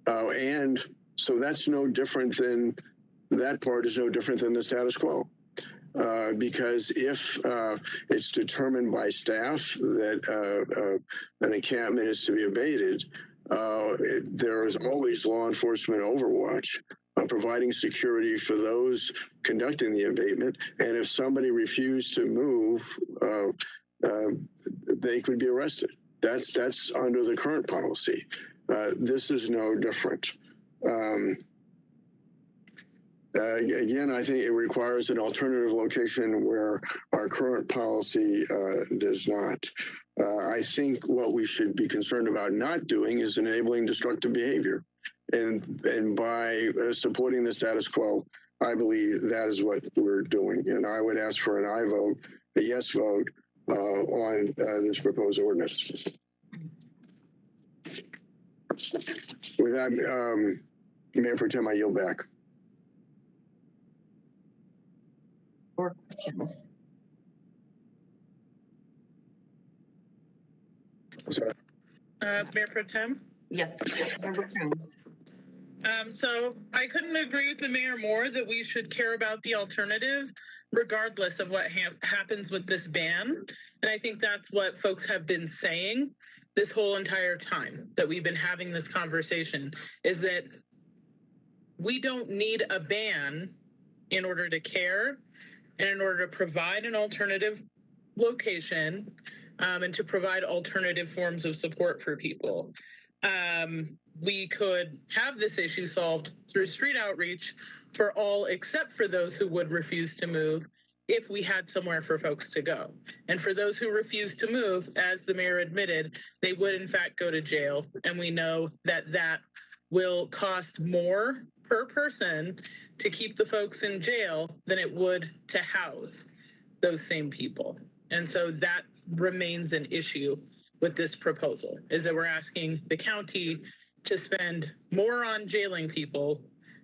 And so that's no different than, that part is no different than the status quo. Because if it's determined by staff that an encampment is to be abated, there is always law enforcement overwatch providing security for those conducting the abatement. And if somebody refused to move, they could be arrested. That's under the current policy. This is no different. Again, I think it requires an alternative location where our current policy does not. I think what we should be concerned about not doing is enabling destructive behavior. And by supporting the status quo, I believe that is what we're doing. And I would ask for an aye vote, a yes vote on this proposed ordinance. With that, Mayor Pro Tem, I yield back. More questions? Mayor Pro Tem? Yes, Member Jones. So I couldn't agree with the mayor more that we should care about the alternative regardless of what happens with this ban. And I think that's what folks have been saying this whole entire time that we've been having this conversation, is that we don't need a ban in order to care and in order to provide an alternative location and to provide alternative forms of support for people. We could have this issue solved through street outreach for all except for those who would refuse to move if we had somewhere for folks to go. And for those who refuse to move, as the mayor admitted, they would in fact go to jail. And we know that that will cost more per person to keep the folks in jail than it would to house those same people. And so that remains an issue with this proposal, is that we're asking the county to spend more on jailing people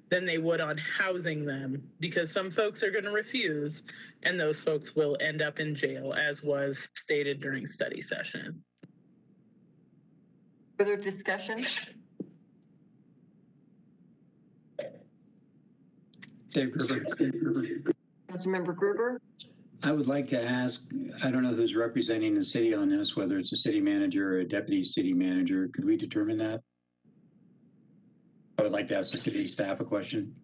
than they would on housing them, because some folks are going to refuse and those folks will end up in jail, as was stated during study session. Further discussion? Dave Gruber. Councilmember Gruber. I would like to ask, I don't know who's representing the city on this, whether it's a city manager or a deputy city manager. Could we determine that? I would like to ask the city staff a question.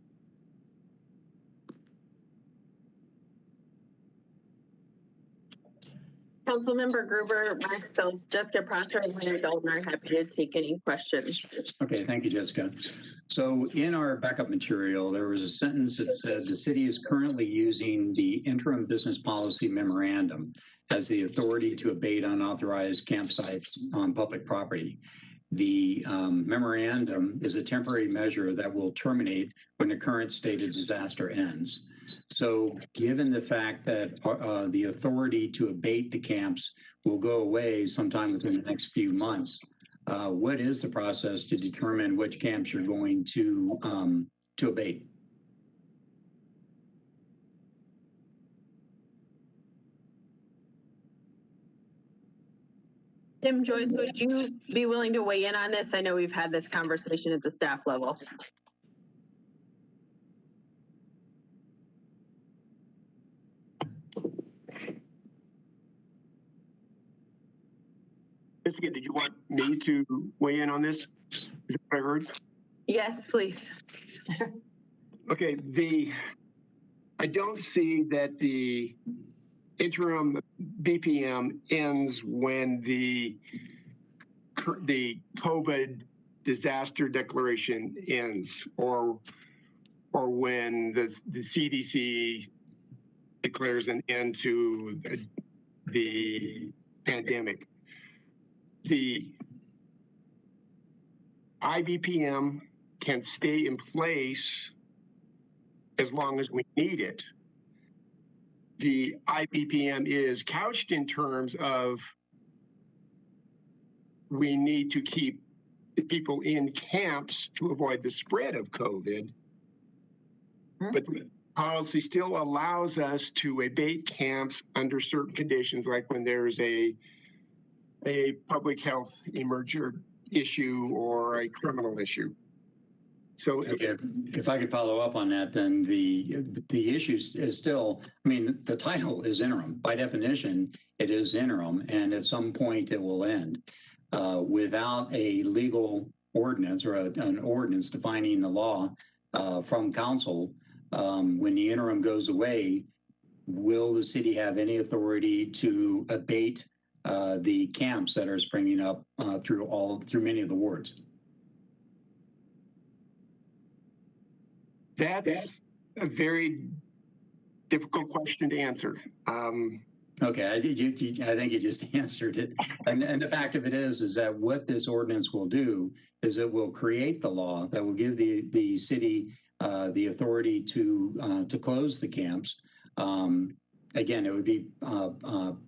Councilmember Gruber, myself, Jessica Prosser, and Larry Dalton are happy to take any questions. Okay, thank you, Jessica. So in our backup material, there was a sentence that said the city is currently using the interim business policy memorandum as the authority to abate unauthorized campsites on public property. The memorandum is a temporary measure that will terminate when the current state of disaster ends. So given the fact that the authority to abate the camps will go away sometime within the next few months, what is the process to determine which camps you're going to abate? Tim Joyce, would you be willing to weigh in on this? I know we've had this conversation at the staff level. Jessica, did you want me to weigh in on this? Is that what I heard? Yes, please. Okay, I don't see that the interim BPM ends when the COVID disaster declaration ends, or when the CDC declares an end to the pandemic. The IBPM can stay in place as long as we need it. The IBPM is couched in terms of we need to keep the people in camps to avoid the spread of COVID. But the policy still allows us to abate camps under certain conditions, like when there's a public health emergency issue or a criminal issue. So okay, if I could follow up on that, then the issue is still, I mean, the title is interim. By definition, it is interim, and at some point it will end. Without a legal ordinance or an ordinance defining the law from council, when the interim goes away, will the city have any authority to abate the camps that are springing up through many of the wards? That's a very difficult question to answer. Okay, I think you just answered it. And the fact of it is that what this ordinance will do is it will create the law that will give the city the authority to close the camps. Again, it would be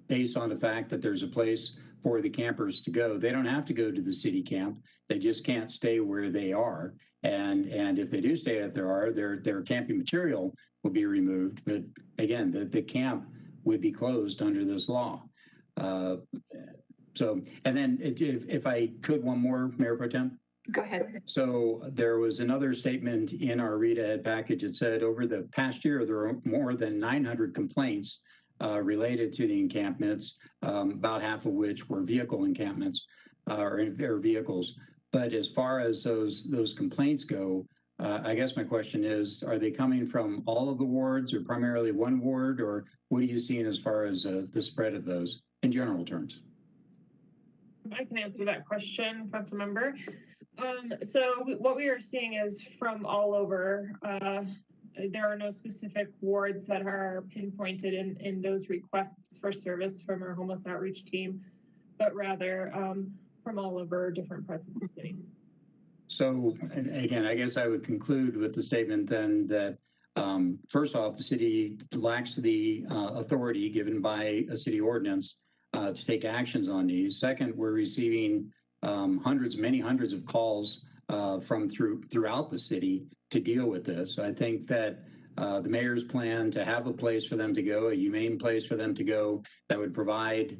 based on the fact that there's a place for the campers to go. They don't have to go to the city camp. They just can't stay where they are. And if they do stay at their camping material will be removed. But again, the camp would be closed under this law. So, and then if I could, one more, Mayor Pro Tem. Go ahead. So there was another statement in our read ahead package. It said over the past year, there are more than 900 complaints related to the encampments, about half of which were vehicle encampments or vehicles. But as far as those complaints go, I guess my question is, are they coming from all of the wards or primarily one ward, or what are you seeing as far as the spread of those in general terms? I can answer that question, Council Member. So what we are seeing is from all over. There are no specific wards that are pinpointed in those requests for service from our homeless outreach team, but rather from all over different parts of the city. So again, I guess I would conclude with the statement then that first off, the city lacks the authority given by a city ordinance to take actions on these. Second, we're receiving many hundreds of calls from throughout the city to deal with this. I think that the mayor's plan to have a place for them to go, a humane place for them to go that would provide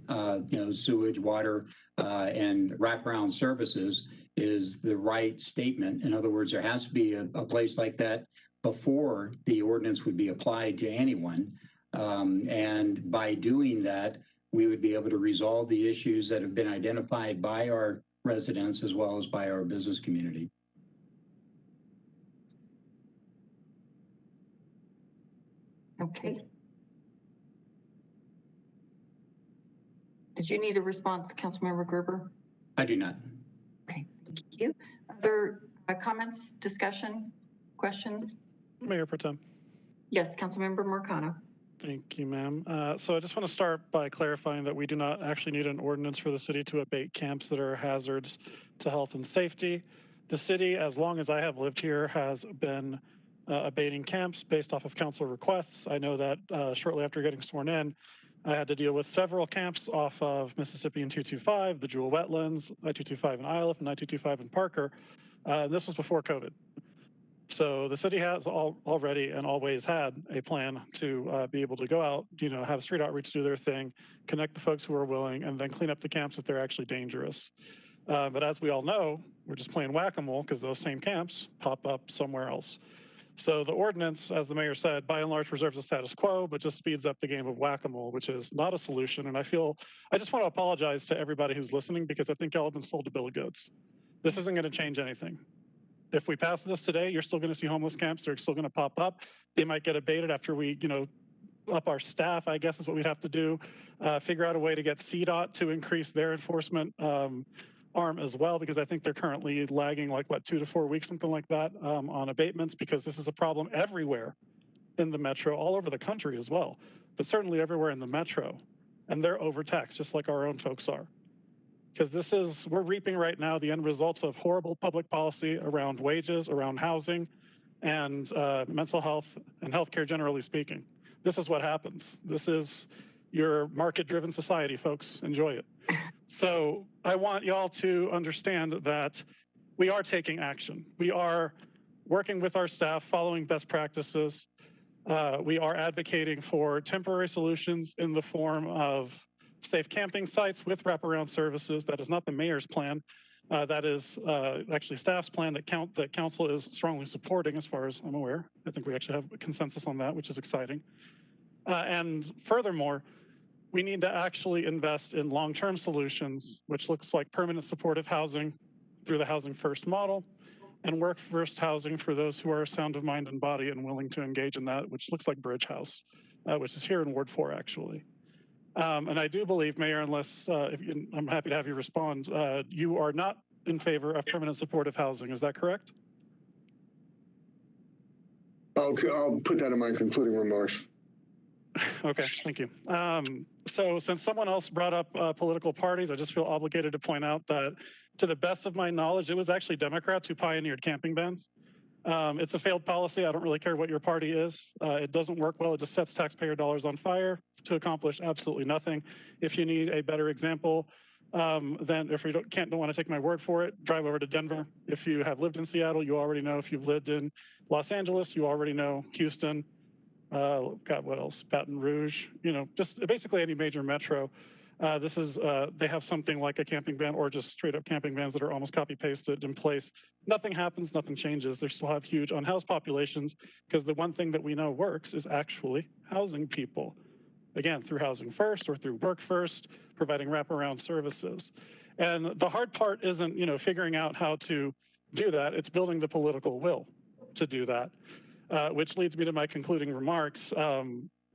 sewage, water, and wraparound services is the right statement. In other words, there has to be a place like that before the ordinance would be applied to anyone. And by doing that, we would be able to resolve the issues that have been identified by our residents as well as by our business community. Okay. Did you need a response, Councilmember Gruber? I do not. Okay, thank you. Other comments, discussion, questions? Mayor Pro Tem. Yes, Councilmember Marcano. Thank you, ma'am. So I just want to start by clarifying that we do not actually need an ordinance for the city to abate camps that are hazards to health and safety. The city, as long as I have lived here, has been abating camps based off of council requests. I know that shortly after getting sworn in, I had to deal with several camps off of Mississippi and 225, the Jewel Wetlands, I-225 in Iliff, and I-225 in Parker. This was before COVID. So the city has already and always had a plan to be able to go out, have street outreach do their thing, connect the folks who are willing, and then clean up the camps if they're actually dangerous. But as we all know, we're just playing whack-a-mole because those same camps pop up somewhere else. So the ordinance, as the mayor said, by and large preserves the status quo, but just speeds up the game of whack-a-mole, which is not a solution. And I just want to apologize to everybody who's listening because I think y'all have been sold a bill of goods. This isn't going to change anything. If we pass this today, you're still going to see homeless camps. They're still going to pop up. They might get abated after we, up our staff, I guess is what we'd have to do. Figure out a way to get CDOT to increase their enforcement arm as well, because I think they're currently lagging 2 to 4 weeks, something like that, on abatements, because this is a problem everywhere in the metro, all over the country as well, but certainly everywhere in the metro. And they're overtaxed, just like our own folks are. Because we're reaping right now the end results of horrible public policy around wages, around housing, and mental health and healthcare generally speaking. This is what happens. This is your market-driven society, folks. Enjoy it. So I want y'all to understand that we are taking action. We are working with our staff, following best practices. We are advocating for temporary solutions in the form of safe camping sites with wraparound services. That is not the mayor's plan. The mayor's plan is to That is actually staff's plan that council is strongly supporting, as far as I'm aware. I think we actually have a consensus on that, which is exciting. And furthermore, we need to actually invest in long-term solutions, which looks like permanent supportive housing through the Housing First model, and work first housing for those who are sound of mind and body and willing to engage in that, which looks like Bridge House, which is here in Ward 4, actually. And I do believe, Mayor, unless I'm happy to have you respond, you are not in favor of permanent supportive housing. Is that correct? Okay, I'll put that in my concluding remarks. Okay, thank you. So since someone else brought up political parties, I just feel obligated to point out that, to the best of my knowledge, it was actually Democrats who pioneered camping bans. It's a failed policy. I don't really care what your party is. It doesn't work well. It just sets taxpayer dollars on fire to accomplish absolutely nothing. If you need a better example, then if you don't want to take my word for it, drive over to Denver. If you have lived in Seattle, you already know. If you've lived in Los Angeles, you already know. Houston, God, what else? Baton Rouge, just basically any major metro. They have something like a camping ban or just straight up camping bans that are almost copy pasted in place. Nothing happens, nothing changes. They still have huge unhoused populations because the one thing that we know works is actually housing people. Again, through Housing First or through Work First, providing wraparound services. And the hard part isn't, figuring out how to do that. It's building the political will to do that. Which leads me to my concluding remarks.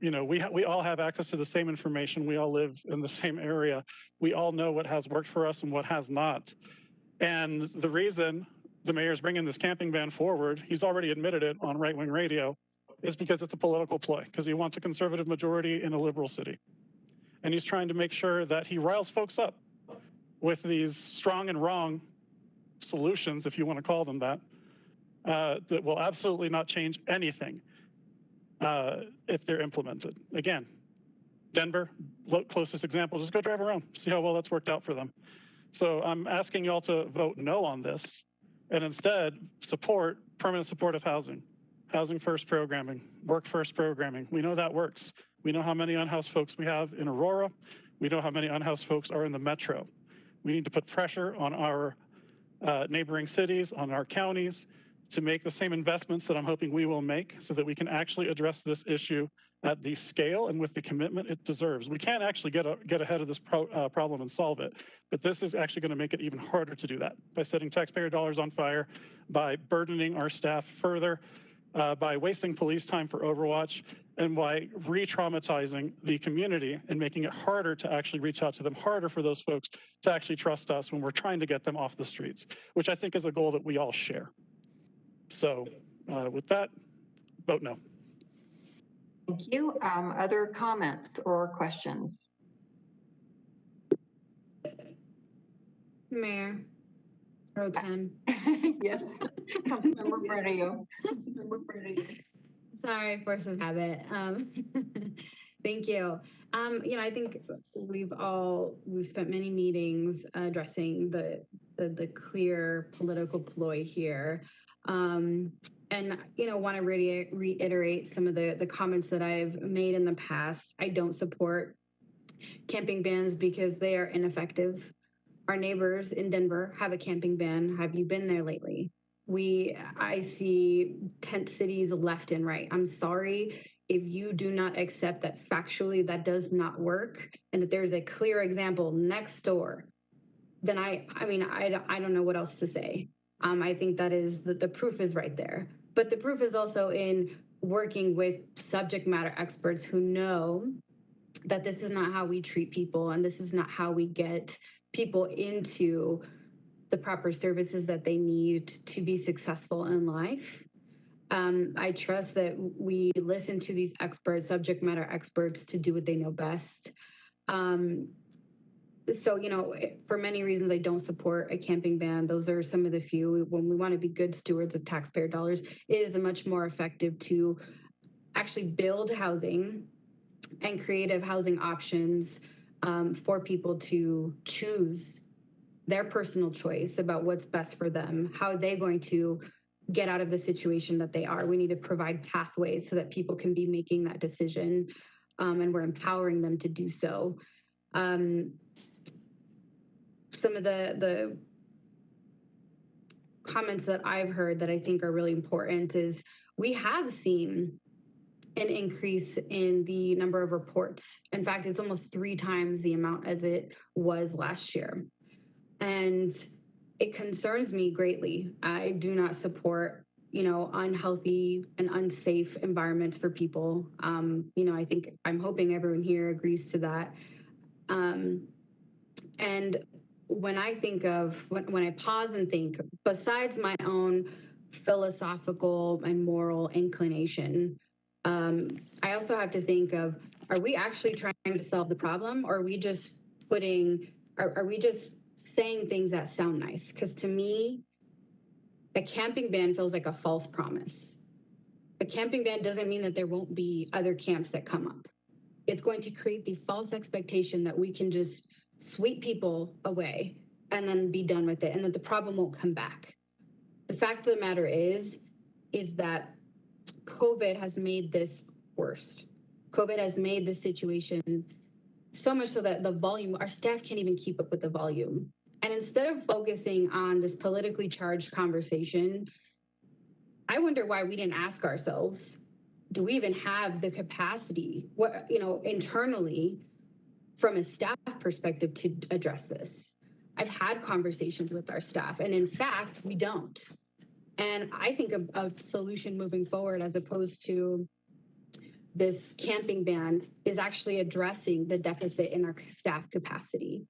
We all have access to the same information. We all live in the same area. We all know what has worked for us and what has not. And the reason the mayor's bringing this camping ban forward, he's already admitted it on right-wing radio, is because it's a political ploy, because he wants a conservative majority in a liberal city. And he's trying to make sure that he riles folks up with these strong and wrong solutions, if you want to call them that, that will absolutely not change anything if they're implemented. Again, Denver, closest example, just go drive around, see how well that's worked out for them. So I'm asking y'all to vote no on this and instead support permanent supportive housing, Housing First programming, Work First programming. We know that works. We know how many unhoused folks we have in Aurora. We know how many unhoused folks are in the metro. We need to put pressure on our neighboring cities, on our counties, to make the same investments that I'm hoping we will make so that we can actually address this issue at the scale and with the commitment it deserves. We can't actually get ahead of this problem and solve it, but this is actually going to make it even harder to do that by setting taxpayer dollars on fire, by burdening our staff further, by wasting police time for Overwatch, and by re-traumatizing the community and making it harder to actually reach out to them, harder for those folks to actually trust us when we're trying to get them off the streets, which I think is a goal that we all share. So with that, vote no. Thank you. Other comments or questions? Mayor Pro Tem. Yes, Councilmember Brennan. Sorry, force of habit. Thank you. I think we've spent many meetings addressing the clear political ploy here. And want to reiterate some of the comments that I've made in the past. I don't support camping bans because they are ineffective. Our neighbors in Denver have a camping ban. Have you been there lately? I see tent cities left and right. I'm sorry if you do not accept that factually that does not work and that there's a clear example next door, then I don't know what else to say. I think that is the proof is right there. But the proof is also in working with subject matter experts who know that this is not how we treat people and this is not how we get people into the proper services that they need to be successful in life. I trust that we listen to these experts, subject matter experts, to do what they know best. So, for many reasons, I don't support a camping ban. Those are some of the few. When we want to be good stewards of taxpayer dollars, it is much more effective to actually build housing and creative housing options for people to choose their personal choice about what's best for them. How are they going to get out of the situation that they are? We need to provide pathways so that people can be making that decision, and we're empowering them to do so. Some of the comments that I've heard that I think are really important is we have seen an increase in the number of reports. In fact, it's almost 3 times the amount as it was last year. And it concerns me greatly. I do not support, unhealthy and unsafe environments for people. I'm hoping everyone here agrees to that. And when I think of, when I pause and think, besides my own philosophical and moral inclination, I also have to think of, are we actually trying to solve the problem, or are we just are we just saying things that sound nice? Because to me, a camping ban feels like a false promise. A camping ban doesn't mean that there won't be other camps that come up. It's going to create the false expectation that we can just sweep people away and then be done with it, and that the problem won't come back. The fact of the matter is that COVID has made this worse. COVID has made this situation so much so that the volume, our staff can't even keep up with the volume. And instead of focusing on this politically charged conversation, I wonder why we didn't ask ourselves, do we even have the capacity, internally from a staff perspective to address this? I've had conversations with our staff, and in fact, we don't. And I think a solution moving forward, as opposed to this camping ban, is actually addressing the deficit in our staff capacity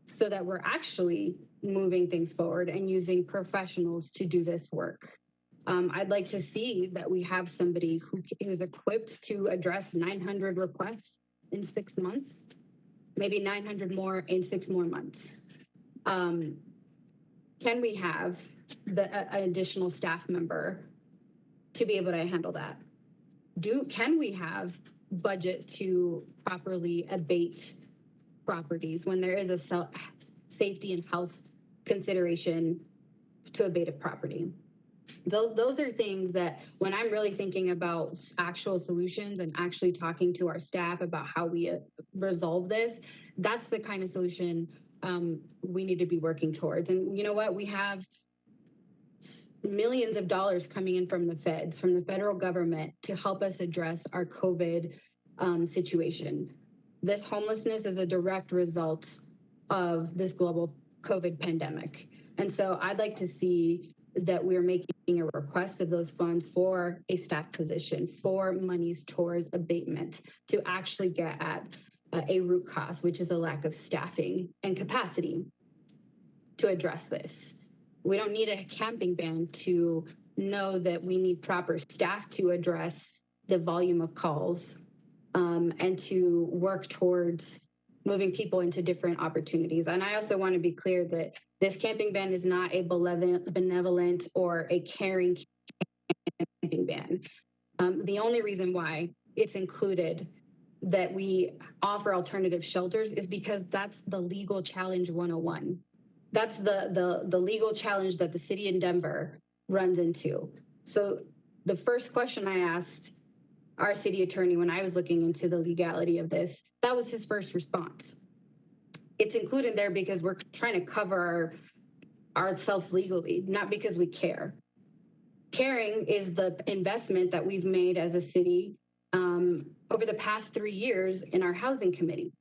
so that we're actually moving things forward and using professionals to do this work. I'd like to see that we have somebody who is equipped to address 900 requests in 6 months, maybe 900 more in 6 more months. Can we have an additional staff member to be able to handle that? Can we have budget to properly abate properties when there is a safety and health consideration to abate a property? Those are things that, when I'm really thinking about actual solutions and actually talking to our staff about how we resolve this, that's the kind of solution we need to be working towards. And you know what? We have millions of dollars coming in from the feds, from the federal government, to help us address our COVID situation. This homelessness is a direct result of this global COVID pandemic. And so I'd like to see that we're making a request of those funds for a staff position, for monies towards abatement, to actually get at a root cause, which is a lack of staffing and capacity to address this. We don't need a camping ban to know that we need proper staff to address the volume of calls and to work towards moving people into different opportunities. And I also want to be clear that this camping ban is not a benevolent or a caring camping ban. The only reason why it's included that we offer alternative shelters is because that's the legal challenge 101. That's the legal challenge that the city in Denver runs into. So the first question I asked our city attorney when I was looking into the legality of this, that was his first response. It's included there because we're trying to cover ourselves legally, not because we care. Caring is the investment that we've made as a city over the past 3 years in our housing committee.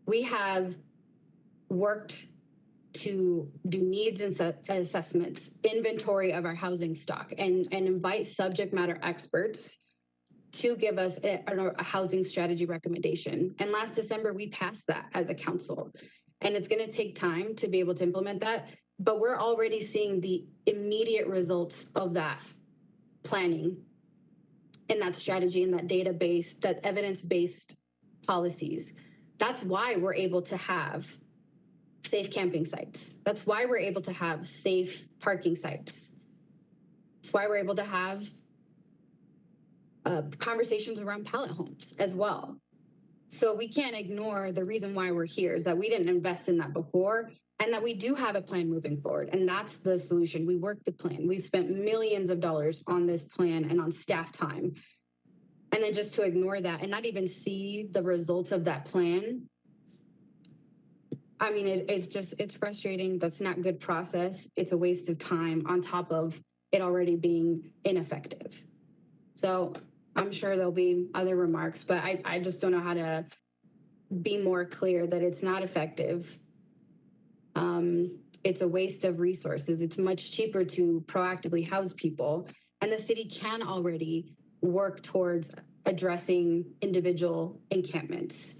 We have worked to do needs assessments, inventory of our housing stock, and invite subject matter experts to give us a housing strategy recommendation. And last December, we passed that as a council. And it's going to take time to be able to implement that, but we're already seeing the immediate results of that planning and that strategy and that database, that evidence-based policies. That's why we're able to have safe camping sites. That's why we're able to have safe parking sites. That's why we're able to have conversations around pallet homes as well. So we can't ignore the reason why we're here is that we didn't invest in that before, and that we do have a plan moving forward. And that's the solution. We worked the plan. We've spent millions of dollars on this plan and on staff time. And then just to ignore that and not even see the results of that plan, I mean, it's frustrating. That's not good process. It's a waste of time on top of it already being ineffective. So I'm sure there'll be other remarks, but I just don't know how to be more clear that it's not effective. It's a waste of resources. It's much cheaper to proactively house people, and the city can already work towards addressing individual encampments,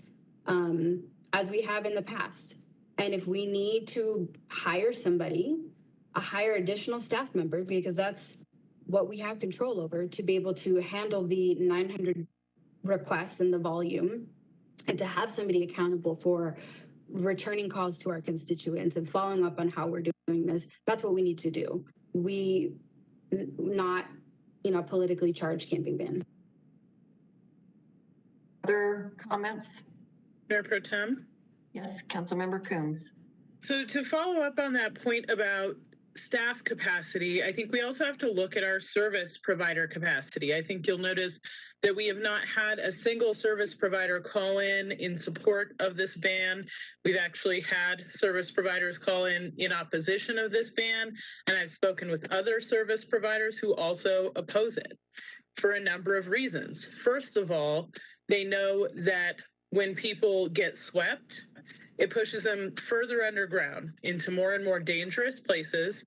as we have in the past. And if we need to hire somebody, hire additional staff members, because that's what we have control over, to be able to handle the 900 requests and the volume, and to have somebody accountable for returning calls to our constituents and following up on how we're doing this. That's what we need to do. We not, politically charged camping ban. Other comments? Mayor Pro Tem? Yes, Councilmember Coombs. So to follow up on that point about staff capacity, I think we also have to look at our service provider capacity. I think you'll notice that we have not had a single service provider call in support of this ban. We've actually had service providers call in opposition of this ban, and I've spoken with other service providers who also oppose it for a number of reasons. First of all, they know that when people get swept, it pushes them further underground into more and more dangerous places,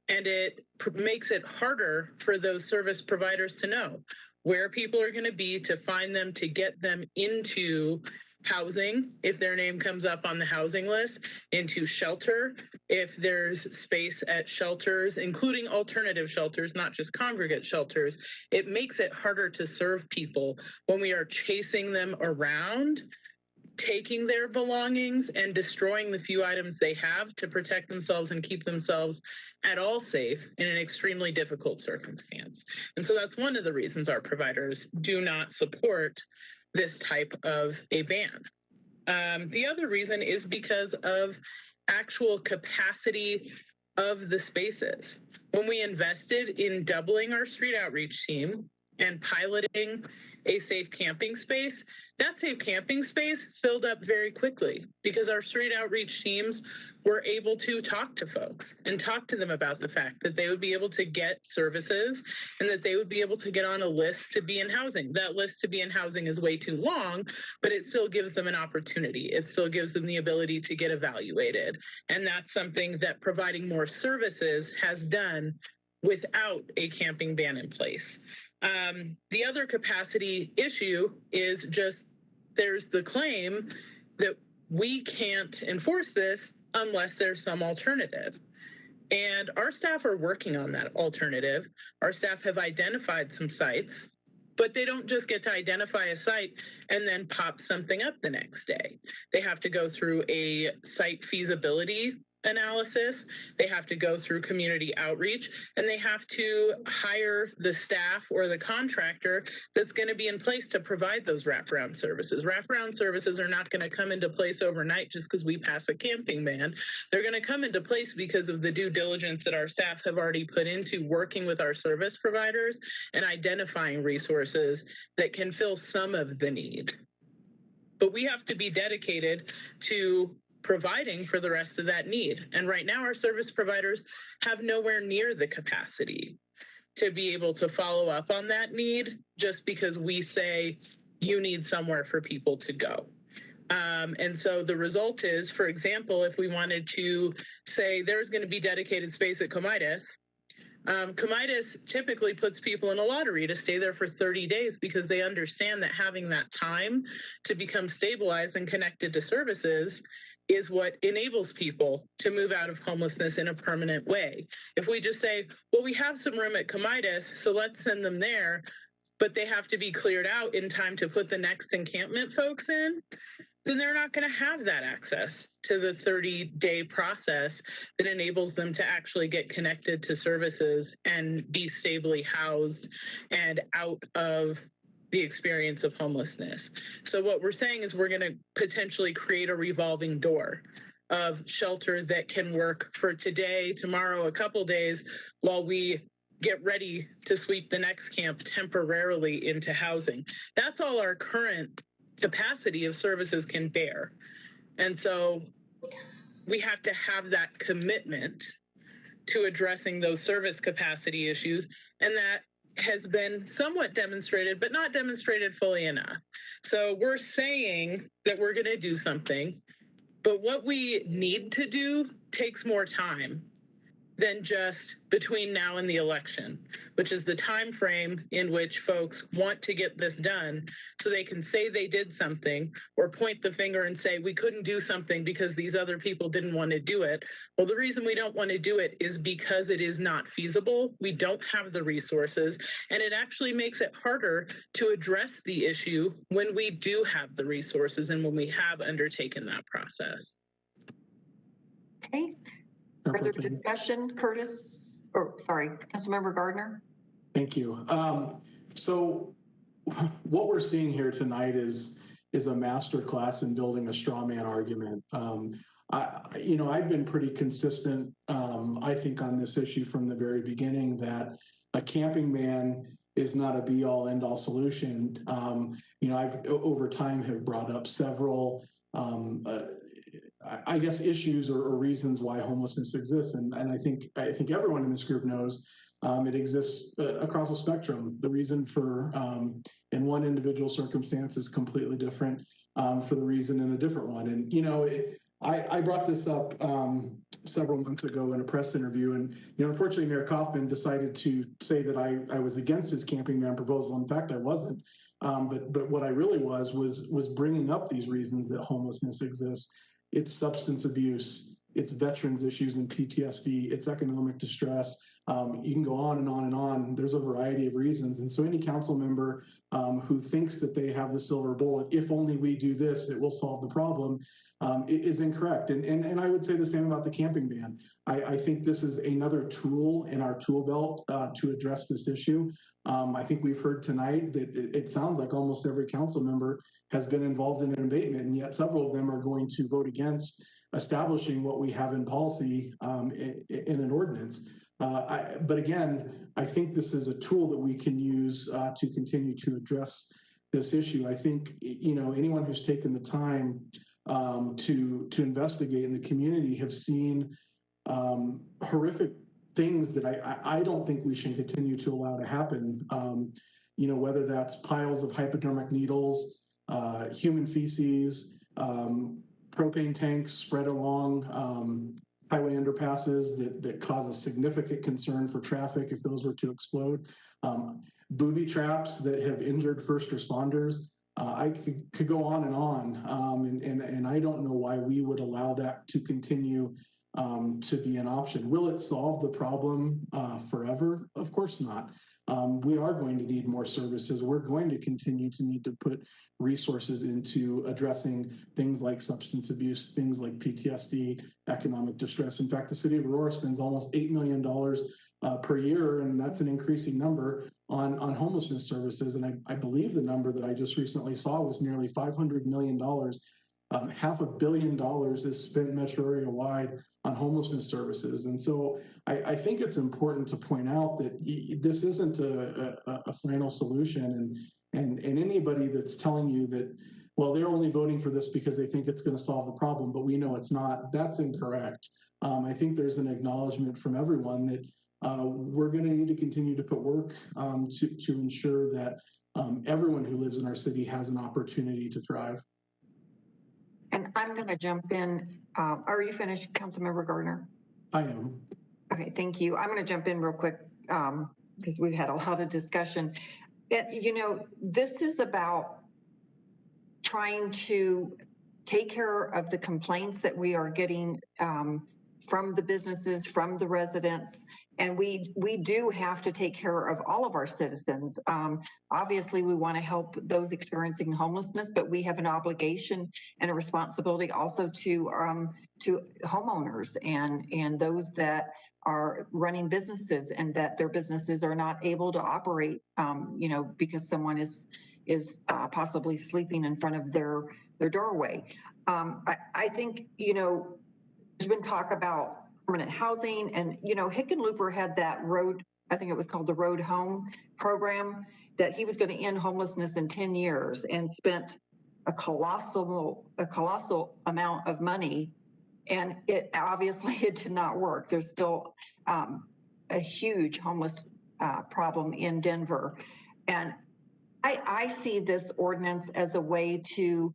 and it makes it harder for those service providers to know where people are going to be, to find them, to get them into housing if their name comes up on the housing list, into shelter if there's space at shelters, including alternative shelters, not just congregate shelters. It makes it harder to serve people when we are chasing them around, taking their belongings and destroying the few items they have to protect themselves and keep themselves at all safe in an extremely difficult circumstance. And so that's one of the reasons our providers do not support this type of a ban. The other reason is because of actual capacity of the spaces. When we invested in doubling our street outreach team and piloting a safe camping space, that safe camping space filled up very quickly because our street outreach teams were able to talk to folks and talk to them about the fact that they would be able to get services and that they would be able to get on a list to be in housing. That list to be in housing is way too long, but it still gives them an opportunity. It still gives them the ability to get evaluated. And that's something that providing more services has done without a camping ban in place. The other capacity issue is just there's the claim that we can't enforce this unless there's some alternative. And our staff are working on that alternative. Our staff have identified some sites, but they don't just get to identify a site and then pop something up the next day. They have to go through a site feasibility analysis, they have to go through community outreach, and they have to hire the staff or the contractor that's going to be in place to provide those wraparound services. Wraparound services are not going to come into place overnight just because we pass a camping ban. They're going to come into place because of the due diligence that our staff have already put into working with our service providers and identifying resources that can fill some of the need. But we have to be dedicated to providing for the rest of that need. And right now, our service providers have nowhere near the capacity to be able to follow up on that need just because we say you need somewhere for people to go. And so the result is, for example, if we wanted to say there's going to be dedicated space at Comidas, Comidas typically puts people in a lottery to stay there for 30 days because they understand that having that time to become stabilized and connected to services is what enables people to move out of homelessness in a permanent way. If we just say, well, we have some room at Comidas, so let's send them there, but they have to be cleared out in time to put the next encampment folks in, then they're not going to have that access to the 30-day process that enables them to actually get connected to services and be stably housed and out of the experience of homelessness. So what we're saying is we're going to potentially create a revolving door of shelter that can work for today, tomorrow, a couple days, while we get ready to sweep the next camp temporarily into housing. That's all our current capacity of services can bear. And so we have to have that commitment to addressing those service capacity issues. And that has been somewhat demonstrated, but not demonstrated fully enough. So we're saying that we're going to do something, but what we need to do takes more time than just between now and the election, which is the time frame in which folks want to get this done so they can say they did something or point the finger and say we couldn't do something because these other people didn't want to do it. Well, the reason we don't want to do it is because it is not feasible. We don't have the resources, and it actually makes it harder to address the issue when we do have the resources and when we have undertaken that process. Okay. Further discussion, Curtis, or sorry, Councilmember Gardner? Thank you. So what we're seeing here tonight is a master class in building a straw man argument. I've been pretty consistent, I think, on this issue from the very beginning that a camping ban is not a be-all, end-all solution. I've over time have brought up several I guess issues or reasons why homelessness exists, and I think everyone in this group knows it exists across a spectrum. The reason for in one individual circumstance is completely different for the reason in a different one. And I brought this up several months ago in a press interview, and unfortunately Mayor Kaufman decided to say that I was against his camping ban proposal. In fact, I wasn't. But what I really was bringing up these reasons that homelessness exists. It's substance abuse, it's veterans issues and PTSD, it's economic distress. You can go on and on and on. There's a variety of reasons. And so any council member who thinks that they have the silver bullet, if only we do this, it will solve the problem, is incorrect. And I would say the same about the camping ban. I think this is another tool in our tool belt to address this issue. I think we've heard tonight that it sounds like almost every council member has been involved in an abatement, and yet several of them are going to vote against establishing what we have in policy in an ordinance. But again, I think this is a tool that we can use to continue to address this issue. I think anyone who's taken the time to investigate in the community have seen horrific things that I don't think we should continue to allow to happen. Whether that's piles of hypodermic needles, human feces, propane tanks spread along highway underpasses that cause a significant concern for traffic if those were to explode, booby traps that have injured first responders. I could go on, and I don't know why we would allow that to continue to be an option. Will it solve the problem forever? Of course not. We are going to need more services. We're going to continue to need to put resources into addressing things like substance abuse, things like PTSD, economic distress. In fact, the city of Aurora spends almost $8 million per year, and that's an increasing number on homelessness services. And I believe the number that I just recently saw was nearly $500 million. $500 million is spent metro area wide on homelessness services. And so I think it's important to point out that this isn't a final solution. And anybody that's telling you that, well, they're only voting for this because they think it's going to solve the problem, but we know it's not, that's incorrect. I think there's an acknowledgement from everyone that we're going to need to continue to put work to ensure that everyone who lives in our city has an opportunity to thrive. And I'm going to jump in. Are you finished, Councilmember Gardner? I am. Okay, thank you. I'm going to jump in real quick because we've had a lot of discussion. This is about trying to take care of the complaints that we are getting from the businesses, from the residents, and we do have to take care of all of our citizens. Obviously, we want to help those experiencing homelessness, but we have an obligation and a responsibility also to homeowners and those that are running businesses and that their businesses are not able to operate, because someone is possibly sleeping in front of their doorway. I think, there's been talk about permanent housing, and Hickenlooper had that road, I think it was called the Road Home program, that he was going to end homelessness in 10 years and spent a colossal amount of money And it obviously it did not work. There's still a huge homeless problem in Denver. And I see this ordinance as a way to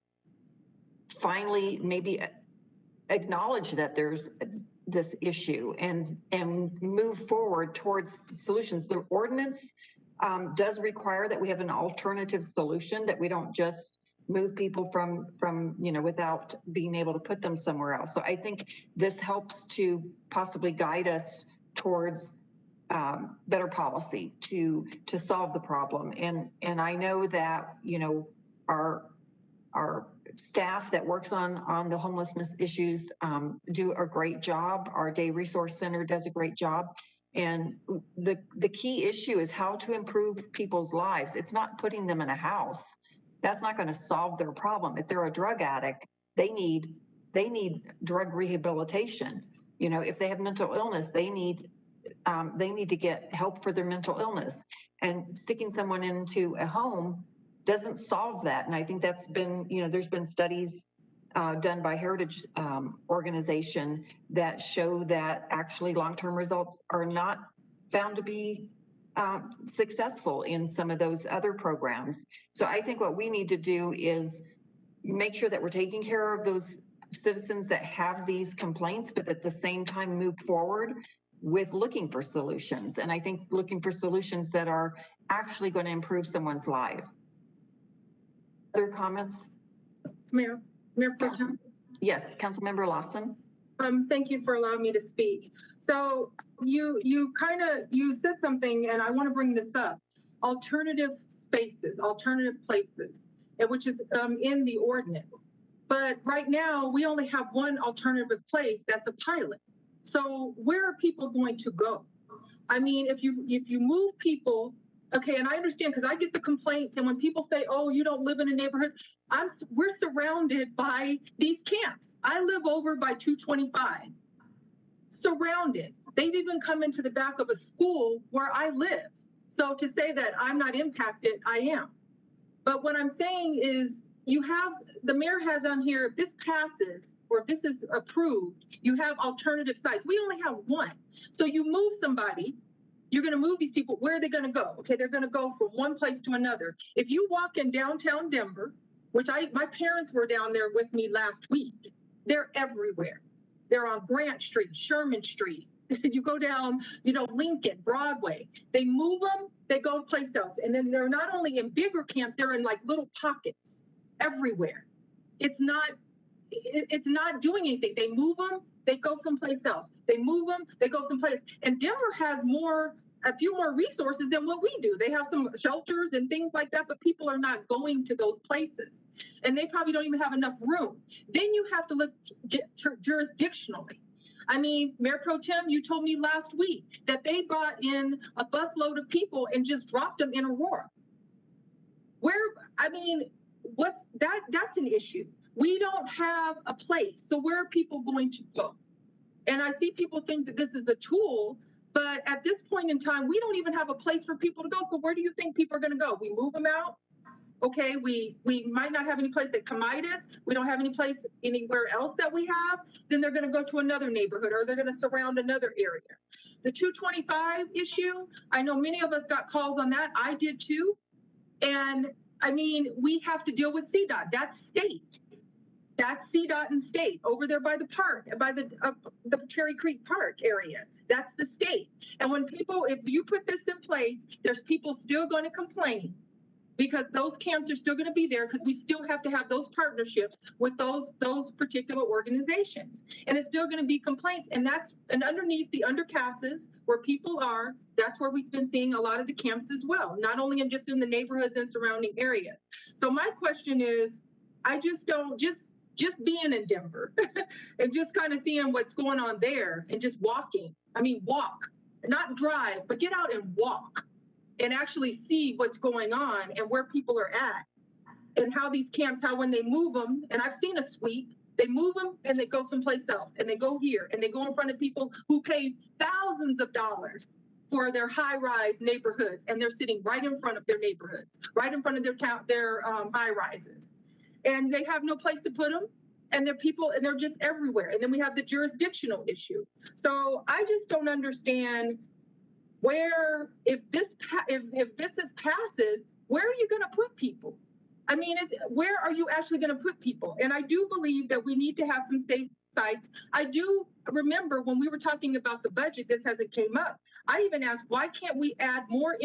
finally maybe acknowledge that there's this issue and move forward towards solutions. The ordinance does require that we have an alternative solution, that we don't just move people from without being able to put them somewhere else. So I think this helps to possibly guide us towards better policy to solve the problem. And I know that our staff that works on the homelessness issues do a great job. Our Day Resource Center does a great job. And the key issue is how to improve people's lives. It's not putting them in a house. That's not going to solve their problem. If they're a drug addict, they need drug rehabilitation. If they have mental illness, they need to get help for their mental illness. And sticking someone into a home doesn't solve that. And I think that's been, there's been studies done by Heritage organization that show that actually long-term results are not found to be successful in some of those other programs. So I think what we need to do is make sure that we're taking care of those citizens that have these complaints, but at the same time move forward with looking for solutions. And I think looking for solutions that are actually going to improve someone's life. Other comments? Mayor Pro Tem? Yes, Councilmember Lawson. Thank you for allowing me to speak. So you said something, and I want to bring this up. Alternative spaces, alternative places, which is in the ordinance. But right now, we only have one alternative place that's a pilot. So where are people going to go? I mean, if you move people, okay, and I understand because I get the complaints, and when people say, "Oh, you don't live in a neighborhood," we're surrounded by these camps. I live over by 225, surrounded. They've even come into the back of a school where I live. So to say that I'm not impacted, I am. But what I'm saying is, the mayor has on here, if this passes or if this is approved, you have alternative sites. We only have one. So you move somebody. You're going to move these people. Where are they going to go? Okay, they're going to go from one place to another. If you walk in downtown Denver, which my parents were down there with me last week, they're everywhere. They're on Grant Street, Sherman Street. You go down, Lincoln, Broadway. They move them, they go to place else. And then they're not only in bigger camps, they're in like little pockets everywhere. It's not doing anything. They move them, they go someplace else. They move them, they go someplace. And Denver has a few more resources than what we do. They have some shelters and things like that, but people are not going to those places. And they probably don't even have enough room. Then you have to look jurisdictionally. I mean, Mayor Pro Tem, you told me last week that they brought in a busload of people and just dropped them in Aurora. That's an issue. We don't have a place. So where are people going to go? And I see people think that this is a tool, but at this point in time, we don't even have a place for people to go. So where do you think people are going to go? We move them out. Okay, we might not have any place at Comidas. We don't have any place anywhere else that we have. Then they're going to go to another neighborhood, or they're going to surround another area. The 225 issue, I know many of us got calls on that. I did too. And I mean, we have to deal with CDOT. That's state. That's CDOT and state over there by the park, by the Cherry Creek Park area. That's the state. And if you put this in place, there's people still going to complain, because those camps are still going to be there, because we still have to have those partnerships with those particular organizations. And it's still going to be complaints. And underneath the underpasses where people are, that's where we've been seeing a lot of the camps as well, not only just in the neighborhoods and surrounding areas. So my question is, I just being in Denver and just kind of seeing what's going on there and just walking. I mean, walk, not drive, but get out and walk and actually see what's going on and where people are at, and how these camps, how when they move them, and I've seen a sweep, they move them and they go someplace else, and they go here and they go in front of people who pay thousands of dollars for their high-rise neighborhoods, and they're sitting right in front of their neighborhoods, right in front of their high-rises. And they have no place to put them. and they're people, and they're just everywhere. And then we have the jurisdictional issue. So I just don't understand where, if this passes, where are you going to put people? I mean, where are you actually going to put people? And I do believe that we need to have some safe sites. I do remember when we were talking about the budget, this hasn't came up. I even asked, why can't we add more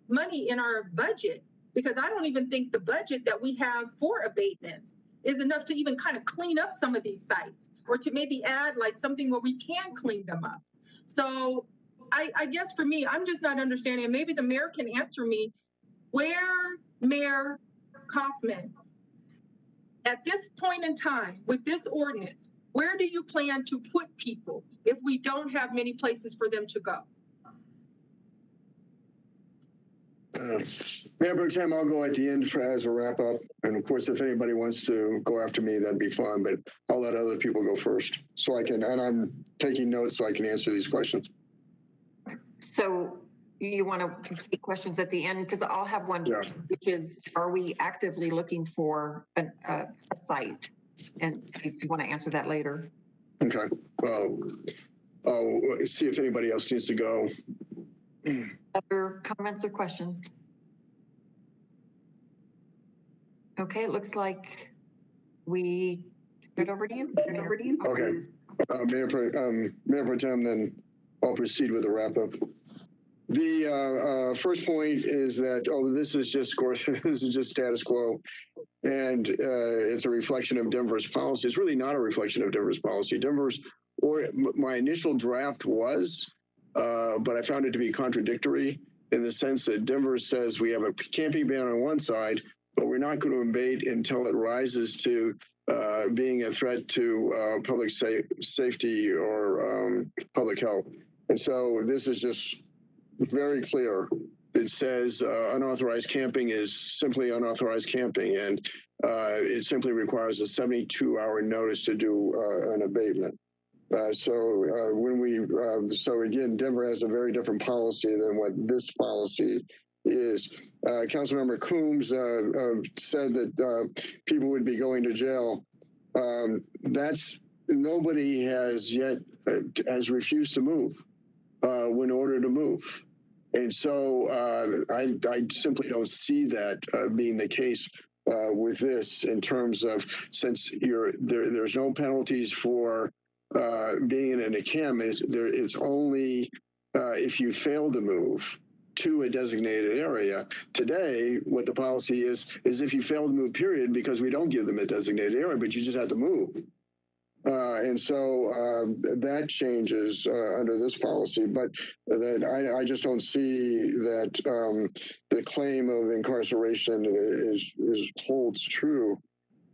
money in our budget? Because I don't even think the budget that we have for abatements is enough to even kind of clean up some of these sites, or to maybe add like something where we can clean them up. So I guess for me, I'm just not understanding, and maybe the mayor can answer me, where Mayor Kaufman, at this point in time with this ordinance, where do you plan to put people if we don't have many places for them to go? Mayor Pro Tem, I'll go at the end as a wrap up. And of course, if anybody wants to go after me, that'd be fine, but I'll let other people go first so I can, and I'm taking notes so I can answer these questions. So you want to take questions at the end? Because I'll have one, yeah, which is, are we actively looking for a site? And if you want to answer that later. Okay. Well, I'll see if anybody else needs to go. Other comments or questions? Okay, it looks like we turn it over to you. Okay. Mayor Pro Tem, then I'll proceed with the wrap up. The first point is that, this is just this is just status quo, and it's a reflection of Denver's policy. It's really not a reflection of Denver's policy. My initial draft was, but I found it to be contradictory in the sense that Denver says we have a camping ban on one side, but we're not going to abate until it rises to being a threat to public safety or public health. And so this is just very clear. It says unauthorized camping is simply unauthorized camping, and it simply requires a 72-hour notice to do an abatement. So again, Denver has a very different policy than what this policy is. Councilmember Coombs said that people would be going to jail. Nobody has yet has refused to move in order to move. And so I simply don't see that being the case with this, in terms of, since there's no penalties for being in an encampment. It's only if you fail to move to a designated area. Today, what the policy is if you fail to move, period, because we don't give them a designated area, but you just have to move. And so that changes under this policy, but that I just don't see that the claim of incarceration holds true.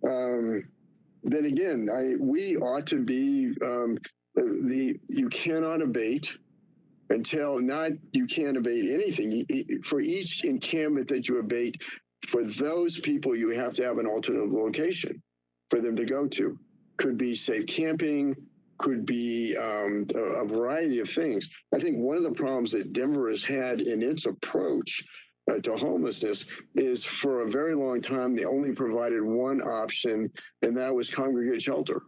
Then again, we ought to be you cannot abate until you can't abate anything. For each encampment that you abate, for those people, you have to have an alternate location for them to go to. Could be safe camping, could be a variety of things. I think one of the problems that Denver has had in its approach to homelessness is, for a very long time, they only provided one option, and that was congregate shelter,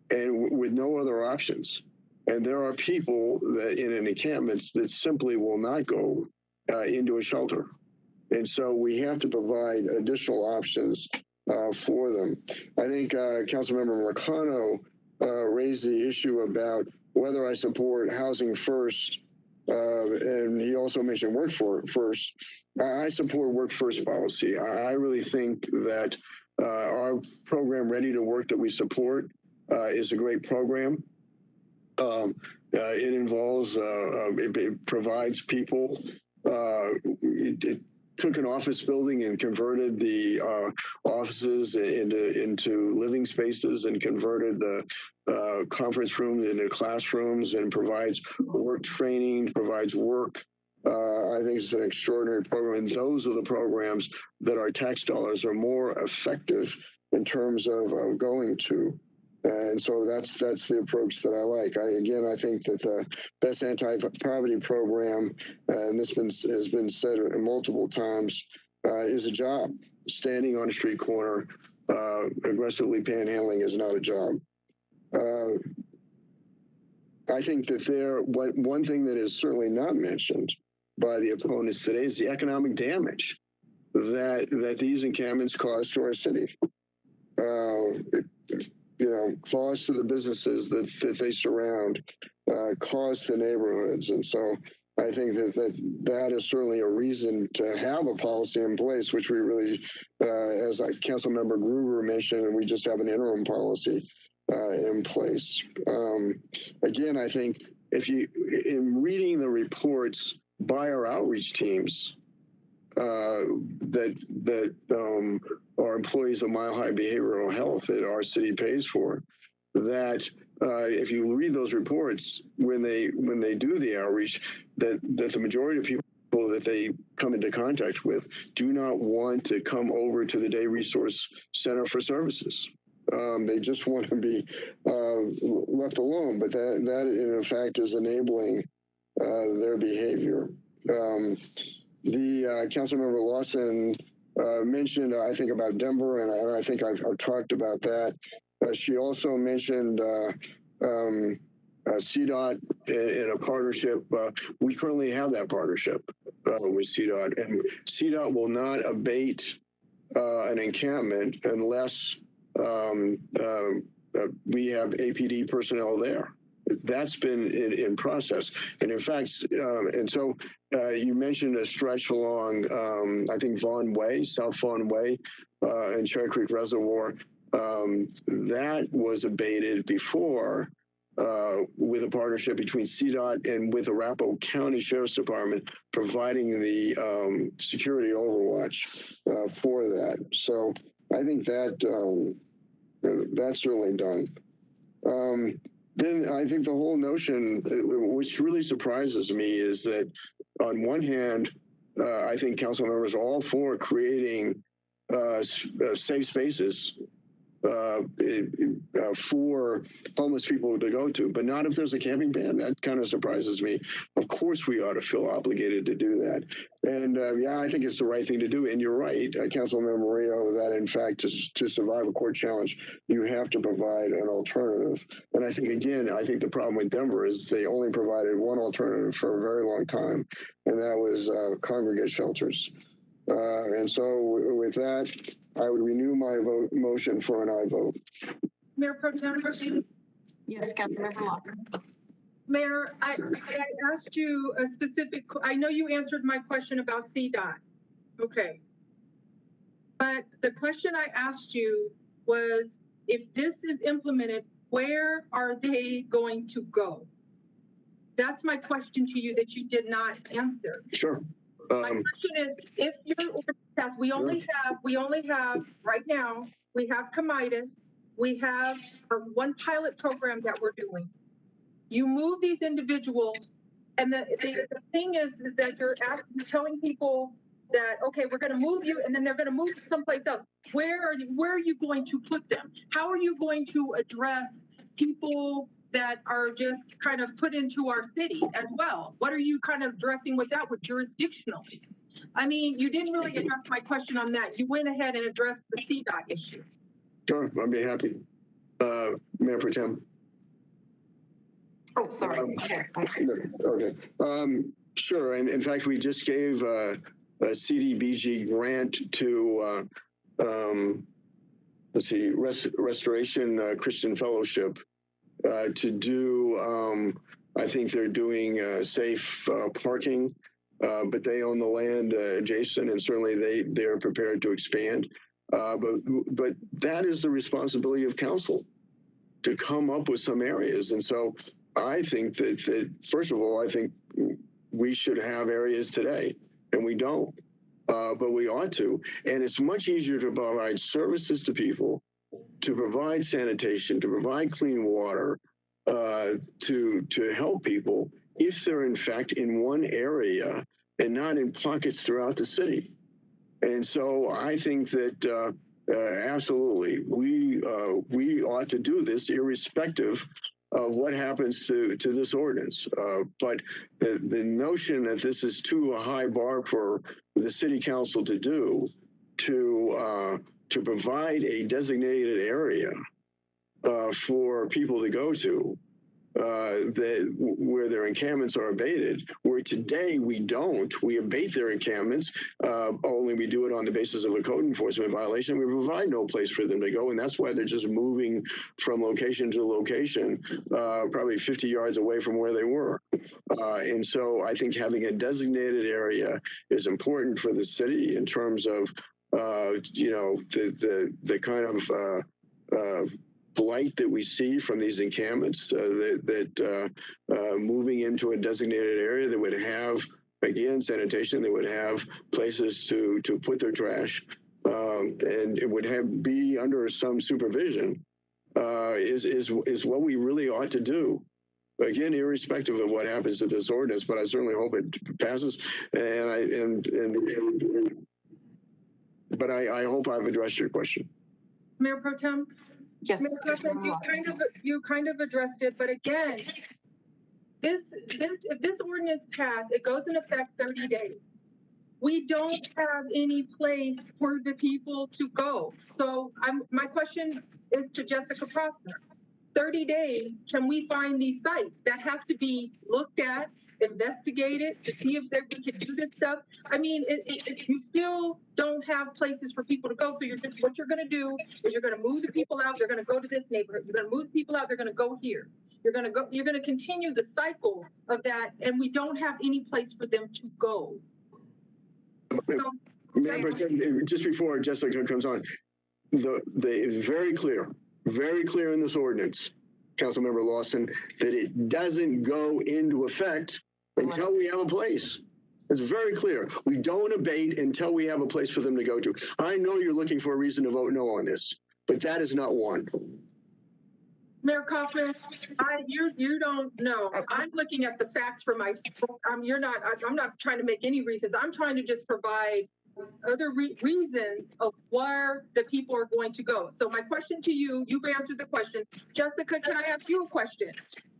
and with no other options. And there are people that in encampments that simply will not go into a shelter. And so we have to provide additional options for them. I think Councilmember Marcano raised the issue about whether I support housing first, and he also mentioned work first. I support work first policy. I really think that our program, Ready to Work, that we support is a great program. It involves, it provides people, it took an office building and converted the offices into living spaces, and converted the conference rooms into classrooms, and provides work training, provides work. I think it's an extraordinary program, and those are the programs that our tax dollars are more effective in terms of going to. And so that's the approach that I like. I think that the best anti-poverty program, and this has been said multiple times, is a job. Standing on a street corner, aggressively panhandling is not a job. I think that one thing that is certainly not mentioned by the opponents today is the economic damage that these encampments cause to our city. Cost to the businesses that they surround, cost to neighborhoods. And so I think that is certainly a reason to have a policy in place, which we really, as Councilmember Gruber mentioned, we just have an interim policy in place. Again, I think in reading the reports by our outreach teams, that are employees of Mile High Behavioral Health that our city pays for, that if you read those reports when they do the outreach, that the majority of people that they come into contact with do not want to come over to the Day Resource Center for services. They just want to be left alone, but that in fact is enabling their behavior. The Councilmember Lawson mentioned, I think, about Denver, and I think I've talked about that. She also mentioned CDOT in a partnership. We currently have that partnership with CDOT, and CDOT will not abate an encampment unless we have APD personnel there. That's been in process. And in fact, and so you mentioned a stretch along, I think, Vaughan Way, South Vaughan Way, and Cherry Creek Reservoir. That was abated before with a partnership between CDOT and with the Arapahoe County Sheriff's Department providing the security overwatch for that. So I think that that's certainly done. Then I think the whole notion, which really surprises me, is that on one hand, I think council members are all for creating safe spaces for homeless people to go to, but not if there's a camping ban. That kind of surprises me. Of course, we ought to feel obligated to do that. And yeah, I think it's the right thing to do. And you're right, Councilmember Murillo, that in fact, to survive a court challenge, you have to provide an alternative. And I think, again, I think the problem with Denver is they only provided one alternative for a very long time, and that was congregate shelters. And so with that, I would renew my motion for an aye vote. Mayor Pro Tem. Yes, Councilmember Lawson. Mayor, I asked you a specific, I know you answered my question about CDOT. Okay. But the question I asked you was, if this is implemented, where are they going to go? That's my question to you that you did not answer. Sure. My question is, if you're overpass, we only have right now, we have Comitas, we have one pilot program that we're doing. You move these individuals, and the thing is that you're telling people that, okay, we're going to move you, and then they're going to move someplace else. Where are you going to put them? How are you going to address people that are just kind of put into our city as well? What are you kind of addressing with that, with jurisdictionally? I mean, you didn't really address my question on that. You went ahead and addressed the CDOT issue. Sure, I'd be happy. Mayor Pro Tem. Oh, sorry. Okay. Sure, and in fact, we just gave a CDBG grant to, let's see, Restoration Christian Fellowship to do, I think they're doing safe parking, but they own the land adjacent, and certainly they're prepared to expand. But that is the responsibility of council to come up with some areas. And so I think that first of all, I think we should have areas today, and we don't, but we ought to. And it's much easier to provide services to people, to provide sanitation, to provide clean water, to help people if they're in fact in one area and not in pockets throughout the city. And so I think that absolutely we ought to do this irrespective of what happens to this ordinance. But the notion that this is too high bar for the city council to do, to to provide a designated area for people to go to where their encampments are abated, where today we don't. We abate their encampments, only we do it on the basis of a code enforcement violation. We provide no place for them to go, and that's why they're just moving from location to location, probably 50 yards away from where they were. And so I think having a designated area is important for the city in terms of, you know, the kind of blight that we see from these encampments, moving into a designated area that would have, again, sanitation, they would have places to put their trash, and it would be under some supervision, is what we really ought to do. Again, irrespective of what happens to this ordinance, but I certainly hope it passes. But I hope I've addressed your question. Mayor Pro Tem? Yes. Mayor Pro Tem, you kind of addressed it, but again, if this ordinance passed, it goes in effect 30 days. We don't have any place for the people to go. So my question is to Jessica Prosser. 30 days, can we find these sites that have to be looked at, investigated to see if we can do this stuff? I mean, you still don't have places for people to go. So what you're going to do is you're going to move the people out. They're going to go to this neighborhood. You're going to move the people out. They're going to go here. You're going to continue the cycle of that. And we don't have any place for them to go. So, just before Jessica comes on, it's very clear in this ordinance, Councilmember Lawson, that it doesn't go into effect until we have a place. It's very clear. We don't abate until we have a place for them to go to. I know you're looking for a reason to vote no on this, but that is not one. Mayor Kaufman, you don't know. I'm looking at the facts for myself. I'm not trying to make any reasons. I'm trying to just provide other reasons of where the people are going to go. So my question to you, you've answered the question. Jessica, can I ask you a question?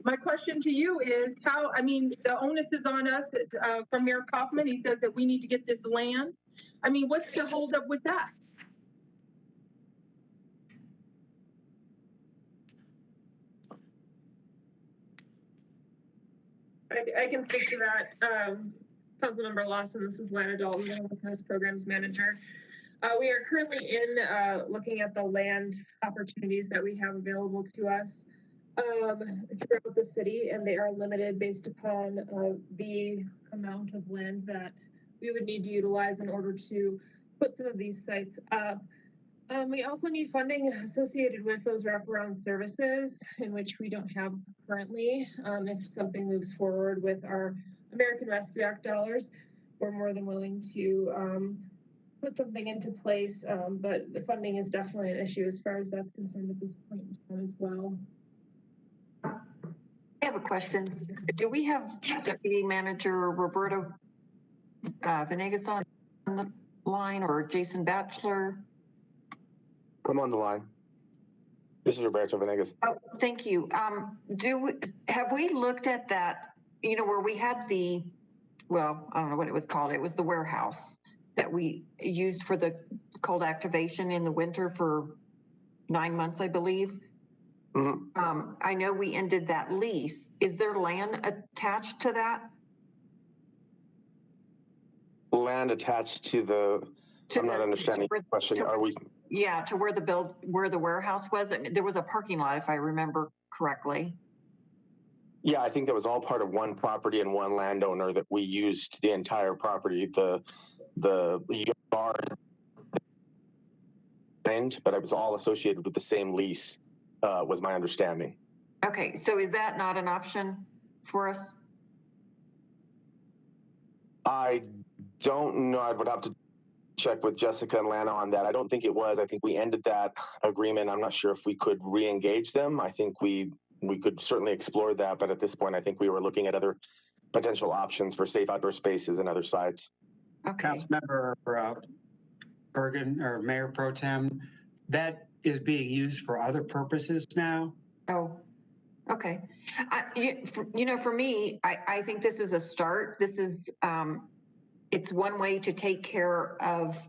My question to you is the onus is on us from Mayor Kaufman. He says that we need to get this land. I mean, what's the holdup with that? I can speak to that. Councilmember Lawson, this is Lana Dalton, the Homelessness Programs Manager. We are currently looking at the land opportunities that we have available to us throughout the city, and they are limited based upon the amount of land that we would need to utilize in order to put some of these sites up. We also need funding associated with those wraparound services, in which we don't have currently. If something moves forward with our American Rescue Act dollars, we're more than willing to put something into place, but the funding is definitely an issue as far as that's concerned at this point in time as well. I have a question. Do we have Deputy Manager Roberto Venegas on the line, or Jason Batchelor? I'm on the line. This is Roberto Venegas. Oh, thank you. Have we looked at that, where we had I don't know what it was called. It was the warehouse that we used for the cold activation in the winter for 9 months, I believe. Mm-hmm. I know we ended that lease. Is there land attached to that? Land attached to I'm not understanding the question. Are we? Yeah, to where the warehouse was. I mean, there was a parking lot, if I remember correctly. Yeah, I think that was all part of one property and one landowner that we used the entire property, the yard, but it was all associated with the same lease, was my understanding. Okay, so is that not an option for us? I don't know. I would have to check with Jessica and Lana on that. I don't think it was. I think we ended that agreement. I'm not sure if we could re-engage them. I think we could certainly explore that, but at this point, I think we were looking at other potential options for safe outdoor spaces and other sites. Okay. Councilmember Bergen, or Mayor Pro Tem, that is being used for other purposes now. Oh, okay. For me, I think this is a start. This is, it's one way to take care of,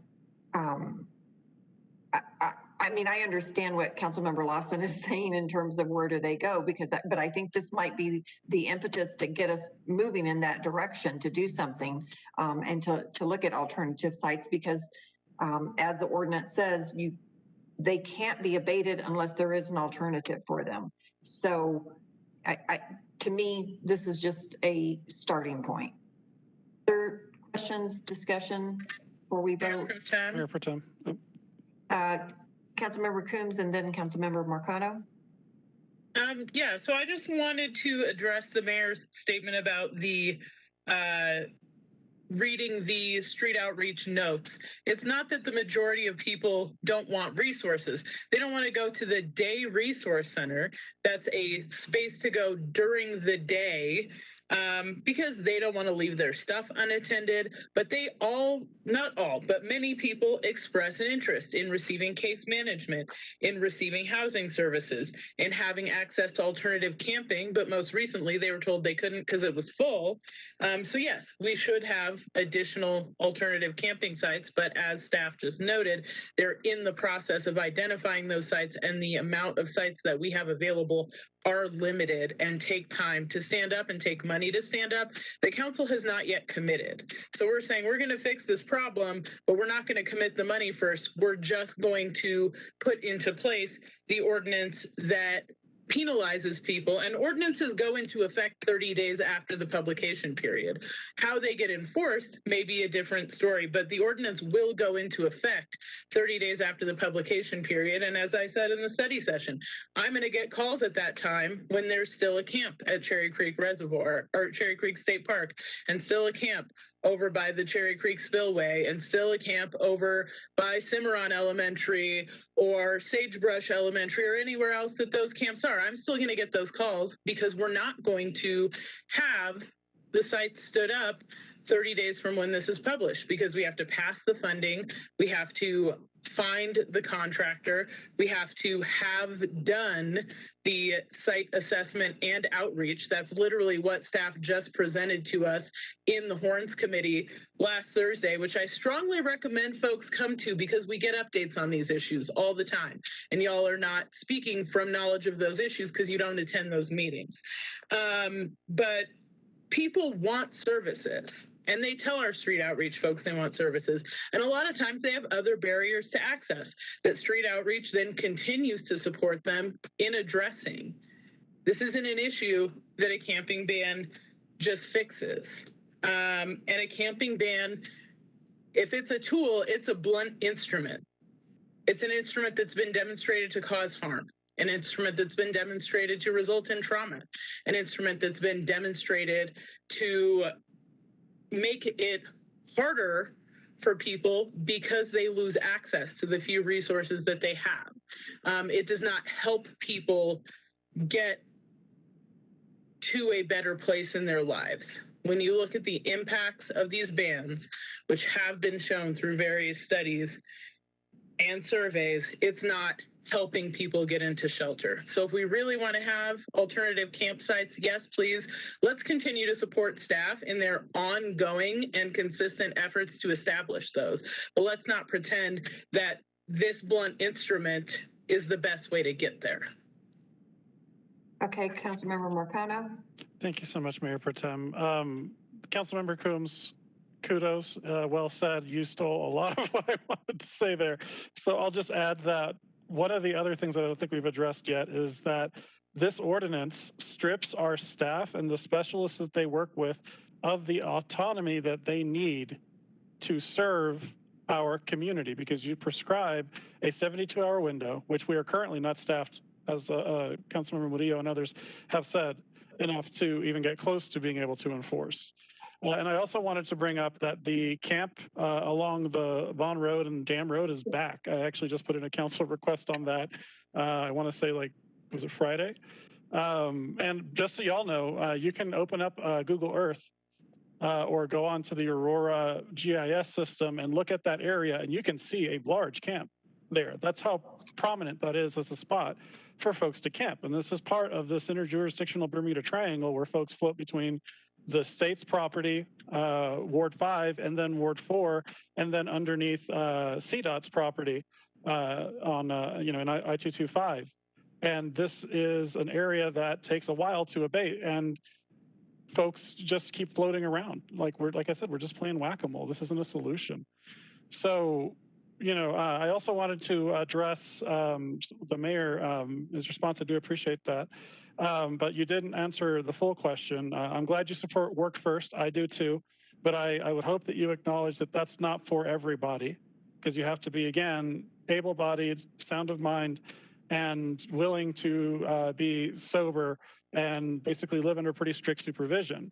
I mean, I understand what Councilmember Lawson is saying in terms of where do they go, but I think this might be the impetus to get us moving in that direction to do something and to look at alternative sites because as the ordinance says, they can't be abated unless there is an alternative for them. So to me, this is just a starting point. Other questions, discussion before we vote? Mayor Pro Tem. Councilmember Coombs and then Councilmember Mercado. Yeah, so I just wanted to address the mayor's statement about the reading the street outreach notes. It's not that the majority of people don't want resources. They don't want to go to the day resource center. That's a space to go during the day because they don't want to leave their stuff unattended, but they all, not all, but many people express an interest in receiving case management, in receiving housing services, in having access to alternative camping, but most recently they were told they couldn't because it was full. So yes, we should have additional alternative camping sites, but as staff just noted, they're in the process of identifying those sites and the amount of sites that we have available are limited and take time to stand up and take money to stand up. The council has not yet committed. So we're saying we're going to fix this problem, but we're not going to commit the money first. We're just going to put into place the ordinance that penalizes people, and ordinances go into effect 30 days after the publication period. How they get enforced may be a different story, but the ordinance will go into effect 30 days after the publication period. And as I said in the study session, I'm going to get calls at that time when there's still a camp at Cherry Creek Reservoir or Cherry Creek State Park, and still a camp over by the Cherry Creek Spillway, and still a camp over by Cimarron Elementary or Sagebrush Elementary or anywhere else that those camps are. I'm still going to get those calls because we're not going to have the site stood up 30 days from when this is published because we have to pass the funding, we have to find the contractor, we have to have done the site assessment and outreach. That's literally what staff just presented to us in the Horns Committee last Thursday, which I strongly recommend folks come to because we get updates on these issues all the time. And y'all are not speaking from knowledge of those issues because you don't attend those meetings. But people want services. And they tell our street outreach folks they want services. And a lot of times they have other barriers to access that street outreach then continues to support them in addressing. This isn't an issue that a camping ban just fixes. And a camping ban, if it's a tool, it's a blunt instrument. It's an instrument that's been demonstrated to cause harm, an instrument that's been demonstrated to result in trauma, an instrument that's been demonstrated to make it harder for people because they lose access to the few resources that they have. It does not help people get to a better place in their lives. When you look at the impacts of these bans, which have been shown through various studies and surveys, it's not helping people get into shelter. So if we really want to have alternative campsites, yes, please, let's continue to support staff in their ongoing and consistent efforts to establish those. But let's not pretend that this blunt instrument is the best way to get there. Okay, Councilmember Mercado. Thank you so much, Mayor Pro Tem. Councilmember Coombs, kudos, well said. You stole a lot of what I wanted to say there. So I'll just add that one of the other things that I don't think we've addressed yet is that this ordinance strips our staff and the specialists that they work with of the autonomy that they need to serve our community, because you prescribe a 72-hour window, which we are currently not staffed, as Councilmember Murillo and others have said, enough to even get close to being able to enforce. And I also wanted to bring up that the camp along the Vaughn Road and Dam Road is back. I actually just put in a council request on that. I want to say, like, was it Friday? And just so y'all know, you can open up Google Earth or go onto the Aurora GIS system and look at that area, and you can see a large camp there. That's how prominent that is as a spot for folks to camp. And this is part of this interjurisdictional Bermuda Triangle where folks float between the state's property, Ward 5, and then Ward 4, and then underneath CDOT's property. on in I-225. And this is an area that takes a while to abate, and folks just keep floating around. Like I said, we're just playing whack-a-mole. This isn't a solution. So, I also wanted to address the mayor, his response. I do appreciate that. But you didn't answer the full question. I'm glad you support Work First. I do too. But I would hope that you acknowledge that that's not for everybody, because you have to be, again, able-bodied, sound of mind, and willing to be sober and basically live under pretty strict supervision.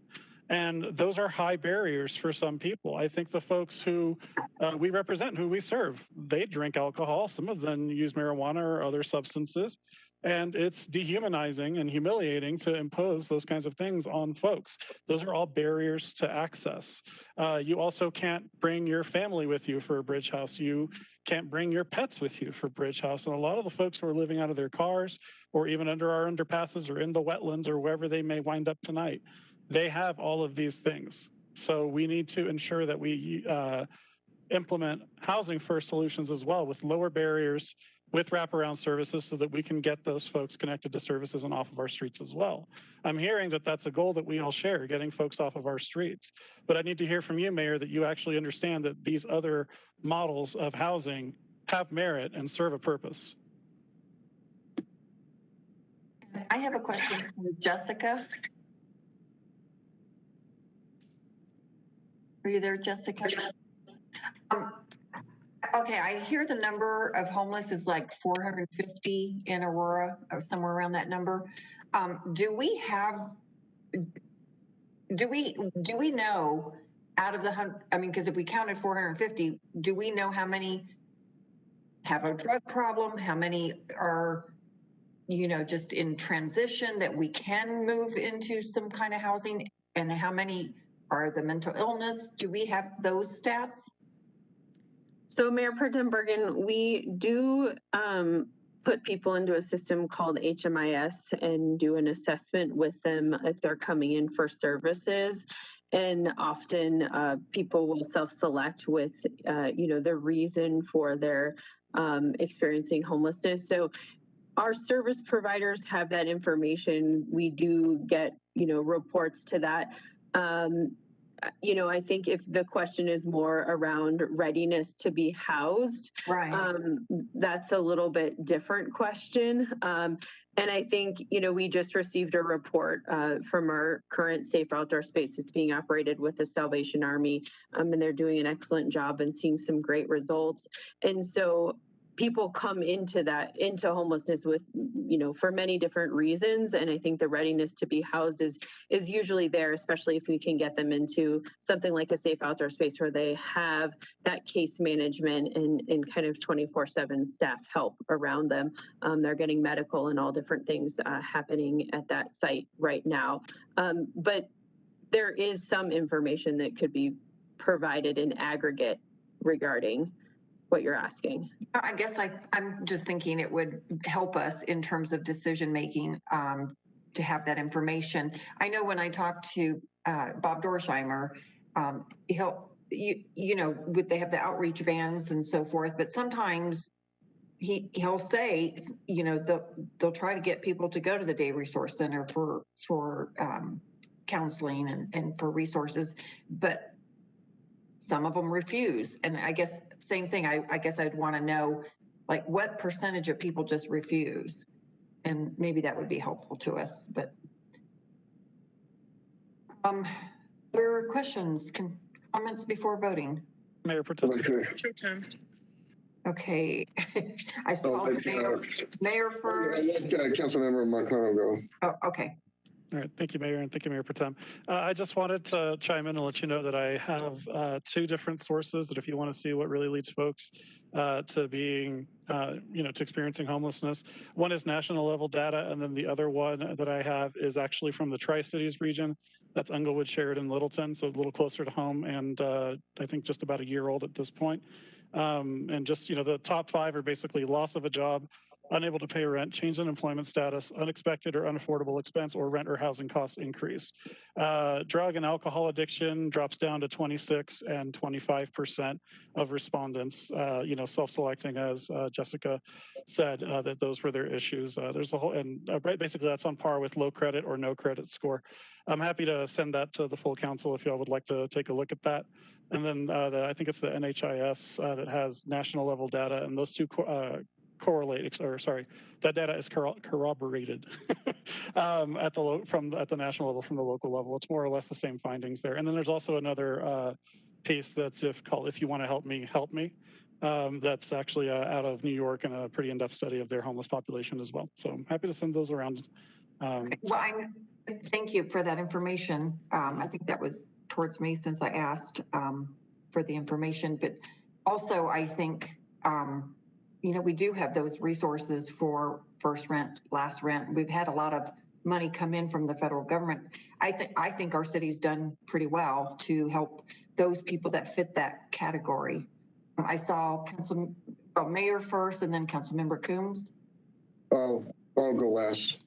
And those are high barriers for some people. I think the folks who we represent, who we serve, they drink alcohol. Some of them use marijuana or other substances. And it's dehumanizing and humiliating to impose those kinds of things on folks. Those are all barriers to access. You also can't bring your family with you for a bridge house. You can't bring your pets with you for bridge house. And a lot of the folks who are living out of their cars or even under our underpasses or in the wetlands or wherever they may wind up tonight, they have all of these things. So we need to ensure that we implement housing first solutions as well, with lower barriers, with wraparound services, so that we can get those folks connected to services and off of our streets as well. I'm hearing that that's a goal that we all share, getting folks off of our streets. But I need to hear from you, Mayor, that you actually understand that these other models of housing have merit and serve a purpose. I have a question for Jessica. Are you there, Jessica? Okay, I hear the number of homeless is like 450 in Aurora, or somewhere around that number. Do we know out of the 100, I mean, because if we counted 450, do we know how many have a drug problem? How many are, just in transition that we can move into some kind of housing? And how many are the mental illness? Do we have those stats? So Mayor Pro Tem Bergen, we do put people into a system called HMIS and do an assessment with them if they're coming in for services. And often people will self-select with, the reason for their experiencing homelessness. So our service providers have that information. We do get, reports to that. I think if the question is more around readiness to be housed, right. That's a little bit different question. And I think, we just received a report from our current safe outdoor space. It's being operated with the Salvation Army, and they're doing an excellent job and seeing some great results. And so people come into homelessness with, for many different reasons. And I think the readiness to be housed is usually there, especially if we can get them into something like a safe outdoor space where they have that case management and kind of 24/7 staff help around them. They're getting medical and all different things happening at that site right now. But there is some information that could be provided in aggregate regarding what you're asking. I guess I'm just thinking it would help us in terms of decision-making to have that information. I know when I talked to Bob Dorsheimer, they have the outreach vans and so forth, but sometimes he'll say, they'll try to get people to go to the day resource center for counseling and for resources, but some of them refuse. And I guess same thing, I guess I'd want to know, like, what percentage of people just refuse? And maybe that would be helpful to us, but. Other questions, comments before voting? Mayor Pro Tem. Okay, I saw the mayor first. Councilmember McConnell go. Oh, okay. All right, thank you, Mayor, and thank you, Mayor Pro Tem. I just wanted to chime in and let you know that I have two different sources that if you want to see what really leads folks to being, to experiencing homelessness. One is national level data, and then the other one that I have is actually from the Tri-Cities region. That's Englewood, Sheridan, Littleton, so a little closer to home, and I think just about a year old at this point. And just, the top 5 are basically loss of a job, unable to pay rent, change in employment status, unexpected or unaffordable expense, or rent or housing cost increase. Drug and alcohol addiction drops down to 26 and 25% of respondents, self-selecting, as Jessica said, that those were their issues. There's a whole, and basically that's on par with low credit or no credit score. I'm happy to send that to the full council if y'all would like to take a look at that. And then I think it's the NHIS that has national level data, and those two correlate, or sorry, that data is corroborated at the national level from the local level. It's more or less the same findings there. And then there's also another piece that's if you want to help me, that's actually out of New York, and a pretty in-depth study of their homeless population as well. So I'm happy to send those around. Thank you for that information. I think that was towards me since I asked for the information, but also I think, we do have those resources for first rent, last rent. We've had a lot of money come in from the federal government. I think our city's done pretty well to help those people that fit that category. I saw Mayor first and then Councilmember Coombs. I'll go last.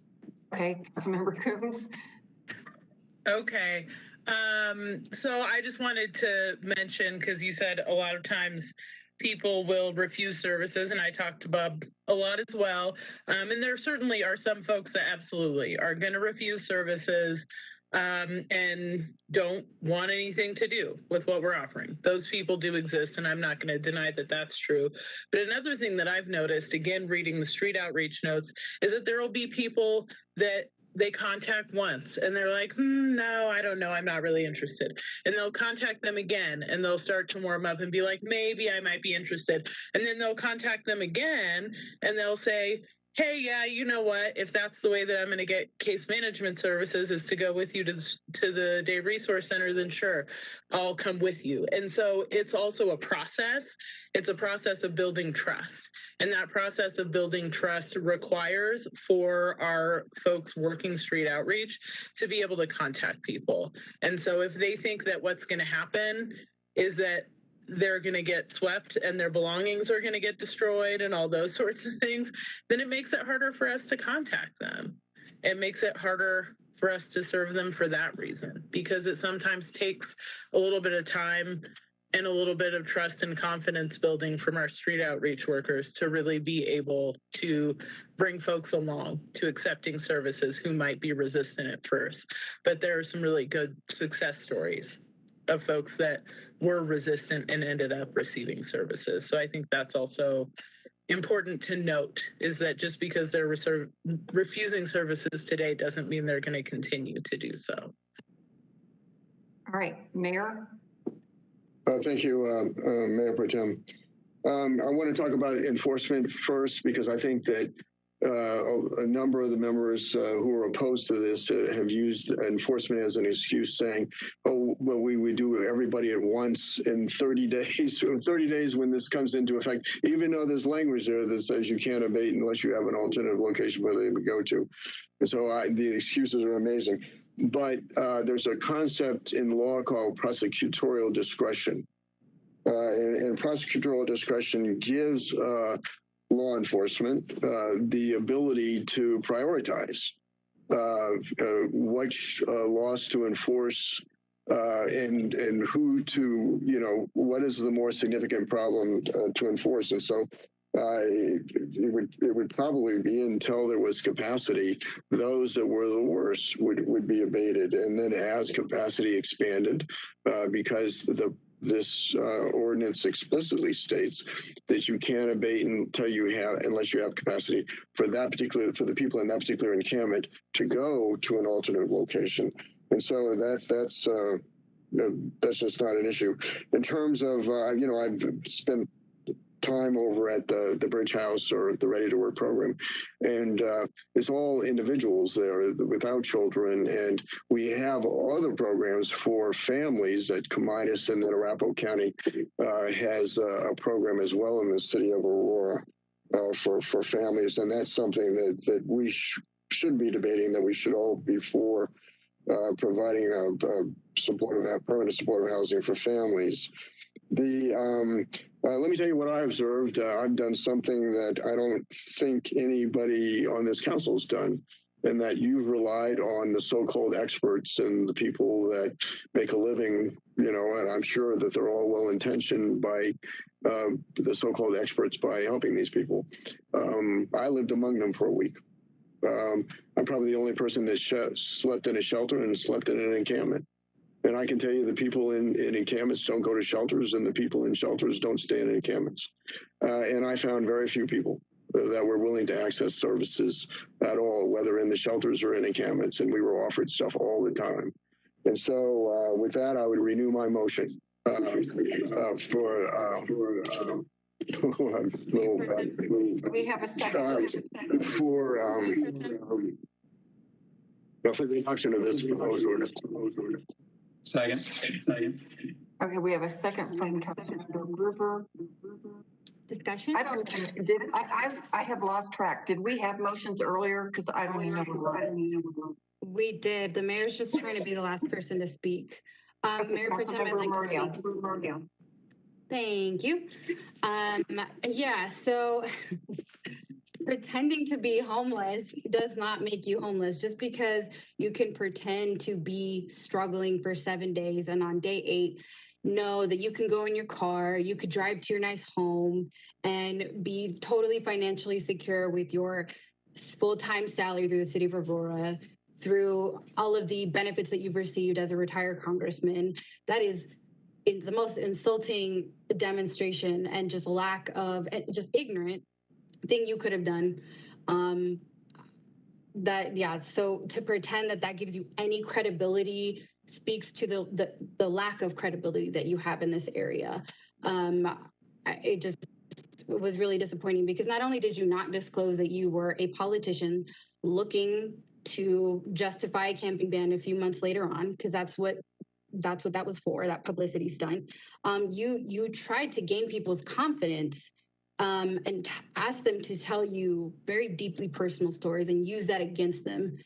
Okay, Councilmember Coombs. Okay. So I just wanted to mention, because you said a lot of times people will refuse services, and I talked to Bob a lot as well. And there certainly are some folks that absolutely are going to refuse services and don't want anything to do with what we're offering. Those people do exist, and I'm not going to deny that that's true. But another thing that I've noticed, again, reading the street outreach notes, is that there will be people that they contact once and they're like, no, I don't know, I'm not really interested. And they'll contact them again and they'll start to warm up and be like, maybe I might be interested. And then they'll contact them again and they'll say, hey, yeah, you know what, if that's the way that I'm going to get case management services is to go with you to the Day Resource Center, then sure, I'll come with you. And so it's also a process. It's a process of building trust. And that process of building trust requires for our folks working street outreach to be able to contact people. And so if they think that what's going to happen is that they're going to get swept and their belongings are going to get destroyed and all those sorts of things, then it makes it harder for us to contact them. It makes it harder for us to serve them for that reason, because it sometimes takes a little bit of time and a little bit of trust and confidence building from our street outreach workers to really be able to bring folks along to accepting services who might be resistant at first. But there are some really good success stories of folks that were resistant and ended up receiving services. So I think that's also important to note, is that just because they're refusing services today doesn't mean they're going to continue to do so. All right, Mayor. Thank you, Mayor Pro Tem. I want to talk about enforcement first, because I think that a number of the members who are opposed to this have used enforcement as an excuse, saying, oh, well, we would do everybody at once in 30 days, 30 days when this comes into effect, even though there's language there that says you can't abate unless you have an alternative location where they would go to. And so the excuses are amazing. But there's a concept in law called prosecutorial discretion. And prosecutorial discretion gives law enforcement the ability to prioritize which laws to enforce and who to, what is the more significant problem to enforce. And so it would probably be, until there was capacity, those that were the worst would be abated. And then as capacity expanded, because this ordinance explicitly states that you can't abate unless you have capacity for the people in that particular encampment to go to an alternate location. And so that's just not an issue. In terms of, I've spent time over at the Bridge House or the Ready to Work program, and it's all individuals there without children, and we have other programs for families that Comitas and then Arapahoe County has a program as well in the city of Aurora for families, and that's something that we should be debating, that we should all be for providing permanent supportive housing for families. Let me tell you what I observed. I've done something that I don't think anybody on this council has done, and that you've relied on the so-called experts and the people that make a living, and I'm sure that they're all well-intentioned by the so-called experts by helping these people. I lived among them for a week. I'm probably the only person that slept in a shelter and slept in an encampment. And I can tell you the people in encampments don't go to shelters, and the people in shelters don't stay in encampments. And I found very few people that were willing to access services at all, whether in the shelters or in encampments. And we were offered stuff all the time. And so with that, I would renew my motion We have a second. For the adoption of this proposed ordinance. Second. Okay, we have a second from Councilmember Gruber. Discussion? I don't I have lost track. Did we have motions earlier? Because I don't even know. We did. The mayor's just trying to be the last person to speak. Mayor Pro Tem, I'd like to speak. Thank you. Yeah, so pretending to be homeless does not make you homeless. Just because you can pretend to be struggling for 7 days and on day 8, know that you can go in your car, you could drive to your nice home and be totally financially secure with your full-time salary through the city of Aurora, through all of the benefits that you've received as a retired congressman. That is the most insulting demonstration and just lack of, just ignorant thing you could have done. So to pretend that gives you any credibility speaks to the lack of credibility that you have in this area. It just was really disappointing because not only did you not disclose that you were a politician looking to justify a camping ban a few months later on, because that's what that was for, that publicity stunt. You tried to gain people's confidence and ask them to tell you very deeply personal stories and use that against them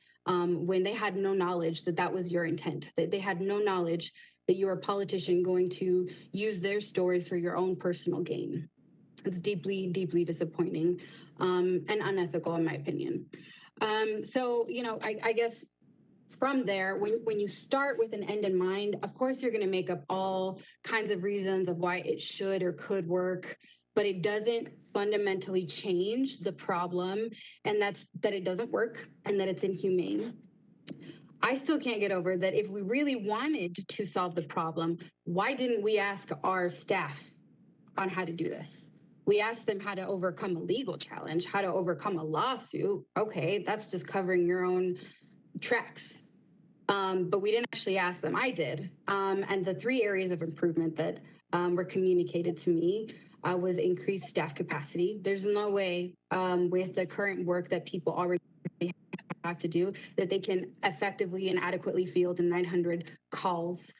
when they had no knowledge that was your intent, that they had no knowledge that you were a politician going to use their stories for your own personal gain. It's deeply, deeply disappointing and unethical, in my opinion. So, I guess from there, when you start with an end in mind, of course, you're going to make up all kinds of reasons of why it should or could work, but it doesn't fundamentally change the problem, and that it doesn't work and that it's inhumane. I still can't get over that. If we really wanted to solve the problem, why didn't we ask our staff on how to do this? We asked them how to overcome a legal challenge, how to overcome a lawsuit. Okay, that's just covering your own tracks. But we didn't actually ask them. I did. And the 3 areas of improvement that were communicated to me was increased staff capacity. There's no way with the current work that people already have to do that they can effectively and adequately field the 900 calls.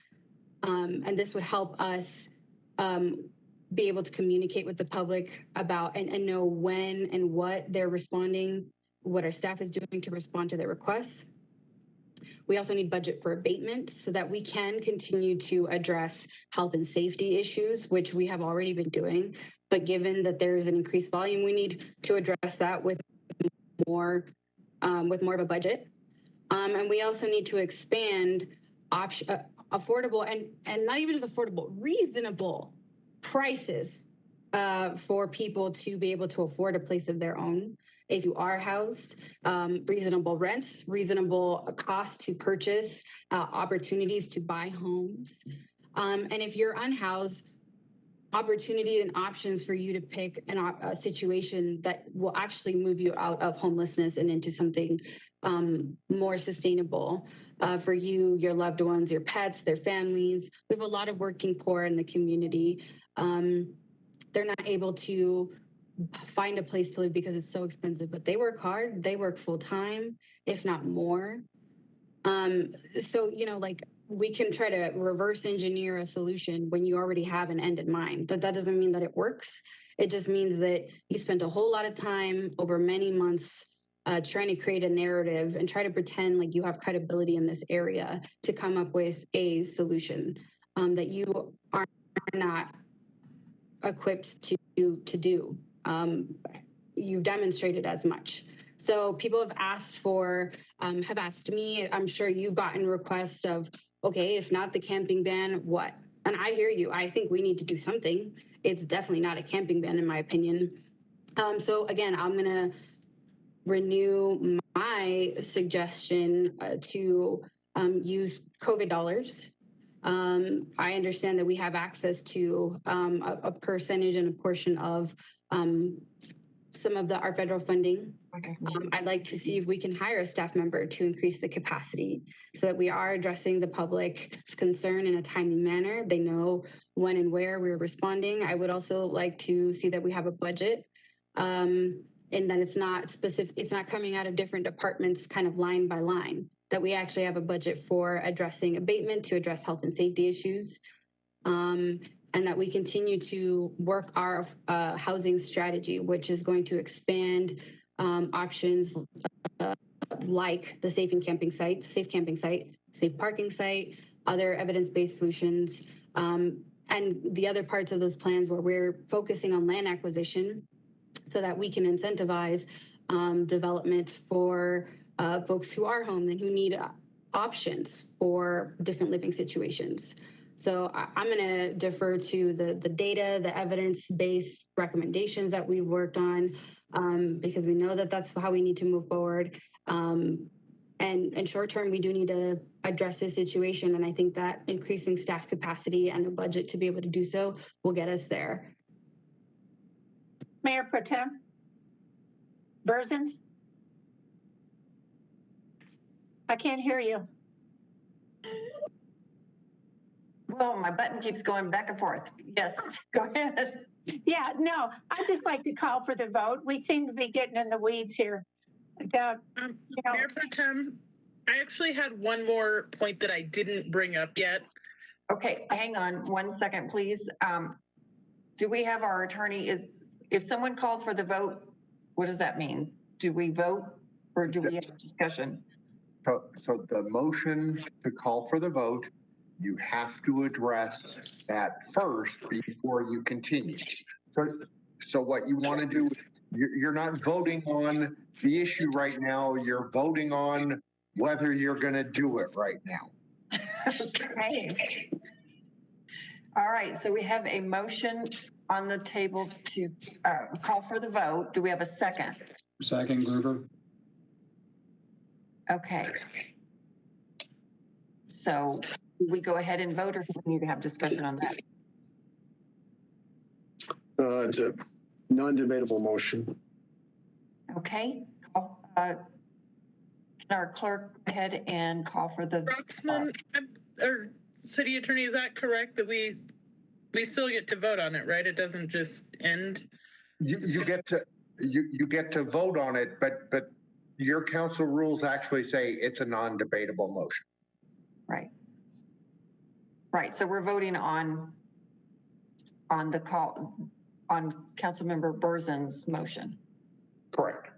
And this would help us be able to communicate with the public about and know when and what they're responding, what our staff is doing to respond to their requests. We also need budget for abatement so that we can continue to address health and safety issues, which we have already been doing. But given that there is an increased volume, we need to address that with more of a budget. And we also need to expand affordable and not even just affordable, reasonable prices for people to be able to afford a place of their own. If you are housed, reasonable rents, reasonable costs to purchase, opportunities to buy homes. And if you're unhoused, opportunity and options for you to pick a situation that will actually move you out of homelessness and into something more sustainable for you, your loved ones, your pets, their families. We have a lot of working poor in the community. They're not able to find a place to live because it's so expensive, but they work hard, they work full time, if not more. So, we can try to reverse engineer a solution when you already have an end in mind, but that doesn't mean that it works. It just means that you spent a whole lot of time over many months trying to create a narrative and try to pretend like you have credibility in this area to come up with a solution that you are not equipped to do. You demonstrated as much. So people have asked me, I'm sure you've gotten requests of, okay, if not the camping ban, what? And I hear you. I think we need to do something. It's definitely not a camping ban in my opinion. So again, I'm gonna renew my suggestion to use COVID dollars. I understand that we have access to a percentage and a portion of some of our federal funding. Okay. I'd like to see if we can hire a staff member to increase the capacity so that we are addressing the public's concern in a timely manner. They know when and where we're responding. I would also like to see that we have a budget and that it's not specific, it's not coming out of different departments kind of line by line, that we actually have a budget for addressing abatement to address health and safety issues. And that we continue to work our housing strategy, which is going to expand options like the safe camping site, safe parking site, other evidence-based solutions, and the other parts of those plans where we're focusing on land acquisition so that we can incentivize development for folks who are home and who need options for different living situations. So I'm going to defer to the data, the evidence-based recommendations that we've worked on, because we know that that's how we need to move forward. And short term, we do need to address this situation. And I think that increasing staff capacity and a budget to be able to do so will get us there. Mayor Pro Tem Berzins? I can't hear you. Well, my button keeps going back and forth. Yes, go ahead. Yeah, no, I'd just like to call for the vote. We seem to be getting in the weeds here. Mayor Pro Tem, I actually had one more point that I didn't bring up yet. Okay, hang on 1 second, please. Do we have our attorney? If someone calls for the vote, what does that mean? Do we vote or do we have a discussion? So the motion to call for the vote, you have to address that first before you continue. So what you want to do is you're not voting on the issue right now. You're voting on whether you're going to do it right now. Okay. All right. So we have a motion on the table to call for the vote. Do we have a second? Second, Gruber. Okay. So we go ahead and vote, or do we need to have discussion on that? It's a non-debatable motion. Okay. Can our clerk go ahead and call for the Roxman, or city attorney, is that correct that we still get to vote on it, right? It doesn't just end. You get to vote on it, but your council rules actually say it's a non-debatable motion. Right. Right. So we're voting on the call on Councilmember Berzin's motion. Correct.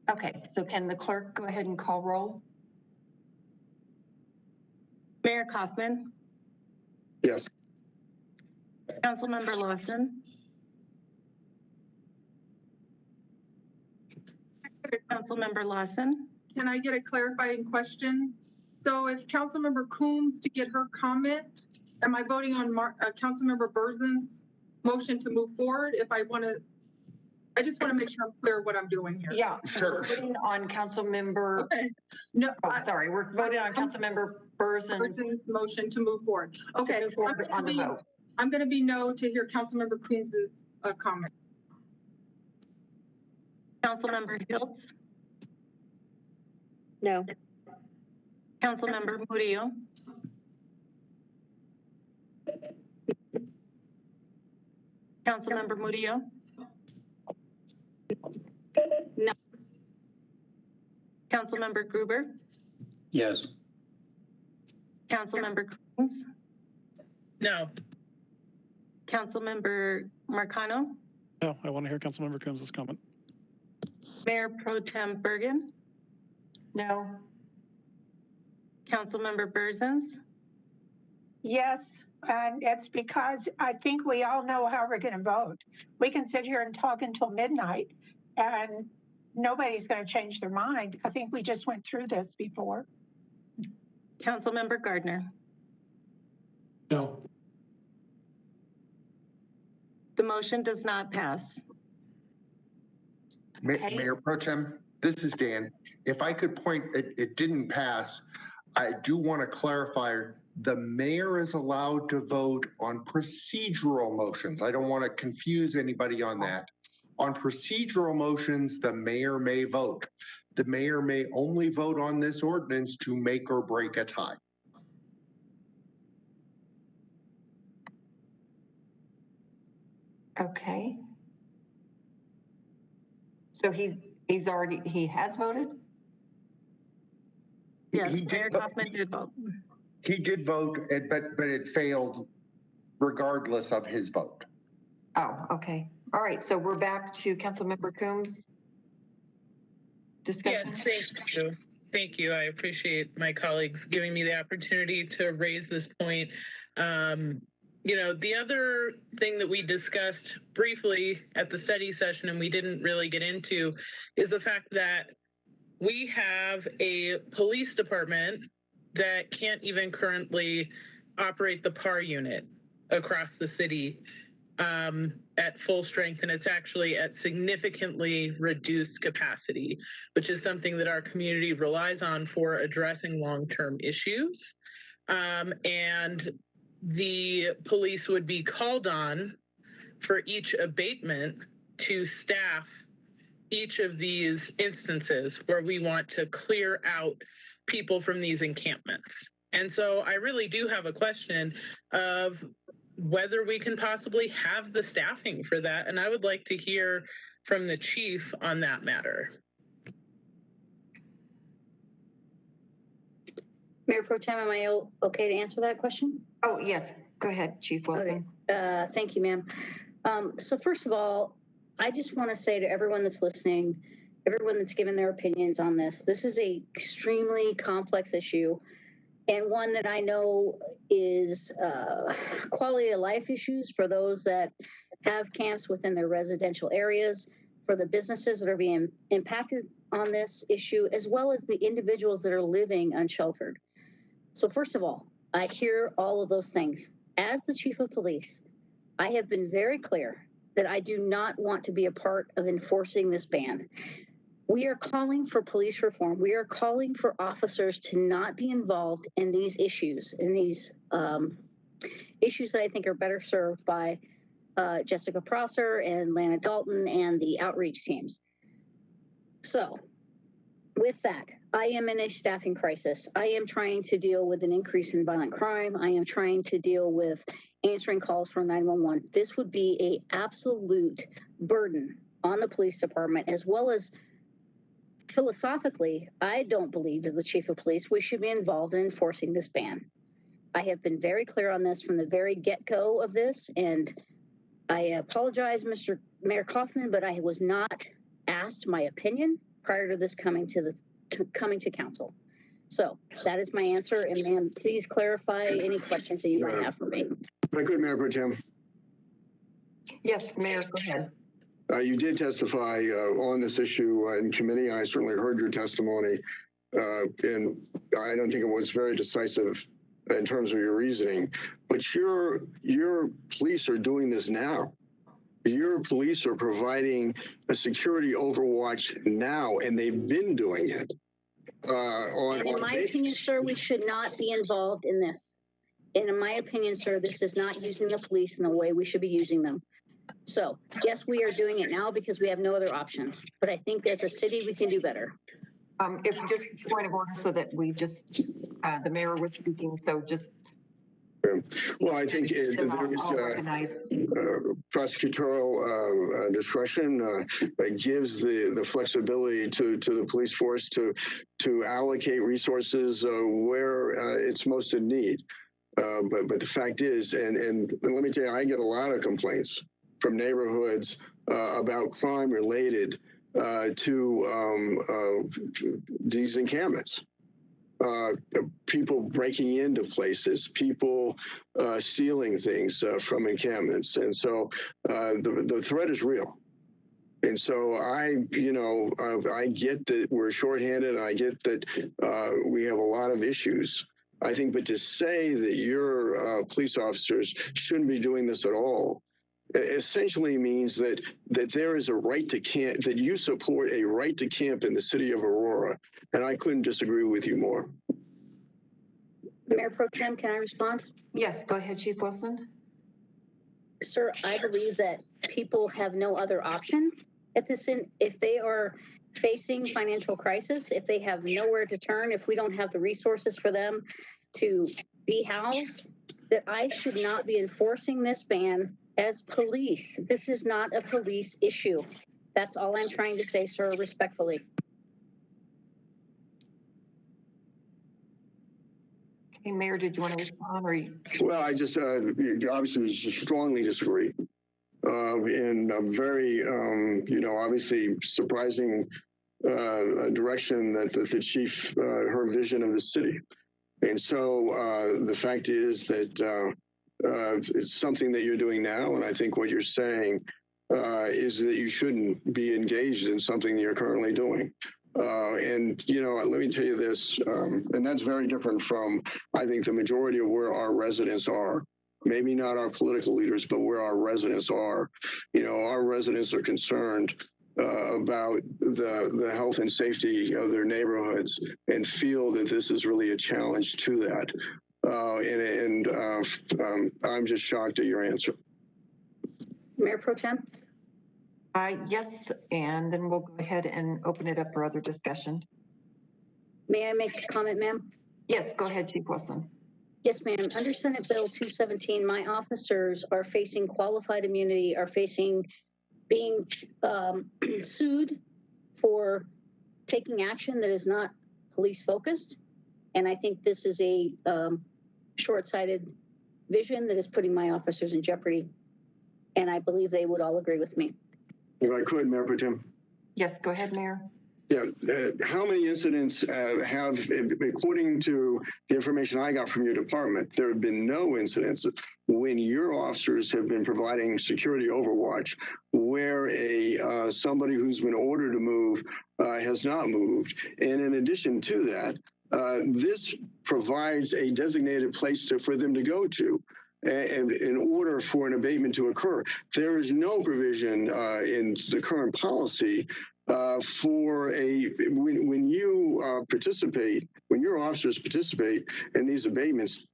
Okay. So can the clerk go ahead and call roll? Mayor Kaufman? Yes. Councilmember Lawson? Councilmember Lawson? Can I get a clarifying question? So if Councilmember Coombs to get her comment, am I voting on Councilmember Berzin's motion to move forward? I just want to make sure I'm clear what I'm doing here. Yeah, sure. We're voting on Councilmember. Okay. No, sorry. We're voting on Councilmember Berzin's motion to move forward. Okay. Move forward on the vote. I'm going to be no to hear Councilmember Coombs's comment. Councilmember Hiltz? No. Councilmember Murillo? Councilmember Murillo? No. Councilmember Gruber? Yes. Councilmember Coombs? No. Councilmember Marcano? No, I want to hear Councilmember Coombs' comment. Mayor Pro Tem Bergen? No. Councilmember Berzins? Yes. And it's because I think we all know how we're going to vote. We can sit here and talk until midnight and nobody's going to change their mind. I think we just went through this before. Councilmember Gardner. No. The motion does not pass. Okay. Mayor Pro Tem, this is Dan. If I could point, it didn't pass. I do want to clarify, the mayor is allowed to vote on procedural motions. I don't want to confuse anybody on that. On procedural motions, the mayor may vote. The mayor may only vote on this ordinance to make or break a tie. Okay. So he has voted? Yes, Mayor Kaufman did vote. He did vote, but it failed regardless of his vote. Oh, okay. All right, so we're back to Councilmember Coombs. Discussion. Yes, thank you. Thank you. I appreciate my colleagues giving me the opportunity to raise this point. You know, the other thing that we discussed briefly at the study session and we didn't really get into is the fact that we have a police department that can't even currently operate the PAR unit across the city at full strength, and it's actually at significantly reduced capacity, which is something that our community relies on for addressing long-term issues. And the police would be called on for each abatement to staff each of these instances where we want to clear out people from these encampments. And so I really do have a question of whether we can possibly have the staffing for that. And I would like to hear from the chief on that matter. Mayor Pro Tem, am I okay to answer that question? Oh, yes. Go ahead, Chief Wilson. Okay. Thank you, ma'am. So first of all, I just want to say to everyone that's listening, everyone that's given their opinions on this is a extremely complex issue and one that I know is quality of life issues for those that have camps within their residential areas, for the businesses that are being impacted on this issue, as well as the individuals that are living unsheltered. So first of all, I hear all of those things. As the chief of police, I have been very clear that I do not want to be a part of enforcing this ban. We are calling for police reform. We are calling for officers to not be involved in these issues, issues that I think are better served by Jessica Prosser and Lana Dalton and the outreach teams. So with that, I am in a staffing crisis. I am trying to deal with an increase in violent crime. I am trying to deal with answering calls for 911. This would be an absolute burden on the police department, as well as philosophically, I don't believe as the chief of police, we should be involved in enforcing this ban. I have been very clear on this from the very get-go of this, and I apologize, Mr. Mayor Kaufman, but I was not asked my opinion prior to this coming to council. So that is my answer, and ma'am, please clarify any questions that you might have for me. Very good, Mayor Pro Tem. Yes, Mayor, go ahead. You did testify on this issue in committee. I certainly heard your testimony, and I don't think it was very decisive in terms of your reasoning. But your police are doing this now. Your police are providing a security overwatch now, and they've been doing it. And in my opinion, sir, we should not be involved in this. And in my opinion, sir, this is not using the police in the way we should be using them. So yes, we are doing it now because we have no other options. But I think as a city, we can do better. If just point of order so that we just, the mayor was speaking, so just. Well, I think there's prosecutorial discretion that gives the flexibility to the police force to allocate resources where it's most in need. But the fact is, and let me tell you, I get a lot of complaints from neighborhoods about crime related to these encampments. people breaking into places, people stealing things from encampments. And so the threat is real. And so I get that we're shorthanded, and I get that we have a lot of issues. I think, but to say that your police officers shouldn't be doing this at all essentially means that there is a right to camp, that you support a right to camp in the city of Aurora. And I couldn't disagree with you more. Mayor Pro Tem, can I respond? Yes, go ahead, Chief Wilson. Sir, I believe that people have no other option at this if they are facing financial crisis, if they have nowhere to turn, if we don't have the resources for them to be housed, that I should not be enforcing this ban as police. This is not a police issue. That's all I'm trying to say, sir, respectfully. Hey, Mayor, did you want to respond? Or Well, I just obviously strongly disagree. In a very, obviously surprising direction that the chief, her vision of the city. And so the fact is that it's something that you're doing now. And I think what you're saying is that you shouldn't be engaged in something that you're currently doing. And, let me tell you this, and that's very different from, I think, the majority of where our residents are. Maybe not our political leaders, but where our residents are. Our residents are concerned about the health and safety of their neighborhoods and feel that this is really a challenge to that. I'm just shocked at your answer. Mayor Pro Tem? Yes, and then we'll go ahead and open it up for other discussion. May I make a comment, ma'am? Yes, go ahead, Chief Wilson. Yes, ma'am. Under Senate Bill 217, my officers are facing qualified immunity, are facing being sued for taking action that is not police focused. And I think this is a short-sighted vision that is putting my officers in jeopardy. And I believe they would all agree with me. If I could, Mayor Pro Tem. Yes, go ahead, Mayor. Yeah, how many incidents have, according to the information I got from your department, there have been no incidents when your officers have been providing security overwatch where somebody who's been ordered to move has not moved. And in addition to that, this provides a designated place for them to go to. And in order for an abatement to occur, there is no provision in the current policy for when you participate, when your officers participate in these abatements,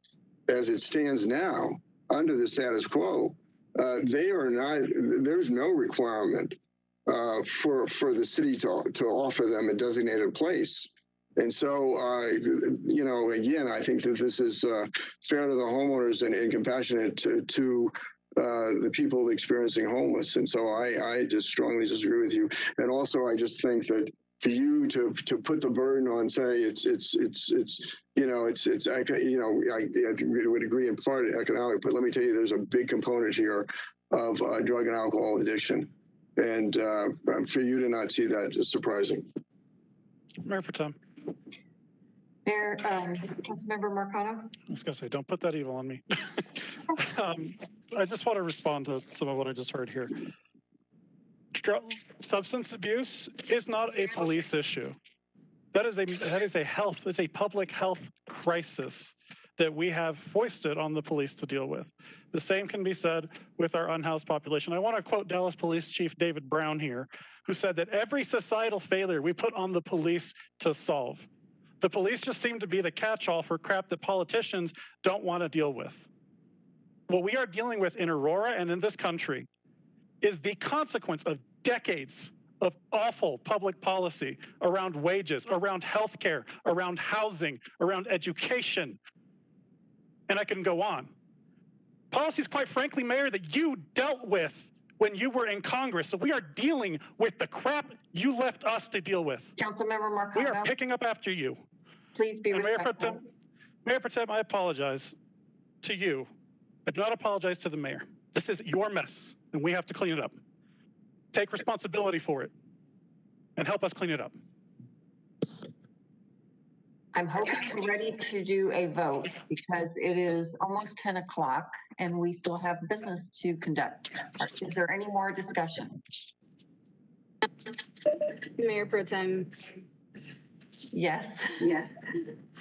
as it stands now under the status quo, they are not. There's no requirement for the city to offer them a designated place. And so, again, I think that this is fair to the homeowners and compassionate to the people experiencing homeless. And so I just strongly disagree with you. And also, I just think that for you to put the burden on, say, I would agree in part economic, but let me tell you, there's a big component here of drug and alcohol addiction. And for you to not see that is surprising. Mayor Pro Tem. Mayor, Councilmember Marcano. I was going to say, don't put that evil on me. I just want to respond to some of what I just heard here. Substance abuse is not a police issue. That is a public health crisis that we have foisted on the police to deal with. The same can be said with our unhoused population. I want to quote Dallas Police Chief David Brown here, who said that every societal failure we put on the police to solve. The police just seem to be the catch-all for crap that politicians don't want to deal with. What we are dealing with in Aurora and in this country is the consequence of decades of awful public policy around wages, around healthcare, around housing, around education. And I can go on. Policies, quite frankly, Mayor, that you dealt with when you were in Congress. So we are dealing with the crap you left us to deal with. Councilmember Marcano. We are picking up after you. Please be respectful. Mayor Pro Tem, I apologize to you. I do not apologize to the mayor. This is your mess, and we have to clean it up. Take responsibility for it, and help us clean it up. I'm hoping we're ready to do a vote because it is almost 10 o'clock and we still have business to conduct. Is there any more discussion? Mayor Pro Tem. Yes. Yes.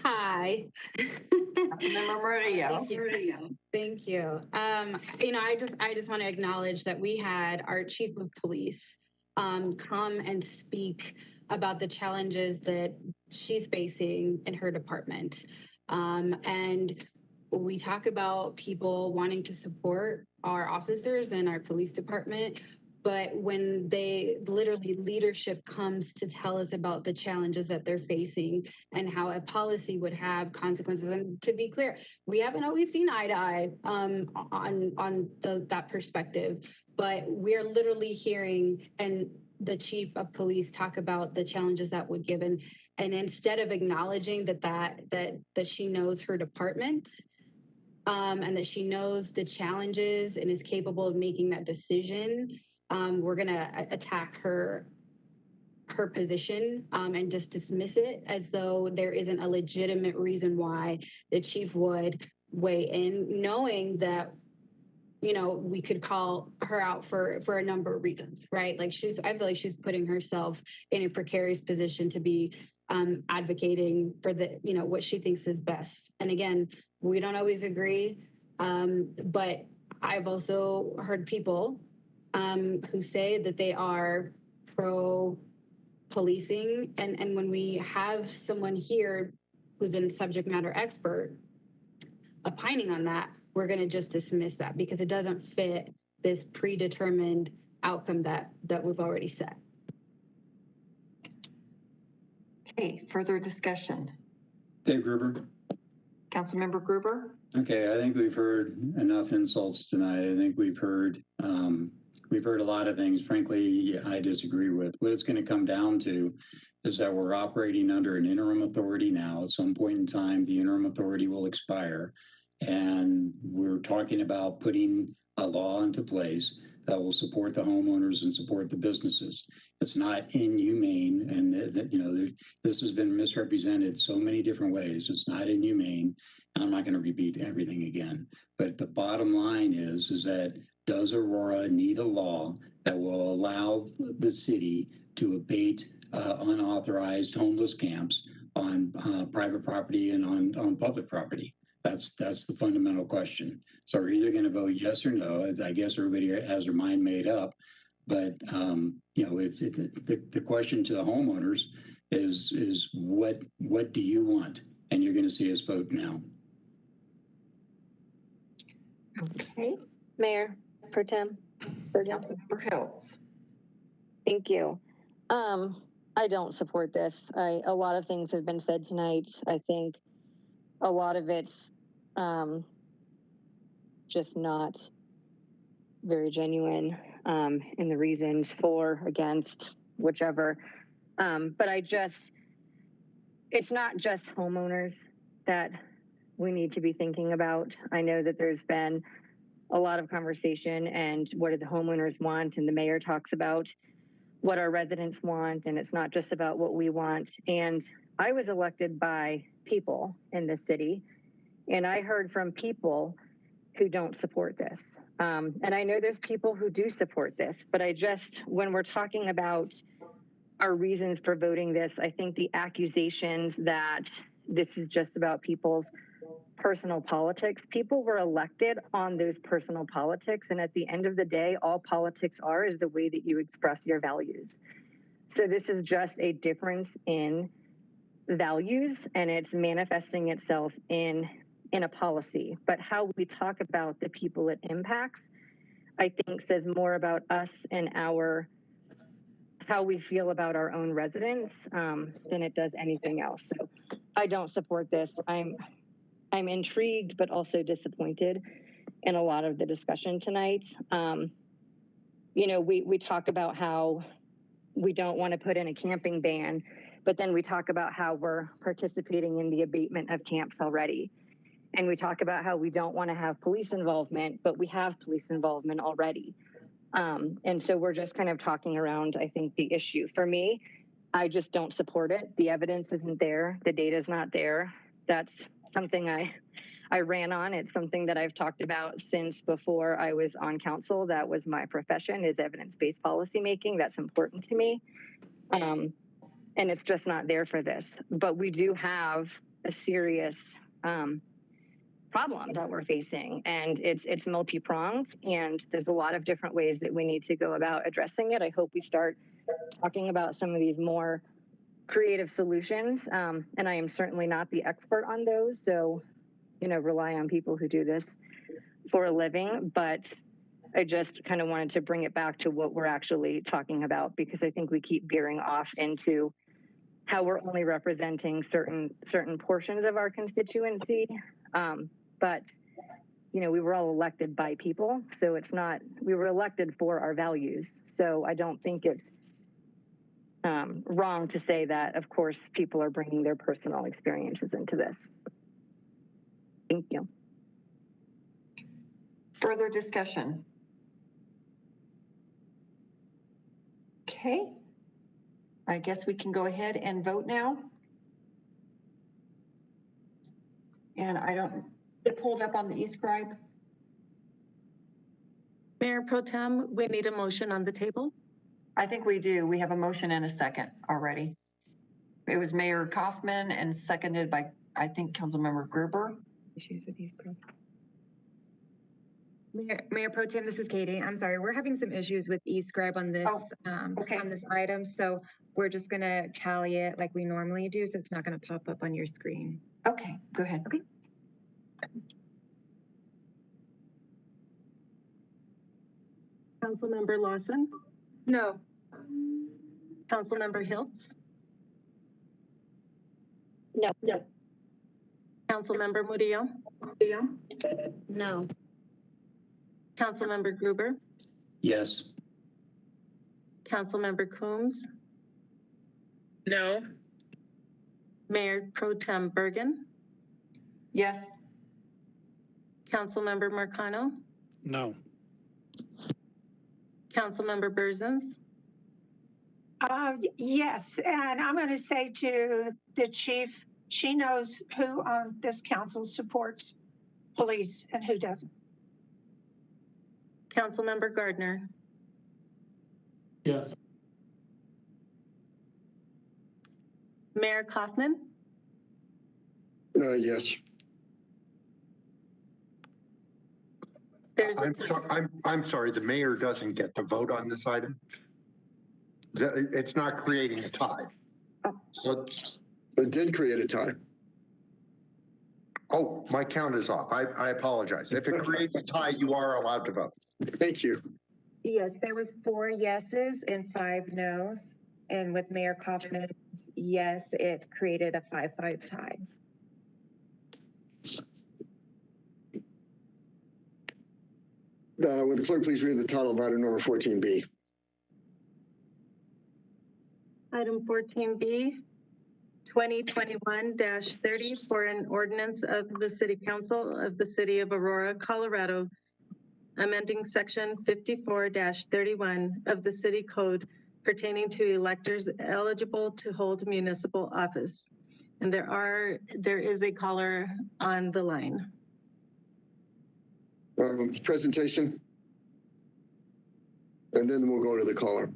Hi. Councilmember Murillo. Thank you. You know, I just want to acknowledge that we had our chief of police come and speak about the challenges that she's facing in her department. And we talk about people wanting to support our officers and our police department, but when they literally leadership comes to tell us about the challenges that they're facing and how a policy would have consequences. And to be clear, we haven't always seen eye to eye on that perspective, but we're literally hearing and the chief of police talk about the challenges that would give, and instead of acknowledging that she knows her department and that she knows the challenges and is capable of making that decision, we're gonna attack her position and just dismiss it as though there isn't a legitimate reason why the chief would weigh in, knowing that, you know, we could call her out for a number of reasons, right? Like I feel like she's putting herself in a precarious position to be advocating for the, you know, what she thinks is best. And again, we don't always agree, but I've also heard people who say that they are pro policing, and when we have someone here who's a subject matter expert opining on that, we're going to just dismiss that because it doesn't fit this predetermined outcome that we've already set. Okay, further discussion. Dave Gruber. Councilmember Gruber. Okay, I think we've heard enough insults tonight. I think we've heard a lot of things, frankly, I disagree with. What it's going to come down to is that we're operating under an interim authority now. At some point in time, the interim authority will expire. And we're talking about putting a law into place that will support the homeowners and support the businesses. It's not inhumane, and you know, this has been misrepresented so many different ways. It's not inhumane, and I'm not going to repeat everything again. But the bottom line is that does Aurora need a law that will allow the city to abate unauthorized homeless camps on private property and on public property? That's the fundamental question. So we're either going to vote yes or no. I guess everybody has their mind made up. But you know, if the question to the homeowners is what do you want? And you're going to see us vote now. Okay. Mayor Pro Tem. Councilmember Hills. Thank you. I don't support this. A lot of things have been said tonight. I think a lot of it's just not very genuine in the reasons for, against, whichever. But it's not just homeowners that we need to be thinking about. I know that there's been a lot of conversation and what do the homeowners want, and the mayor talks about what our residents want, and it's not just about what we want. And I was elected by people in this city, and I heard from people who don't support this. And I know there's people who do support this, but when we're talking about our reasons for voting this, I think the accusations that this is just about people's personal politics, people were elected on those personal politics. And at the end of the day, all politics is the way that you express your values. So this is just a difference in values, and it's manifesting itself in a policy. But how we talk about the people it impacts, I think says more about us and how we feel about our own residents than it does anything else. So I don't support this. I'm intrigued, but also disappointed in a lot of the discussion tonight. You know, we talk about how we don't want to put in a camping ban, but then we talk about how we're participating in the abatement of camps already. And we talk about how we don't want to have police involvement, but we have police involvement already. And so we're just kind of talking around, I think, the issue. For me, I just don't support it. The evidence isn't there. The data is not there. That's something I ran on. It's something that I've talked about since before I was on council. That was my profession, is evidence-based policymaking. That's important to me. And it's just not there for this. But we do have a serious problem that we're facing, and it's multi-pronged, and there's a lot of different ways that we need to go about addressing it. I hope we start talking about some of these more creative solutions, and I am certainly not the expert on those, so rely on people who do this for a living. But I just kind of wanted to bring it back to what we're actually talking about, because I think we keep veering off into how we're only representing certain portions of our constituency. But we were all elected by people, so it's not, we were elected for our values. So I don't think it's wrong to say that, of course, people are bringing their personal experiences into this. Thank you. Further discussion? Okay. I guess we can go ahead and vote now. And is it pulled up on the e-scribe? Mayor Pro Tem, we need a motion on the table. I think we do. We have a motion and a second already. It was Mayor Kaufman and seconded by, I think, Councilmember Gruber. Issues with e-scribe. Mayor Pro Tem, this is Katie. I'm sorry, we're having some issues with e-scribe on this on this item, so we're just gonna tally it like we normally do, so it's not gonna pop up on your screen. Okay, go ahead. Okay. Councilmember Lawson? No. Councilmember Hiltz? No. Councilmember Murillo? No. Councilmember Gruber? Yes. Councilmember Coombs? No. Mayor Pro Tem Bergen? Yes. Councilmember Marcano? No. Councilmember Berzins? Yes, and I'm going to say to the chief, she knows who on this council supports police and who doesn't. Councilmember Gardner? Yes. Mayor Kaufman? Yes. I'm sorry, the mayor doesn't get to vote on this item. It's not creating a tie. So it did create a tie. Oh, my count is off. I apologize. If it creates a tie, you are allowed to vote. Thank you. Yes, there was 4 yeses and 5 nos, and with Mayor Kaufman's yes, it created a 5-5 tie. Would the clerk please read the title of item number 14B? Item 14B, 2021-30 for an ordinance of the City Council of the City of Aurora, Colorado, amending section 54-31 of the City Code pertaining to electors eligible to hold municipal office. And there is a caller on the line. Presentation, and then we'll go to the caller.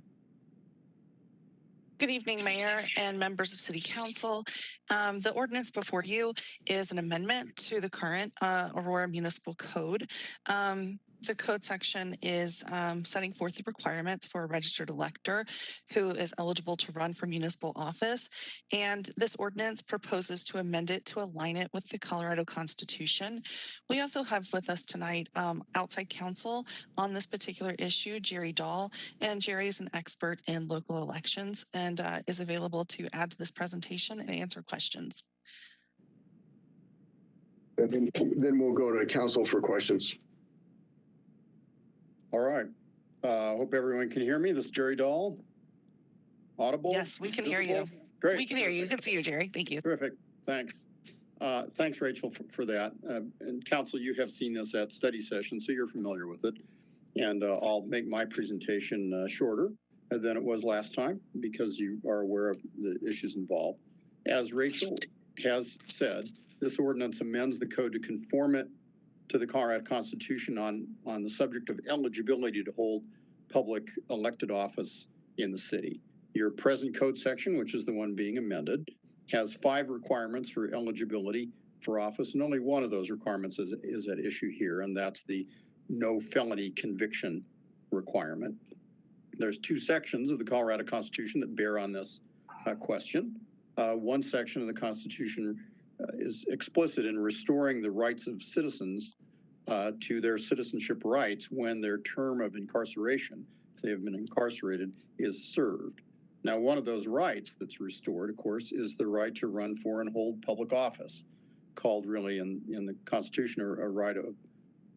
Good evening, Mayor and members of City Council. The ordinance before you is an amendment to the current Aurora Municipal Code. The code section is setting forth the requirements for a registered elector who is eligible to run for municipal office. And this ordinance proposes to amend it to align it with the Colorado Constitution. We also have with us tonight outside counsel on this particular issue, Jerry Dahl. And Jerry is an expert in local elections and is available to add to this presentation and answer questions. And then we'll go to council for questions. All right. Hope everyone can hear me. This is Jerry Dahl. Audible? Yes, we can hear you. Great. We can hear you. We can see you, Jerry. Thank you. Terrific. Thanks. Thanks, Rachel, for that. And council, you have seen this at study session, so you're familiar with it. And I'll make my presentation shorter than it was last time because you are aware of the issues involved. As Rachel has said, this ordinance amends the code to conform it to the Colorado Constitution on the subject of eligibility to hold public elected office in the city. Your present code section, which is the one being amended, has 5 requirements for eligibility for office, and only one of those requirements is at issue here, and that's the no felony conviction requirement. There's 2 sections of the Colorado Constitution that bear on this question. One section of the Constitution is explicit in restoring the rights of citizens to their citizenship rights when their term of incarceration, if they have been incarcerated, is served. Now, one of those rights that's restored, of course, is the right to run for and hold public office, called really in the Constitution a right of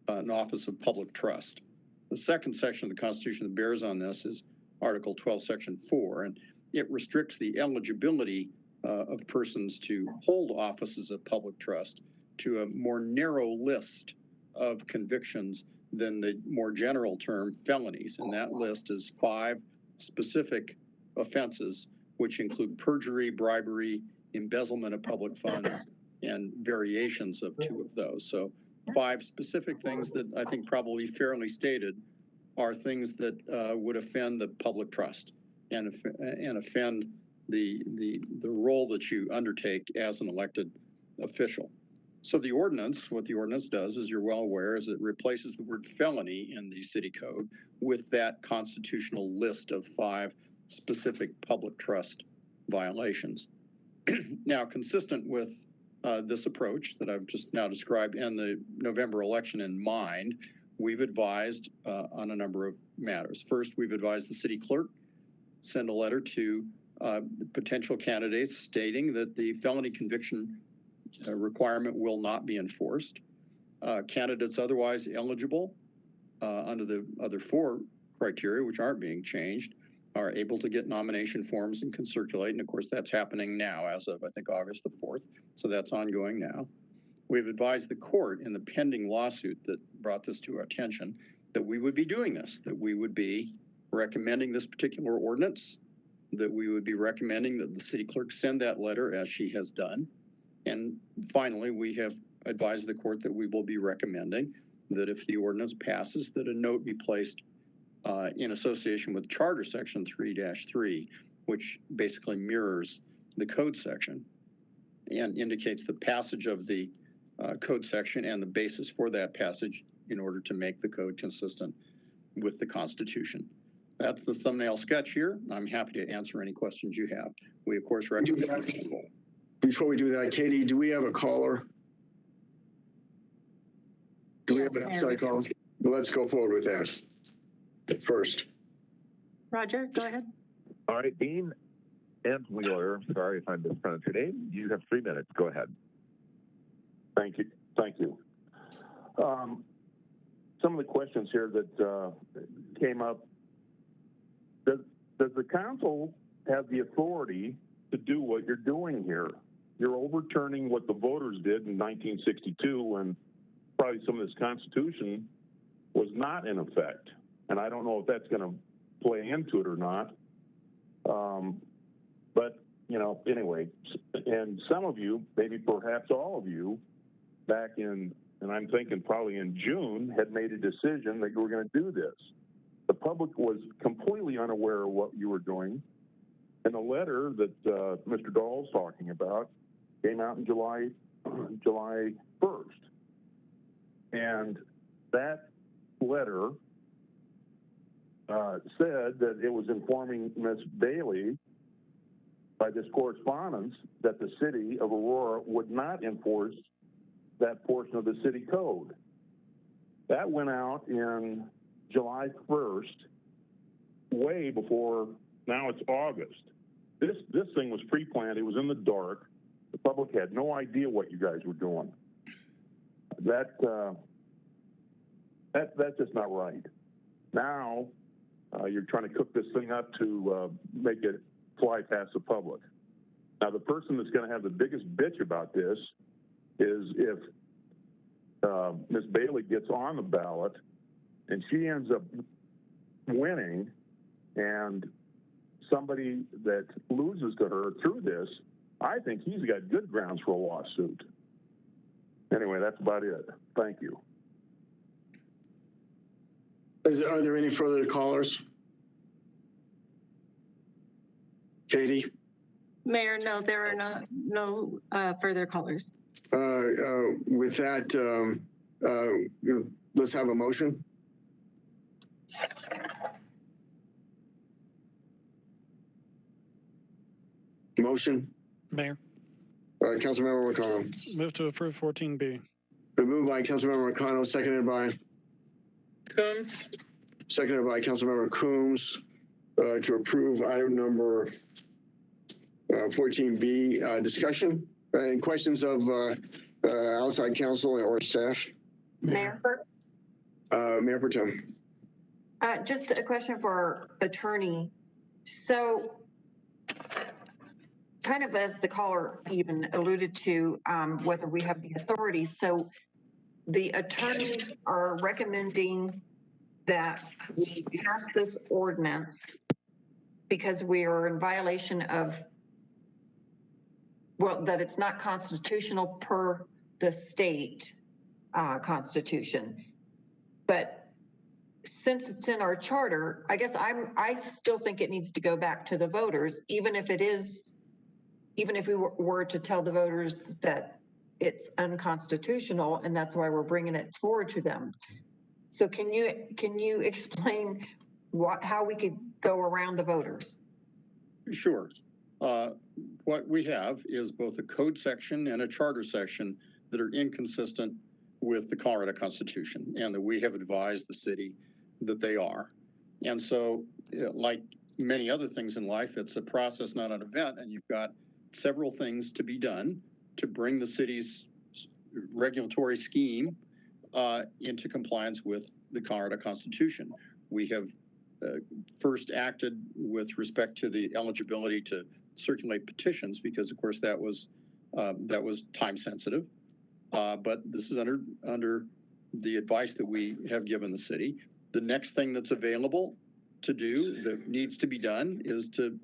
an office of public trust. The second section of the Constitution that bears on this is Article 12, Section 4, and it restricts the eligibility of persons to hold offices of public trust to a more narrow list of convictions than the more general term felonies. And that list is 5 specific offenses, which include perjury, bribery, embezzlement of public funds, and variations of 2 of those. So 5 specific things that I think probably fairly stated are things that would offend the public trust and offend the role that you undertake as an elected official. So the ordinance, what the ordinance does, as you're well aware, is it replaces the word felony in the city code with that constitutional list of 5 specific public trust violations. Now, consistent with this approach that I've just now described and the November election in mind, we've advised on a number of matters. First, we've advised the city clerk send a letter to potential candidates stating that the felony conviction requirement will not be enforced. Candidates otherwise eligible under the other 4 criteria, which aren't being changed, are able to get nomination forms and can circulate. And of course, that's happening now as of, I think, August the 4th. So that's ongoing now. We've advised the court in the pending lawsuit that brought this to our attention that we would be doing this, that we would be recommending this particular ordinance, that we would be recommending that the city clerk send that letter as she has done. And finally, we have advised the court that we will be recommending that if the ordinance passes, that a note be placed in association with Charter Section 3-3, which basically mirrors the code section and indicates the passage of the code section and the basis for that passage in order to make the code consistent with the Constitution. That's the thumbnail sketch here. I'm happy to answer any questions you have. We, of course, recommend. Before we do that, Katie, do we have a caller? Do we have an outside caller? Let's go forward with that first. Roger, go ahead. All right, Dean and Wheeler, sorry if I mispronounced your name. You have 3 minutes. Go ahead. Thank you. Thank you. Some of the questions here that came up, does the council have the authority to do what you're doing here? You're overturning what the voters did in 1962 when probably some of this Constitution was not in effect. And I don't know if that's going to play into it or not. But, you know, anyway, and some of you, maybe perhaps all of you, back in, and I'm thinking probably in June, had made a decision that you were going to do this. The public was completely unaware of what you were doing. And the letter that Mr. Dahl's talking about came out in July 1st. And that letter said that it was informing Ms. Bailey by this correspondence that the city of Aurora would not enforce that portion of the city code. That went out in July 1st, way before, now it's August. This thing was pre-planned. It was in the dark. The public had no idea what you guys were doing. That's just not right. Now, you're trying to cook this thing up to make it fly past the public. Now, the person that's going to have the biggest bitch about this is if Ms. Bailey gets on the ballot and she ends up winning and somebody that loses to her through this, I think he's got good grounds for a lawsuit. Anyway, that's about it. Thank you. Are there any further callers? Katie? Mayor, no, there are no further callers. With that, let's have a motion. Motion. Mayor. Councilmember McConnell. Move to approve 14B. Been moved by Councilmember McConnell, seconded by Coombs. Seconded by Councilmember Coombs to approve item number 14B. Discussion and questions of outside counsel or staff? Mayor? Mayor Pro Tem. Just a question for our attorney. So, kind of as the caller even alluded to, whether we have the authority. So, the attorneys are recommending that we pass this ordinance because we are in violation of, well, that it's not constitutional per the state constitution. But since it's in our charter, I guess I still think it needs to go back to the voters, even if we were to tell the voters that it's unconstitutional and that's why we're bringing it forward to them. So can you explain how we could go around the voters? Sure. What we have is both a code section and a charter section that are inconsistent with the Colorado Constitution, and that we have advised the city that they are. And so, like many other things in life, it's a process, not an event, and you've got several things to be done to bring the city's regulatory scheme into compliance with the Colorado Constitution. We have first acted with respect to the eligibility to circulate petitions, because of course that was time sensitive. But this is under the advice that we have given the city. The next thing that's available to do that needs to be done is to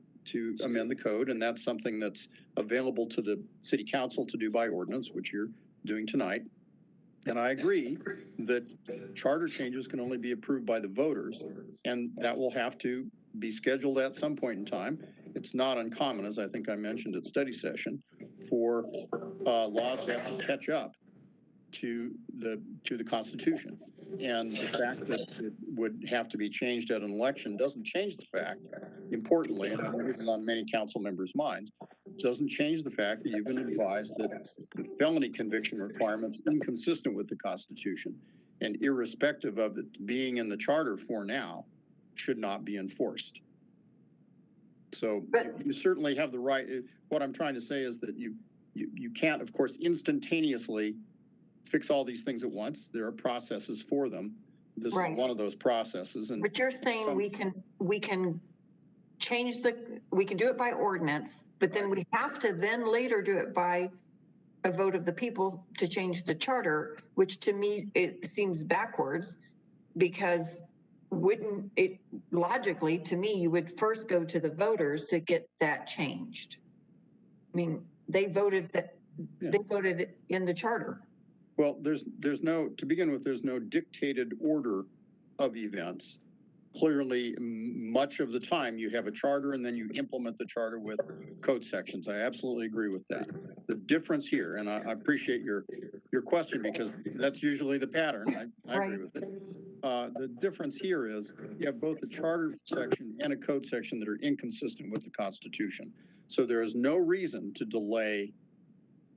amend the code, and that's something that's available to the city council to do by ordinance, which you're doing tonight. And I agree that charter changes can only be approved by the voters, and that will have to be scheduled at some point in time. It's not uncommon, as I think I mentioned at study session, for laws to have to catch up to the Constitution. And the fact that it would have to be changed at an election doesn't change the fact, importantly, and I think this is on many council members' minds, doesn't change the fact that you've been advised that the felony conviction requirements inconsistent with the Constitution and irrespective of it being in the charter for now should not be enforced. So you certainly have the right. What I'm trying to say is that you can't, of course, instantaneously fix all these things at once. There are processes for them. This is one of those processes. And but you're saying we can change we can do it by ordinance, but then we have to then later do it by a vote of the people to change the charter, which to me, it seems backwards, because wouldn't it logically, to me, you would first go to the voters to get that changed. I mean, they voted in the charter. Well, there's no, to begin with, there's no dictated order of events. Clearly, much of the time you have a charter and then you implement the charter with code sections. I absolutely agree with that. The difference here, and I appreciate your question because that's usually the pattern. I agree with it. The difference here is you have both a charter section and a code section that are inconsistent with the Constitution. So there is no reason to delay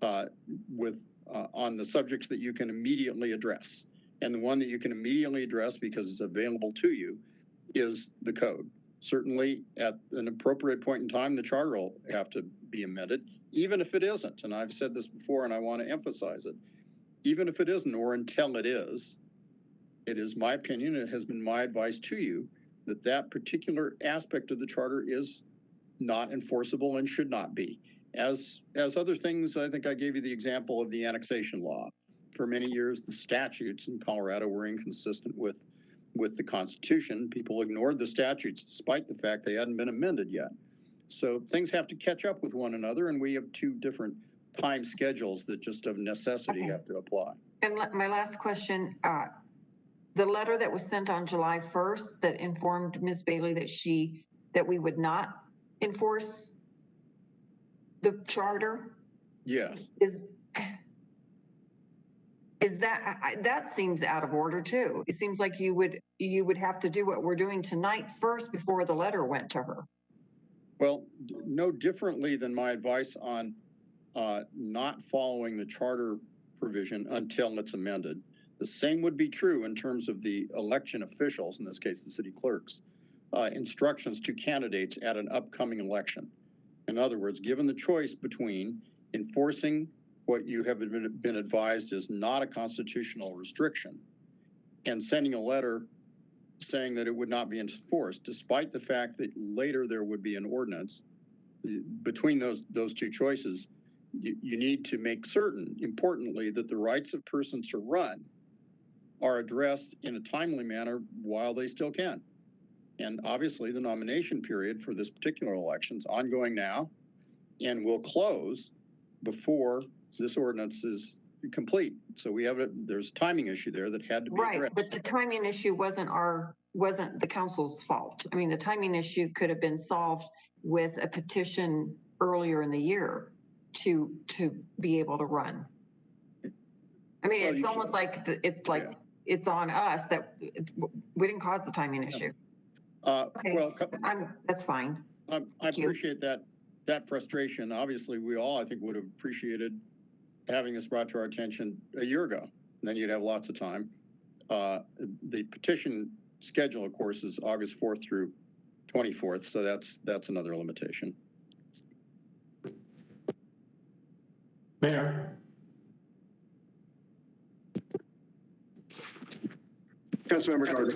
on the subjects that you can immediately address. And the one that you can immediately address because it's available to you is the code. Certainly at an appropriate point in time, the charter will have to be amended, even if it isn't. And I've said this before and I want to emphasize it. Even if it isn't, or until it is my opinion, it has been my advice to you that that particular aspect of the charter is not enforceable and should not be. As other things, I think I gave you the example of the annexation law. For many years, the statutes in Colorado were inconsistent with with the Constitution. People ignored the statutes despite the fact they hadn't been amended yet. So things have to catch up with one another, and we have two different time schedules that just of necessity have to apply. And my last question, the letter that was sent on July 1st that informed Ms. Bailey that we would not enforce the charter? Yes. Is that seems out of order too. It seems like you would have to do what we're doing tonight first before the letter went to her. Well, no differently than my advice on not following the charter provision until it's amended. The same would be true in terms of the election officials, in this case, the city clerks, instructions to candidates at an upcoming election. In other words, given the choice between enforcing what you have been advised is not a constitutional restriction and sending a letter saying that it would not be enforced, despite the fact that later there would be an ordinance, between those two choices, you need to make certain, importantly, that the rights of persons to run are addressed in a timely manner while they still can. And obviously the nomination period for this particular election is ongoing now and will close before this ordinance is complete. So there's a timing issue there that had to be addressed. Right, but the timing issue wasn't the council's fault. I mean, the timing issue could have been solved with a petition earlier in the year to be able to run. I mean, it's almost like it's on us that we didn't cause the timing issue. Okay, well, that's fine. I appreciate that frustration. Obviously, we all, I think, would have appreciated having this brought to our attention a year ago. And then you'd have lots of time. The petition schedule, of course, is August 4th through 24th. So that's another limitation. Mayor. Councilmember Carter.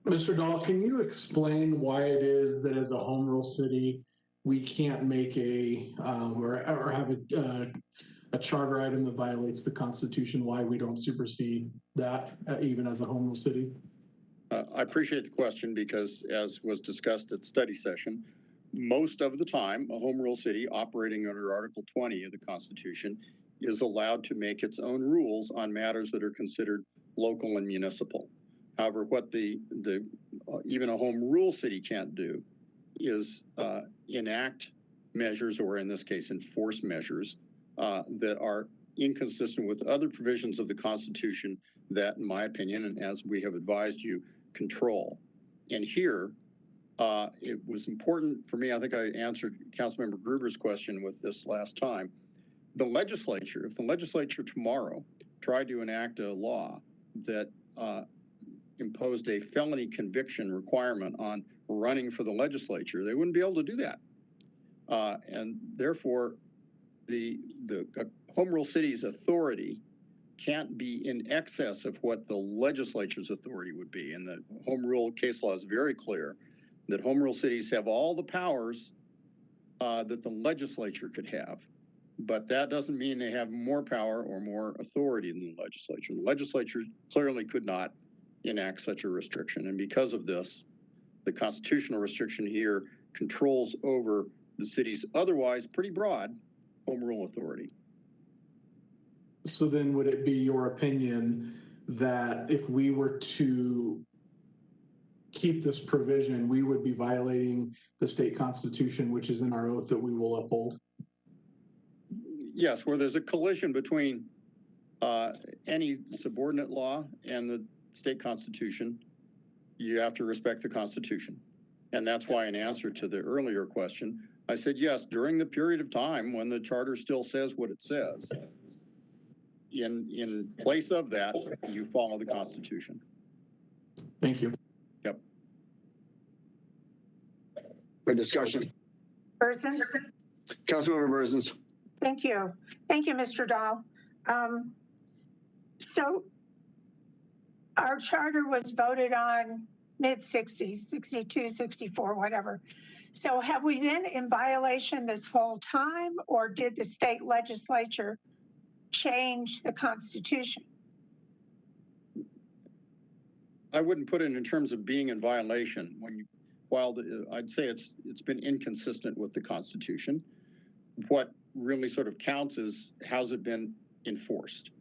Mr. Dahl, can you explain why it is that as a home rule city, we can't make or have a charter item that violates the Constitution, why we don't supersede that even as a home rule city? I appreciate the question because, as was discussed at study session, most of the time, a home rule city operating under Article 20 of the Constitution is allowed to make its own rules on matters that are considered local and municipal. However, what even a home rule city can't do is enact measures, or in this case, enforce measures that are inconsistent with other provisions of the Constitution that, in my opinion, and as we have advised you, control. And here, it was important for me, I think I answered Councilmember Gruber's question with this last time. If the legislature tomorrow tried to enact a law that imposed a felony conviction requirement on running for the legislature, they wouldn't be able to do that. And therefore, the home rule city's authority can't be in excess of what the legislature's authority would be. And the home rule case law is very clear that home rule cities have all the powers that the legislature could have. But that doesn't mean they have more power or more authority than the legislature. The legislature clearly could not enact such a restriction. And because of this, the constitutional restriction here controls over the city's otherwise pretty broad home rule authority. So then would it be your opinion that if we were to keep this provision, we would be violating the state constitution, which is in our oath that we will uphold? Yes, where there's a collision between any subordinate law and the state constitution, you have to respect the Constitution. And that's why, in answer to the earlier question, I said, yes, during the period of time when the charter still says what it says, in place of that, you follow the Constitution. Thank you. Yep. For discussion. Persons? Councilmember Berzins. Thank you. Thank you, Mr. Dahl. So our charter was voted on mid-60s, 62, 64, whatever. So have we been in violation this whole time, or did the state legislature change the Constitution? I wouldn't put it in terms of being in violation. I'd say it's been inconsistent with the Constitution. What really sort of counts is how's it been enforced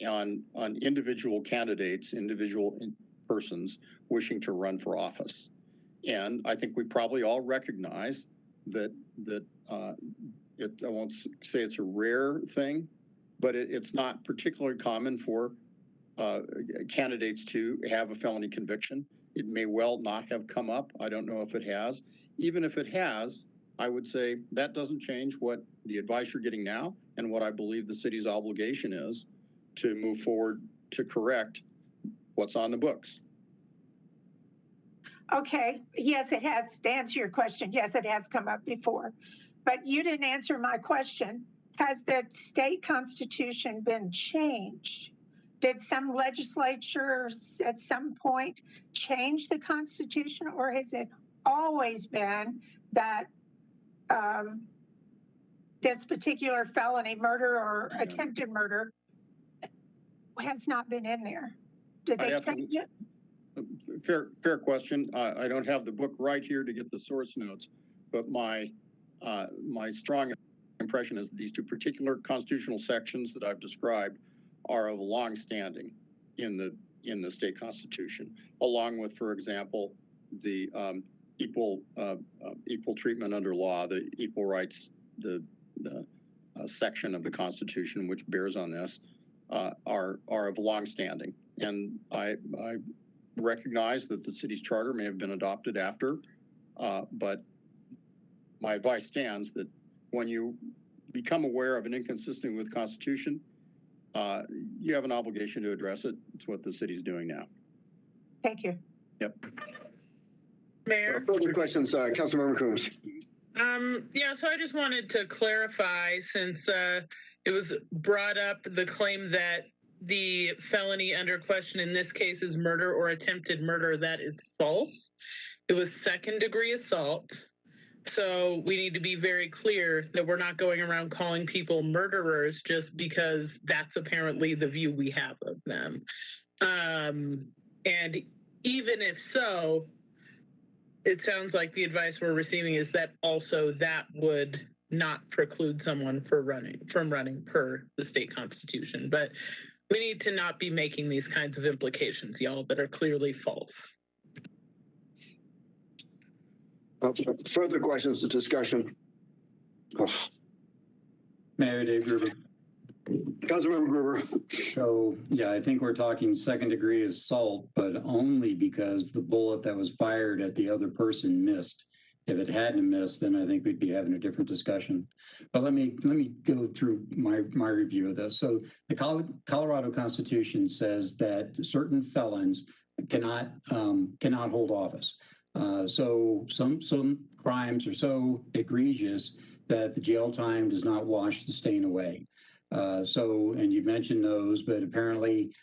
on individual candidates, individual persons wishing to run for office. And I think we probably all recognize that I won't say it's a rare thing, but it's not particularly common for candidates to have a felony conviction. It may well not have come up. I don't know if it has. Even if it has, I would say that doesn't change what the advice you're getting now and what I believe the city's obligation is to move forward to correct what's on the books. Okay, yes, it has. To answer your question, yes, it has come up before. But you didn't answer my question. Has the state constitution been changed? Did some legislatures at some point change the Constitution, or has it always been that this particular felony, murder or attempted murder, has not been in there? Did they change it? Fair question. I don't have the book right here to get the source notes, but my strong impression is that these two particular constitutional sections that I've described are of long standing in the state constitution, along with, for example, the equal treatment under law, the equal rights, the section of the Constitution which bears on this, are of long standing. And I recognize that the city's charter may have been adopted after, but my advice stands that when you become aware of an inconsistency with the Constitution, you have an obligation to address it. It's what the city's doing now. Thank you. Yep. Mayor? Further questions, Councilmember Coombs. Yeah, so I just wanted to clarify, since it was brought up, the claim that the felony under question in this case is murder or attempted murder. That is false. It was second-degree assault. So we need to be very clear that we're not going around calling people murderers just because that's apparently the view we have of them. And even if so, it sounds like the advice we're receiving is that also that would not preclude someone from running per the state constitution. But we need to not be making these kinds of implications, y'all, that are clearly false. Further questions or discussion? Oh. Mayor Dave Gruber. Councilmember Gruber. So, yeah, I think we're talking second degree assault, but only because the bullet that was fired at the other person missed. If it hadn't missed, then I think we'd be having a different discussion. But let me go through my review of this. So the Colorado Constitution says that certain felons cannot hold office. So some crimes are so egregious that the jail time does not wash the stain away. And you mentioned those, but apparently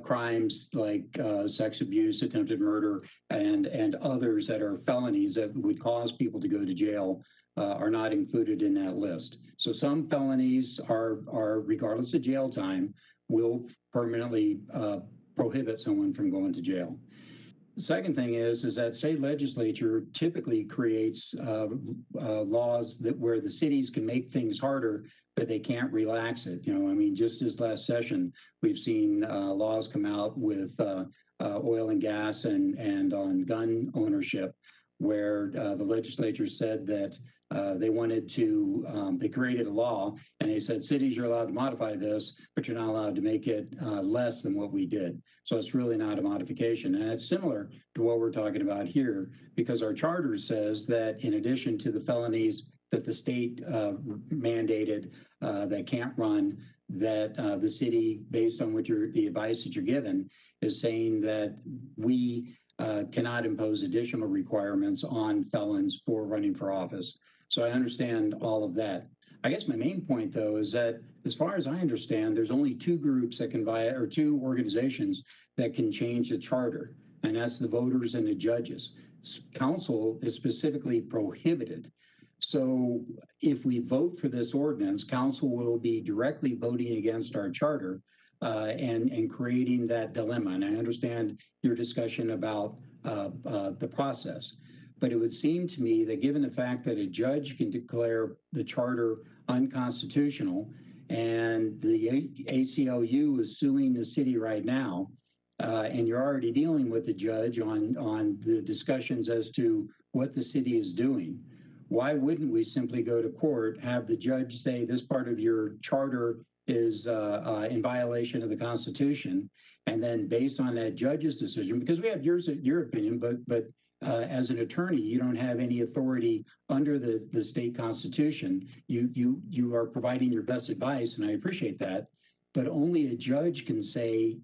crimes like sex abuse, attempted murder, and others that are felonies that would cause people to go to jail are not included in that list. So some felonies are regardless of jail time, will permanently prohibit someone from going to jail. The second thing is that state legislature typically creates laws where the cities can make things harder, but they can't relax it. You know, I mean, just this last session, we've seen laws come out with oil and gas and on gun ownership, where the legislature said that they wanted to, they created a law and they said, cities, you're allowed to modify this, but you're not allowed to make it less than what we did. So it's really not a modification. And it's similar to what we're talking about here, because our charter says that in addition to the felonies that the state mandated that can't run, that the city, based on what the advice that you're given, is saying that we cannot impose additional requirements on felons for running for office. So I understand all of that. I guess my main point, though, is that as far as I understand, there's only two groups that can or two organizations that can change the charter, and that's the voters and the judges. Council is specifically prohibited. So if we vote for this ordinance, council will be directly voting against our charter, and creating that dilemma. And I understand your discussion about the process. But it would seem to me that given the fact that a judge can declare the charter unconstitutional, and the ACLU is suing the city right now, and you're already dealing with the judge on the discussions as to what the city is doing, why wouldn't we simply go to court, have the judge say this part of your charter is in violation of the Constitution, and then based on that judge's decision, because we have your opinion, but as an attorney, you don't have any authority under the state constitution. You are providing your best advice, and I appreciate that. But only a judge can say,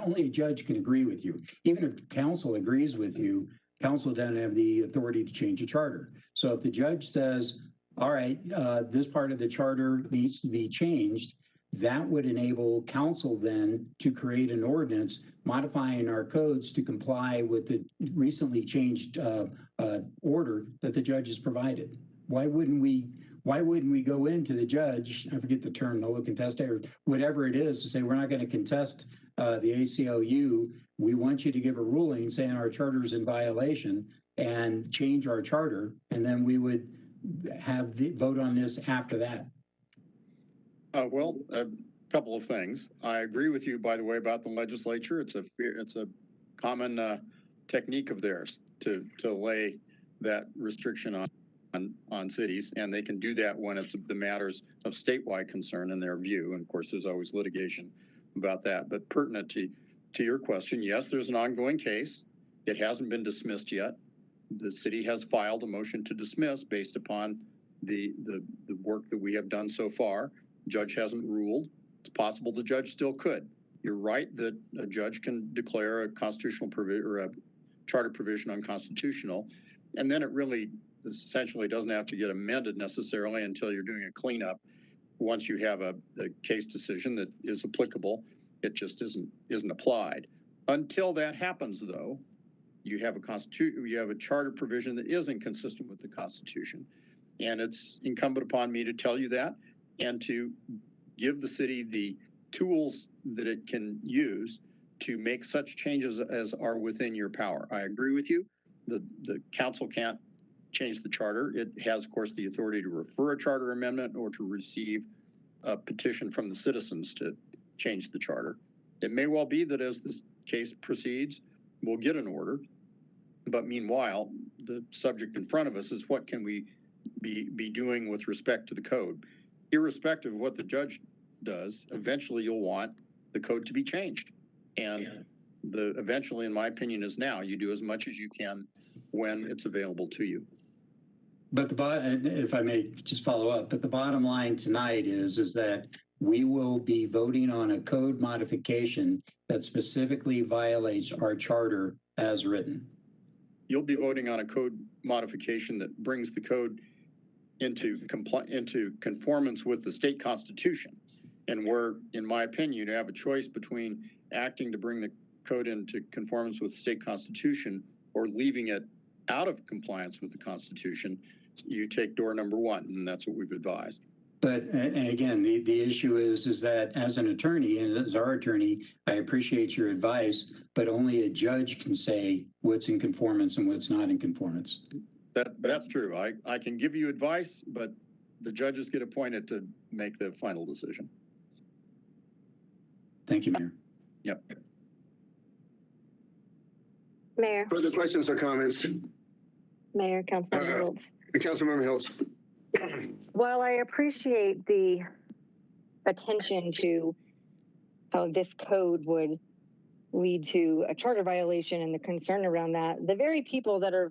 only a judge can agree with you. Even if council agrees with you, council doesn't have the authority to change a charter. So if the judge says, all right, this part of the charter needs to be changed, that would enable council then to create an ordinance modifying our codes to comply with the recently changed order that the judge has provided. Why wouldn't we go into the judge, I forget the term, no contest, or whatever it is, to say we're not going to contest the ACLU. We want you to give a ruling saying our charter is in violation and change our charter, and then we would have the vote on this after that. Well, a couple of things. I agree with you, by the way, about the legislature. It's a common technique of theirs to lay that restriction on cities, and they can do that when it's the matters of statewide concern in their view. And of course, there's always litigation about that. But pertinent to your question, yes, there's an ongoing case. It hasn't been dismissed yet. The city has filed a motion to dismiss based upon the work that we have done so far. Judge hasn't ruled. It's possible the judge still could. You're right that a judge can declare a constitutional provision or a charter provision unconstitutional, and then it really essentially doesn't have to get amended necessarily until you're doing a cleanup. Once you have a case decision that is applicable, it just isn't applied. Until that happens, though, you have a charter provision that is inconsistent with the Constitution, and it's incumbent upon me to tell you that, and to give the city the tools that it can use to make such changes as are within your power. I agree with you. The council can't change the charter. It has, of course, the authority to refer a charter amendment or to receive a petition from the citizens to change the charter. It may well be that as this case proceeds, we'll get an order. But meanwhile, the subject in front of us is what can we be doing with respect to the code? Irrespective of what the judge does, eventually you'll want the code to be changed. And the eventually, in my opinion, is now. You do as much as you can when it's available to you. But if I may just follow up, but the bottom line tonight is that we will be voting on a code modification that specifically violates our charter as written. You'll be voting on a code modification that brings the code into conformance with the state constitution. And we're, in my opinion, you have a choice between acting to bring the code into conformance with the state constitution or leaving it out of compliance with the Constitution. You take door number one, and that's what we've advised. But and again, the issue is that as an attorney and as our attorney, I appreciate your advice, but only a judge can say what's in conformance and what's not in conformance. That's true. I can give you advice, but the judges get appointed to make the final decision. Thank you, Mayor. Yep. Mayor. Further questions or comments? Mayor, Councilmember Hiltz. Councilmember Hiltz. While I appreciate the attention to how this code would lead to a charter violation and the concern around that, the very people that are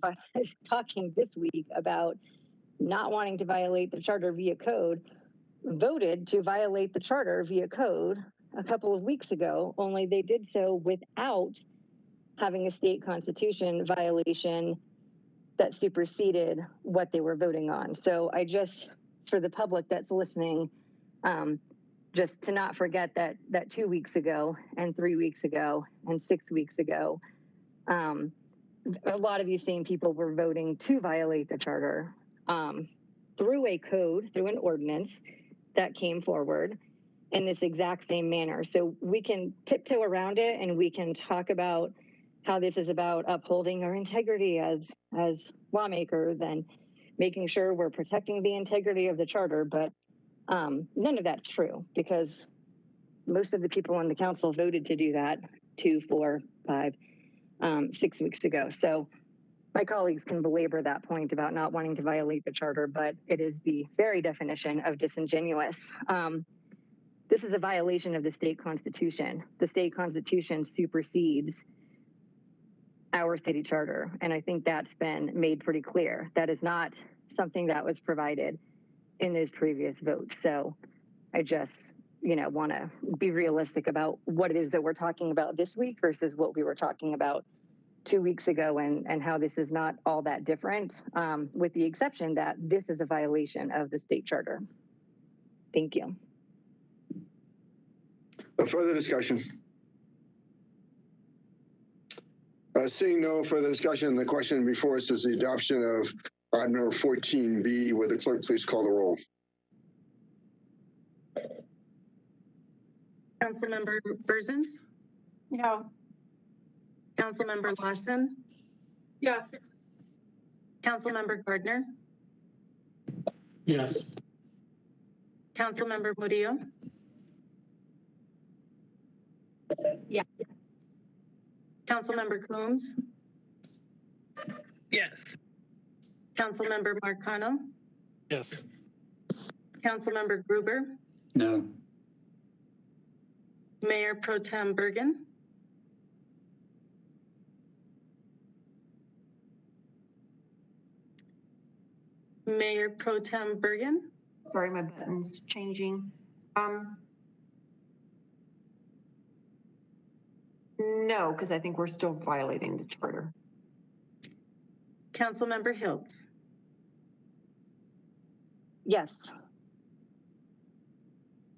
talking this week about not wanting to violate the charter via code voted to violate the charter via code a couple of weeks ago, only they did so without having a state constitution violation that superseded what they were voting on. So I just, for the public that's listening, just to not forget that 2 weeks ago and 3 weeks ago and 6 weeks ago, a lot of these same people were voting to violate the charter. through a code, through an ordinance that came forward. in this exact same manner. So we can tiptoe around it and we can talk about how this is about upholding our integrity as lawmakers and making sure we're protecting the integrity of the charter. But none of that's true because most of the people on the council voted to do that 2, 4, 5, 6 weeks ago. So my colleagues can belabor that point about not wanting to violate the charter, but it is the very definition of disingenuous. This is a violation of the state constitution. The state constitution supersedes our city charter. And I think that's been made pretty clear. That is not something that was provided in those previous votes. So I just, want to be realistic about what it is that we're talking about this week versus what we were talking about 2 weeks ago and how this is not all that different, with the exception that this is a violation of the state charter. Thank you. Further discussion? Seeing no further discussion, the question before us is the adoption of item number 14B. Will the clerk please call the roll? Councilmember Berzins? No. Councilmember Lawson? Yes. Councilmember Gardner? Yes. Councilmember Murillo? Yeah. Councilmember Coombs? Yes. Councilmember Marcano? Yes. Councilmember Gruber? No. Mayor Pro Tem Bergen? Mayor Pro Tem Bergen? Sorry, my button's changing. No, because I think we're still violating the charter. Councilmember Hilt? Yes.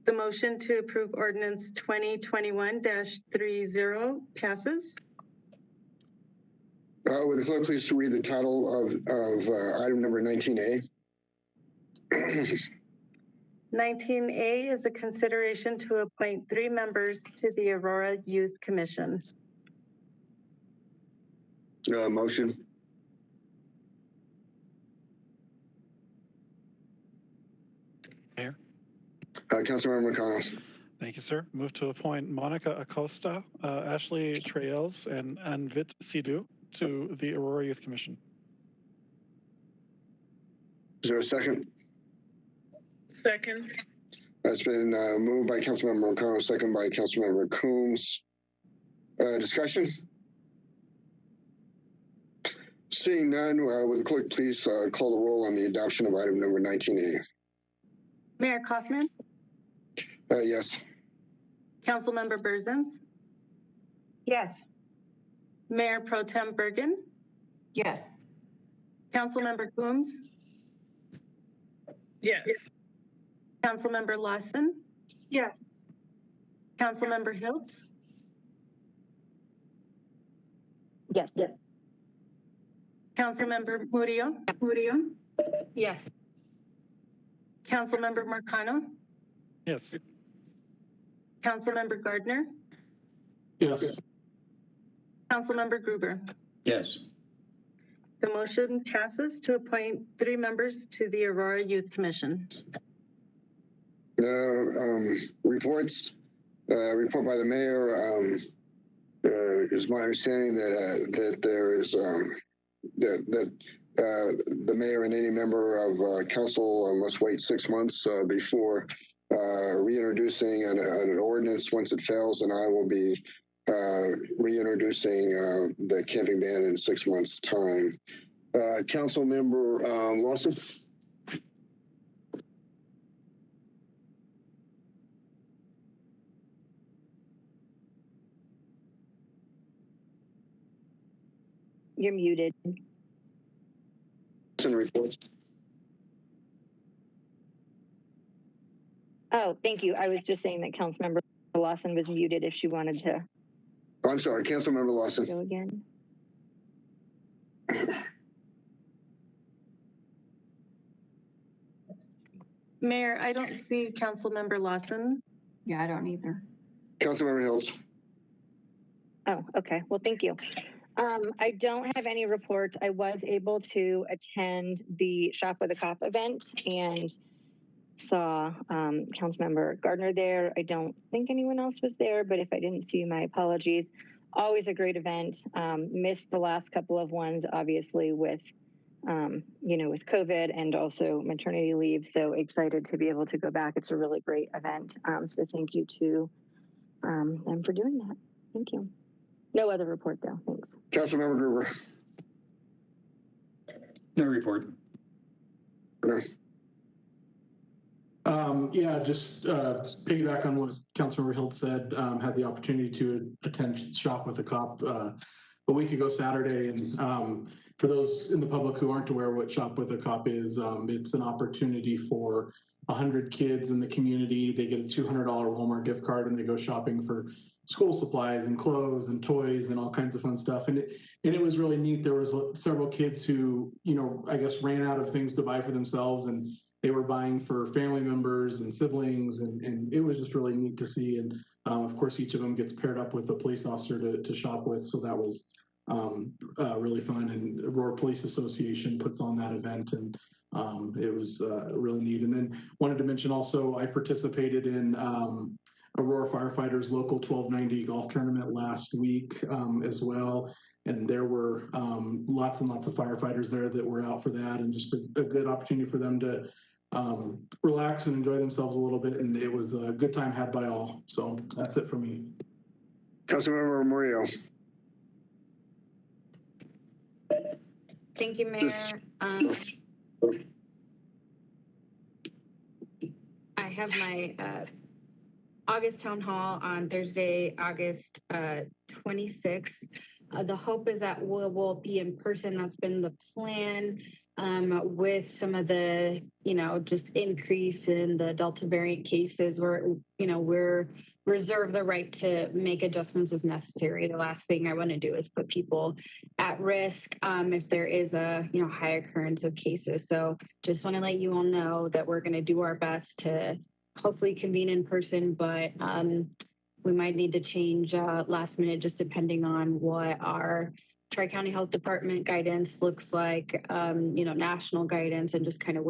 The motion to approve ordinance 2021-30 passes. Would the clerk please read the title of item number 19A? 19A is a consideration to appoint 3 members to the Aurora Youth Commission. Motion. Mayor. Councilmember McConnell. Thank you, sir. Move to appoint Monica Acosta, Ashley Trails, and Anvit Sidhu to the Aurora Youth Commission. Is there a second? Second. That's been moved by Councilmember McConnell, second by Councilmember Coombs. Discussion? Seeing none, would the clerk please call the roll on the adoption of item number 19A? Mayor Kaufman? Yes. Councilmember Berzins? Yes. Mayor Pro Tem Bergen? Yes. Councilmember Coombs? Yes. Councilmember Lawson? Yes. Councilmember Hilt? Yes. Yes. Councilmember Murillo? Yes. Councilmember Marcano? Yes. Councilmember Gardner? Yes. Councilmember Gruber? Yes. The motion passes to appoint 3 members to the Aurora Youth Commission. Reports. Report by the mayor. Is my understanding that there is that the mayor and any member of council must wait 6 months before reintroducing an ordinance once it fails, and I will be reintroducing the camping ban in 6 months' time. Council member Lawson. You're muted. Reports. Oh, thank you. I was just saying that Councilmember Lawson was muted if she wanted to. Oh, I'm sorry, Councilmember Lawson. Go again. Mayor, I don't see Councilmember Lawson. Yeah, I don't either. Councilmember Hills. Oh, okay. Well, thank you. I don't have any reports. I was able to attend the Shop with a Cop event and saw Councilmember Gardner there. I don't think anyone else was there, but if I didn't see you, my apologies. Always a great event. Missed the last couple of ones, obviously, with with COVID and also maternity leave. So excited to be able to go back. It's a really great event. So thank you to them for doing that. Thank you. No other report though. Thanks. Councilmember Gruber. No report. No. Yeah, just piggyback on what Councilmember Hilt said. Had the opportunity to attend Shop with a Cop a week ago Saturday, and for those in the public who aren't aware what Shop with a Cop is, it's an opportunity for 100 kids in the community. They get a $200 Walmart gift card and they go shopping for school supplies and clothes and toys and all kinds of fun stuff. And it was really neat. There was several kids who, I guess ran out of things to buy for themselves, and they were buying for family members and siblings, and it was just really neat to see. And of course, each of them gets paired up with a police officer to shop with. So that was really fun. And Aurora Police Association puts on that event, and it was really neat. And then wanted to mention also, I participated in Aurora Firefighters Local 1290 golf tournament last week as well. And there were lots and lots of firefighters there that were out for that, and just a good opportunity for them to relax and enjoy themselves a little bit. And it was a good time had by all. So that's it for me. Councilmember Murillo. Thank you, Mayor. I have my August town hall on Thursday, August 26th. The hope is that we'll be in person. That's been the plan. With some of the, just increase in the Delta variant cases, we're reserve the right to make adjustments as necessary. The last thing I want to do is put people at risk if there is a, high occurrence of cases. So just want to let you all know that we're going to do our best to hopefully convene in person, but we might need to change last minute, just depending on what our Tri-County Health Department guidance looks like, national guidance, and just kind of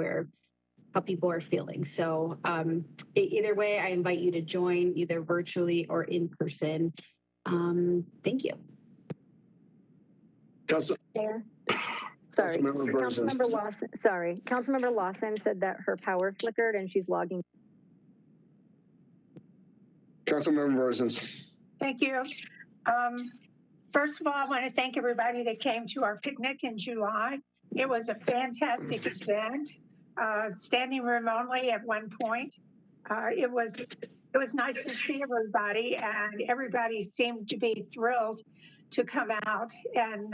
how people are feeling. So either way, I invite you to join either virtually or in person. Thank you. Sorry, Councilmember Lawson. Sorry, Councilmember Lawson said that her power flickered and she's logging. Councilmember Rosens. Thank you. First of all, I want to thank everybody that came to our picnic in July. It was a fantastic event, standing room only at one point. It was nice to see everybody, and everybody seemed to be thrilled to come out and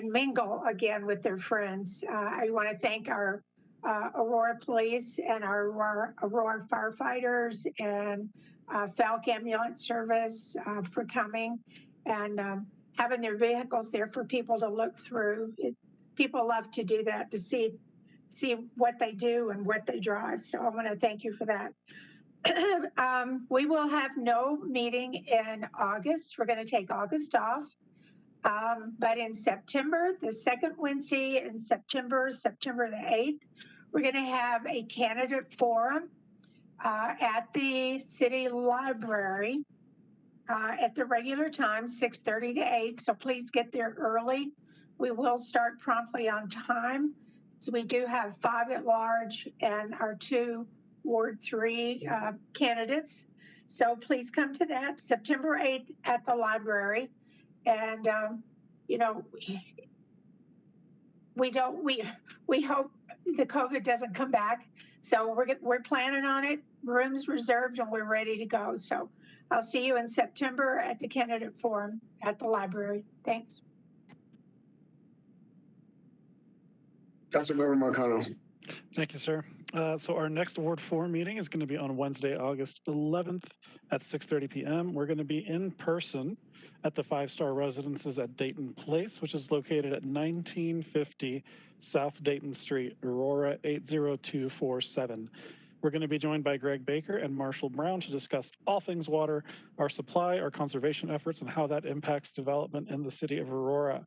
mingle again with their friends. I want to thank our Aurora Police and our Aurora firefighters and Falck Ambulance Service for coming and having their vehicles there for people to look through. People love to do that, to see what they do and what they drive. So I want to thank you for that. We will have no meeting in August. We're going to take August off. But in September, the second Wednesday in September the 8th, we're going to have a candidate forum at the city library at the regular time, 6:30 to 8. So please get there early. We will start promptly on time. So we do have 5 at large and our 2 Ward 3 candidates. So please come to that September 8th at the library. And, we hope the COVID doesn't come back. So we're planning on it. Rooms reserved and we're ready to go. So I'll see you in September at the candidate forum at the library. Thanks. Councilmember Marcano. Thank you, sir. So our next Ward 4 meeting is going to be on Wednesday, August 11th at 6:30 p.m. We're going to be in person at the 5-Star Residences at Dayton Place, which is located at 1950 South Dayton Street, Aurora 80247. We're going to be joined by Greg Baker and Marshall Brown to discuss all things water, our supply, our conservation efforts, and how that impacts development in the city of Aurora.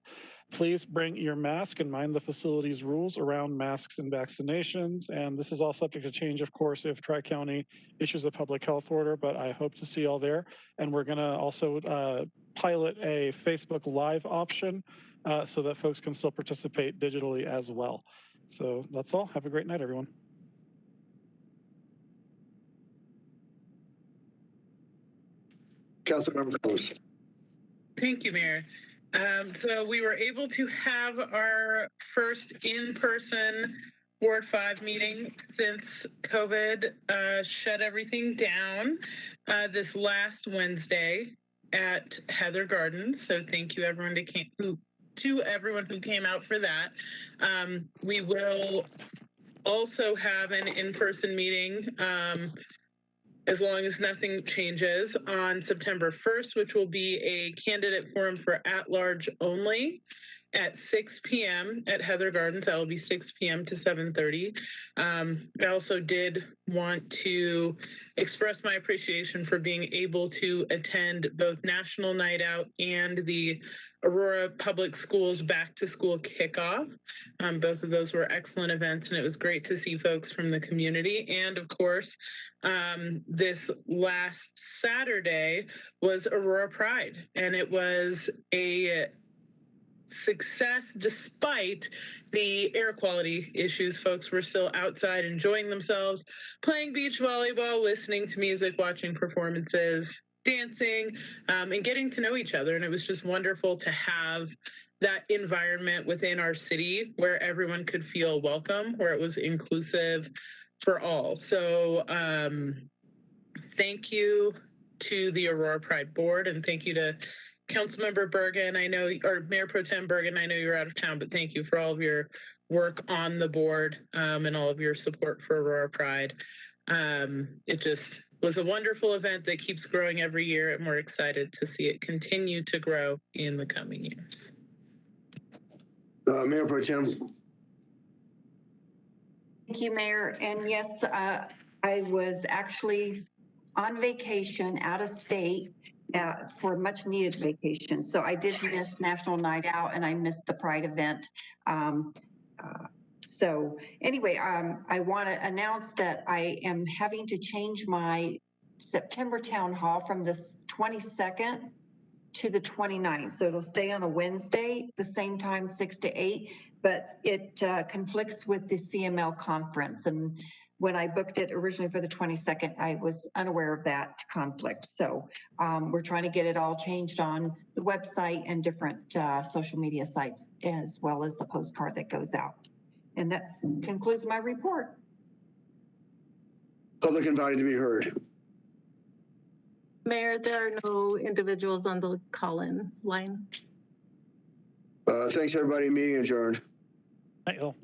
Please bring your mask and mind the facility's rules around masks and vaccinations. And this is all subject to change, of course, if Tri-County issues a public health order, but I hope to see you all there. And we're going to also pilot a Facebook Live option so that folks can still participate digitally as well. So that's all. Have a great night, everyone. Councilmember Cruz. Thank you, Mayor. So we were able to have our first in-person Ward 5 meeting since COVID shut everything down this last Wednesday at Heather Gardens. So thank you everyone to everyone who came out for that. We will also have an in-person meeting as long as nothing changes on September 1st, which will be a candidate forum for at-large only at 6 p.m. at Heather Gardens. That'll be 6 p.m. to 7:30. I also did want to express my appreciation for being able to attend both National Night Out and the Aurora Public Schools Back to School Kickoff. Both of those were excellent events, and it was great to see folks from the community. And of course, this last Saturday was Aurora Pride, and it was a success despite the air quality issues. Folks were still outside enjoying themselves, playing beach volleyball, listening to music, watching performances, dancing, and getting to know each other. And it was just wonderful to have that environment within our city where everyone could feel welcome, where it was inclusive for all. So thank you to the Aurora Pride Board, and thank you to Councilmember Bergen. I know, or Mayor Pro Tem Bergen, I know you're out of town, but thank you for all of your work on the board and all of your support for Aurora Pride. It just was a wonderful event that keeps growing every year, and we're excited to see it continue to grow in the coming years. Mayor Pro Tem. Thank you, Mayor. And yes, I was actually on vacation out of state for a much needed vacation. So I did miss National Night Out, and I missed the Pride event. So anyway, I want to announce that I am having to change my September town hall from the 22nd to the 29th. So it'll stay on a Wednesday, the same time, 6 to 8, but it conflicts with the CML conference. And when I booked it originally for the 22nd, I was unaware of that conflict. So we're trying to get it all changed on the website and different social media sites, as well as the postcard that goes out. And that concludes my report. Public invited to be heard. Mayor, there are no individuals on the call-in line. Thanks, everybody. Meeting adjourned. Night, all.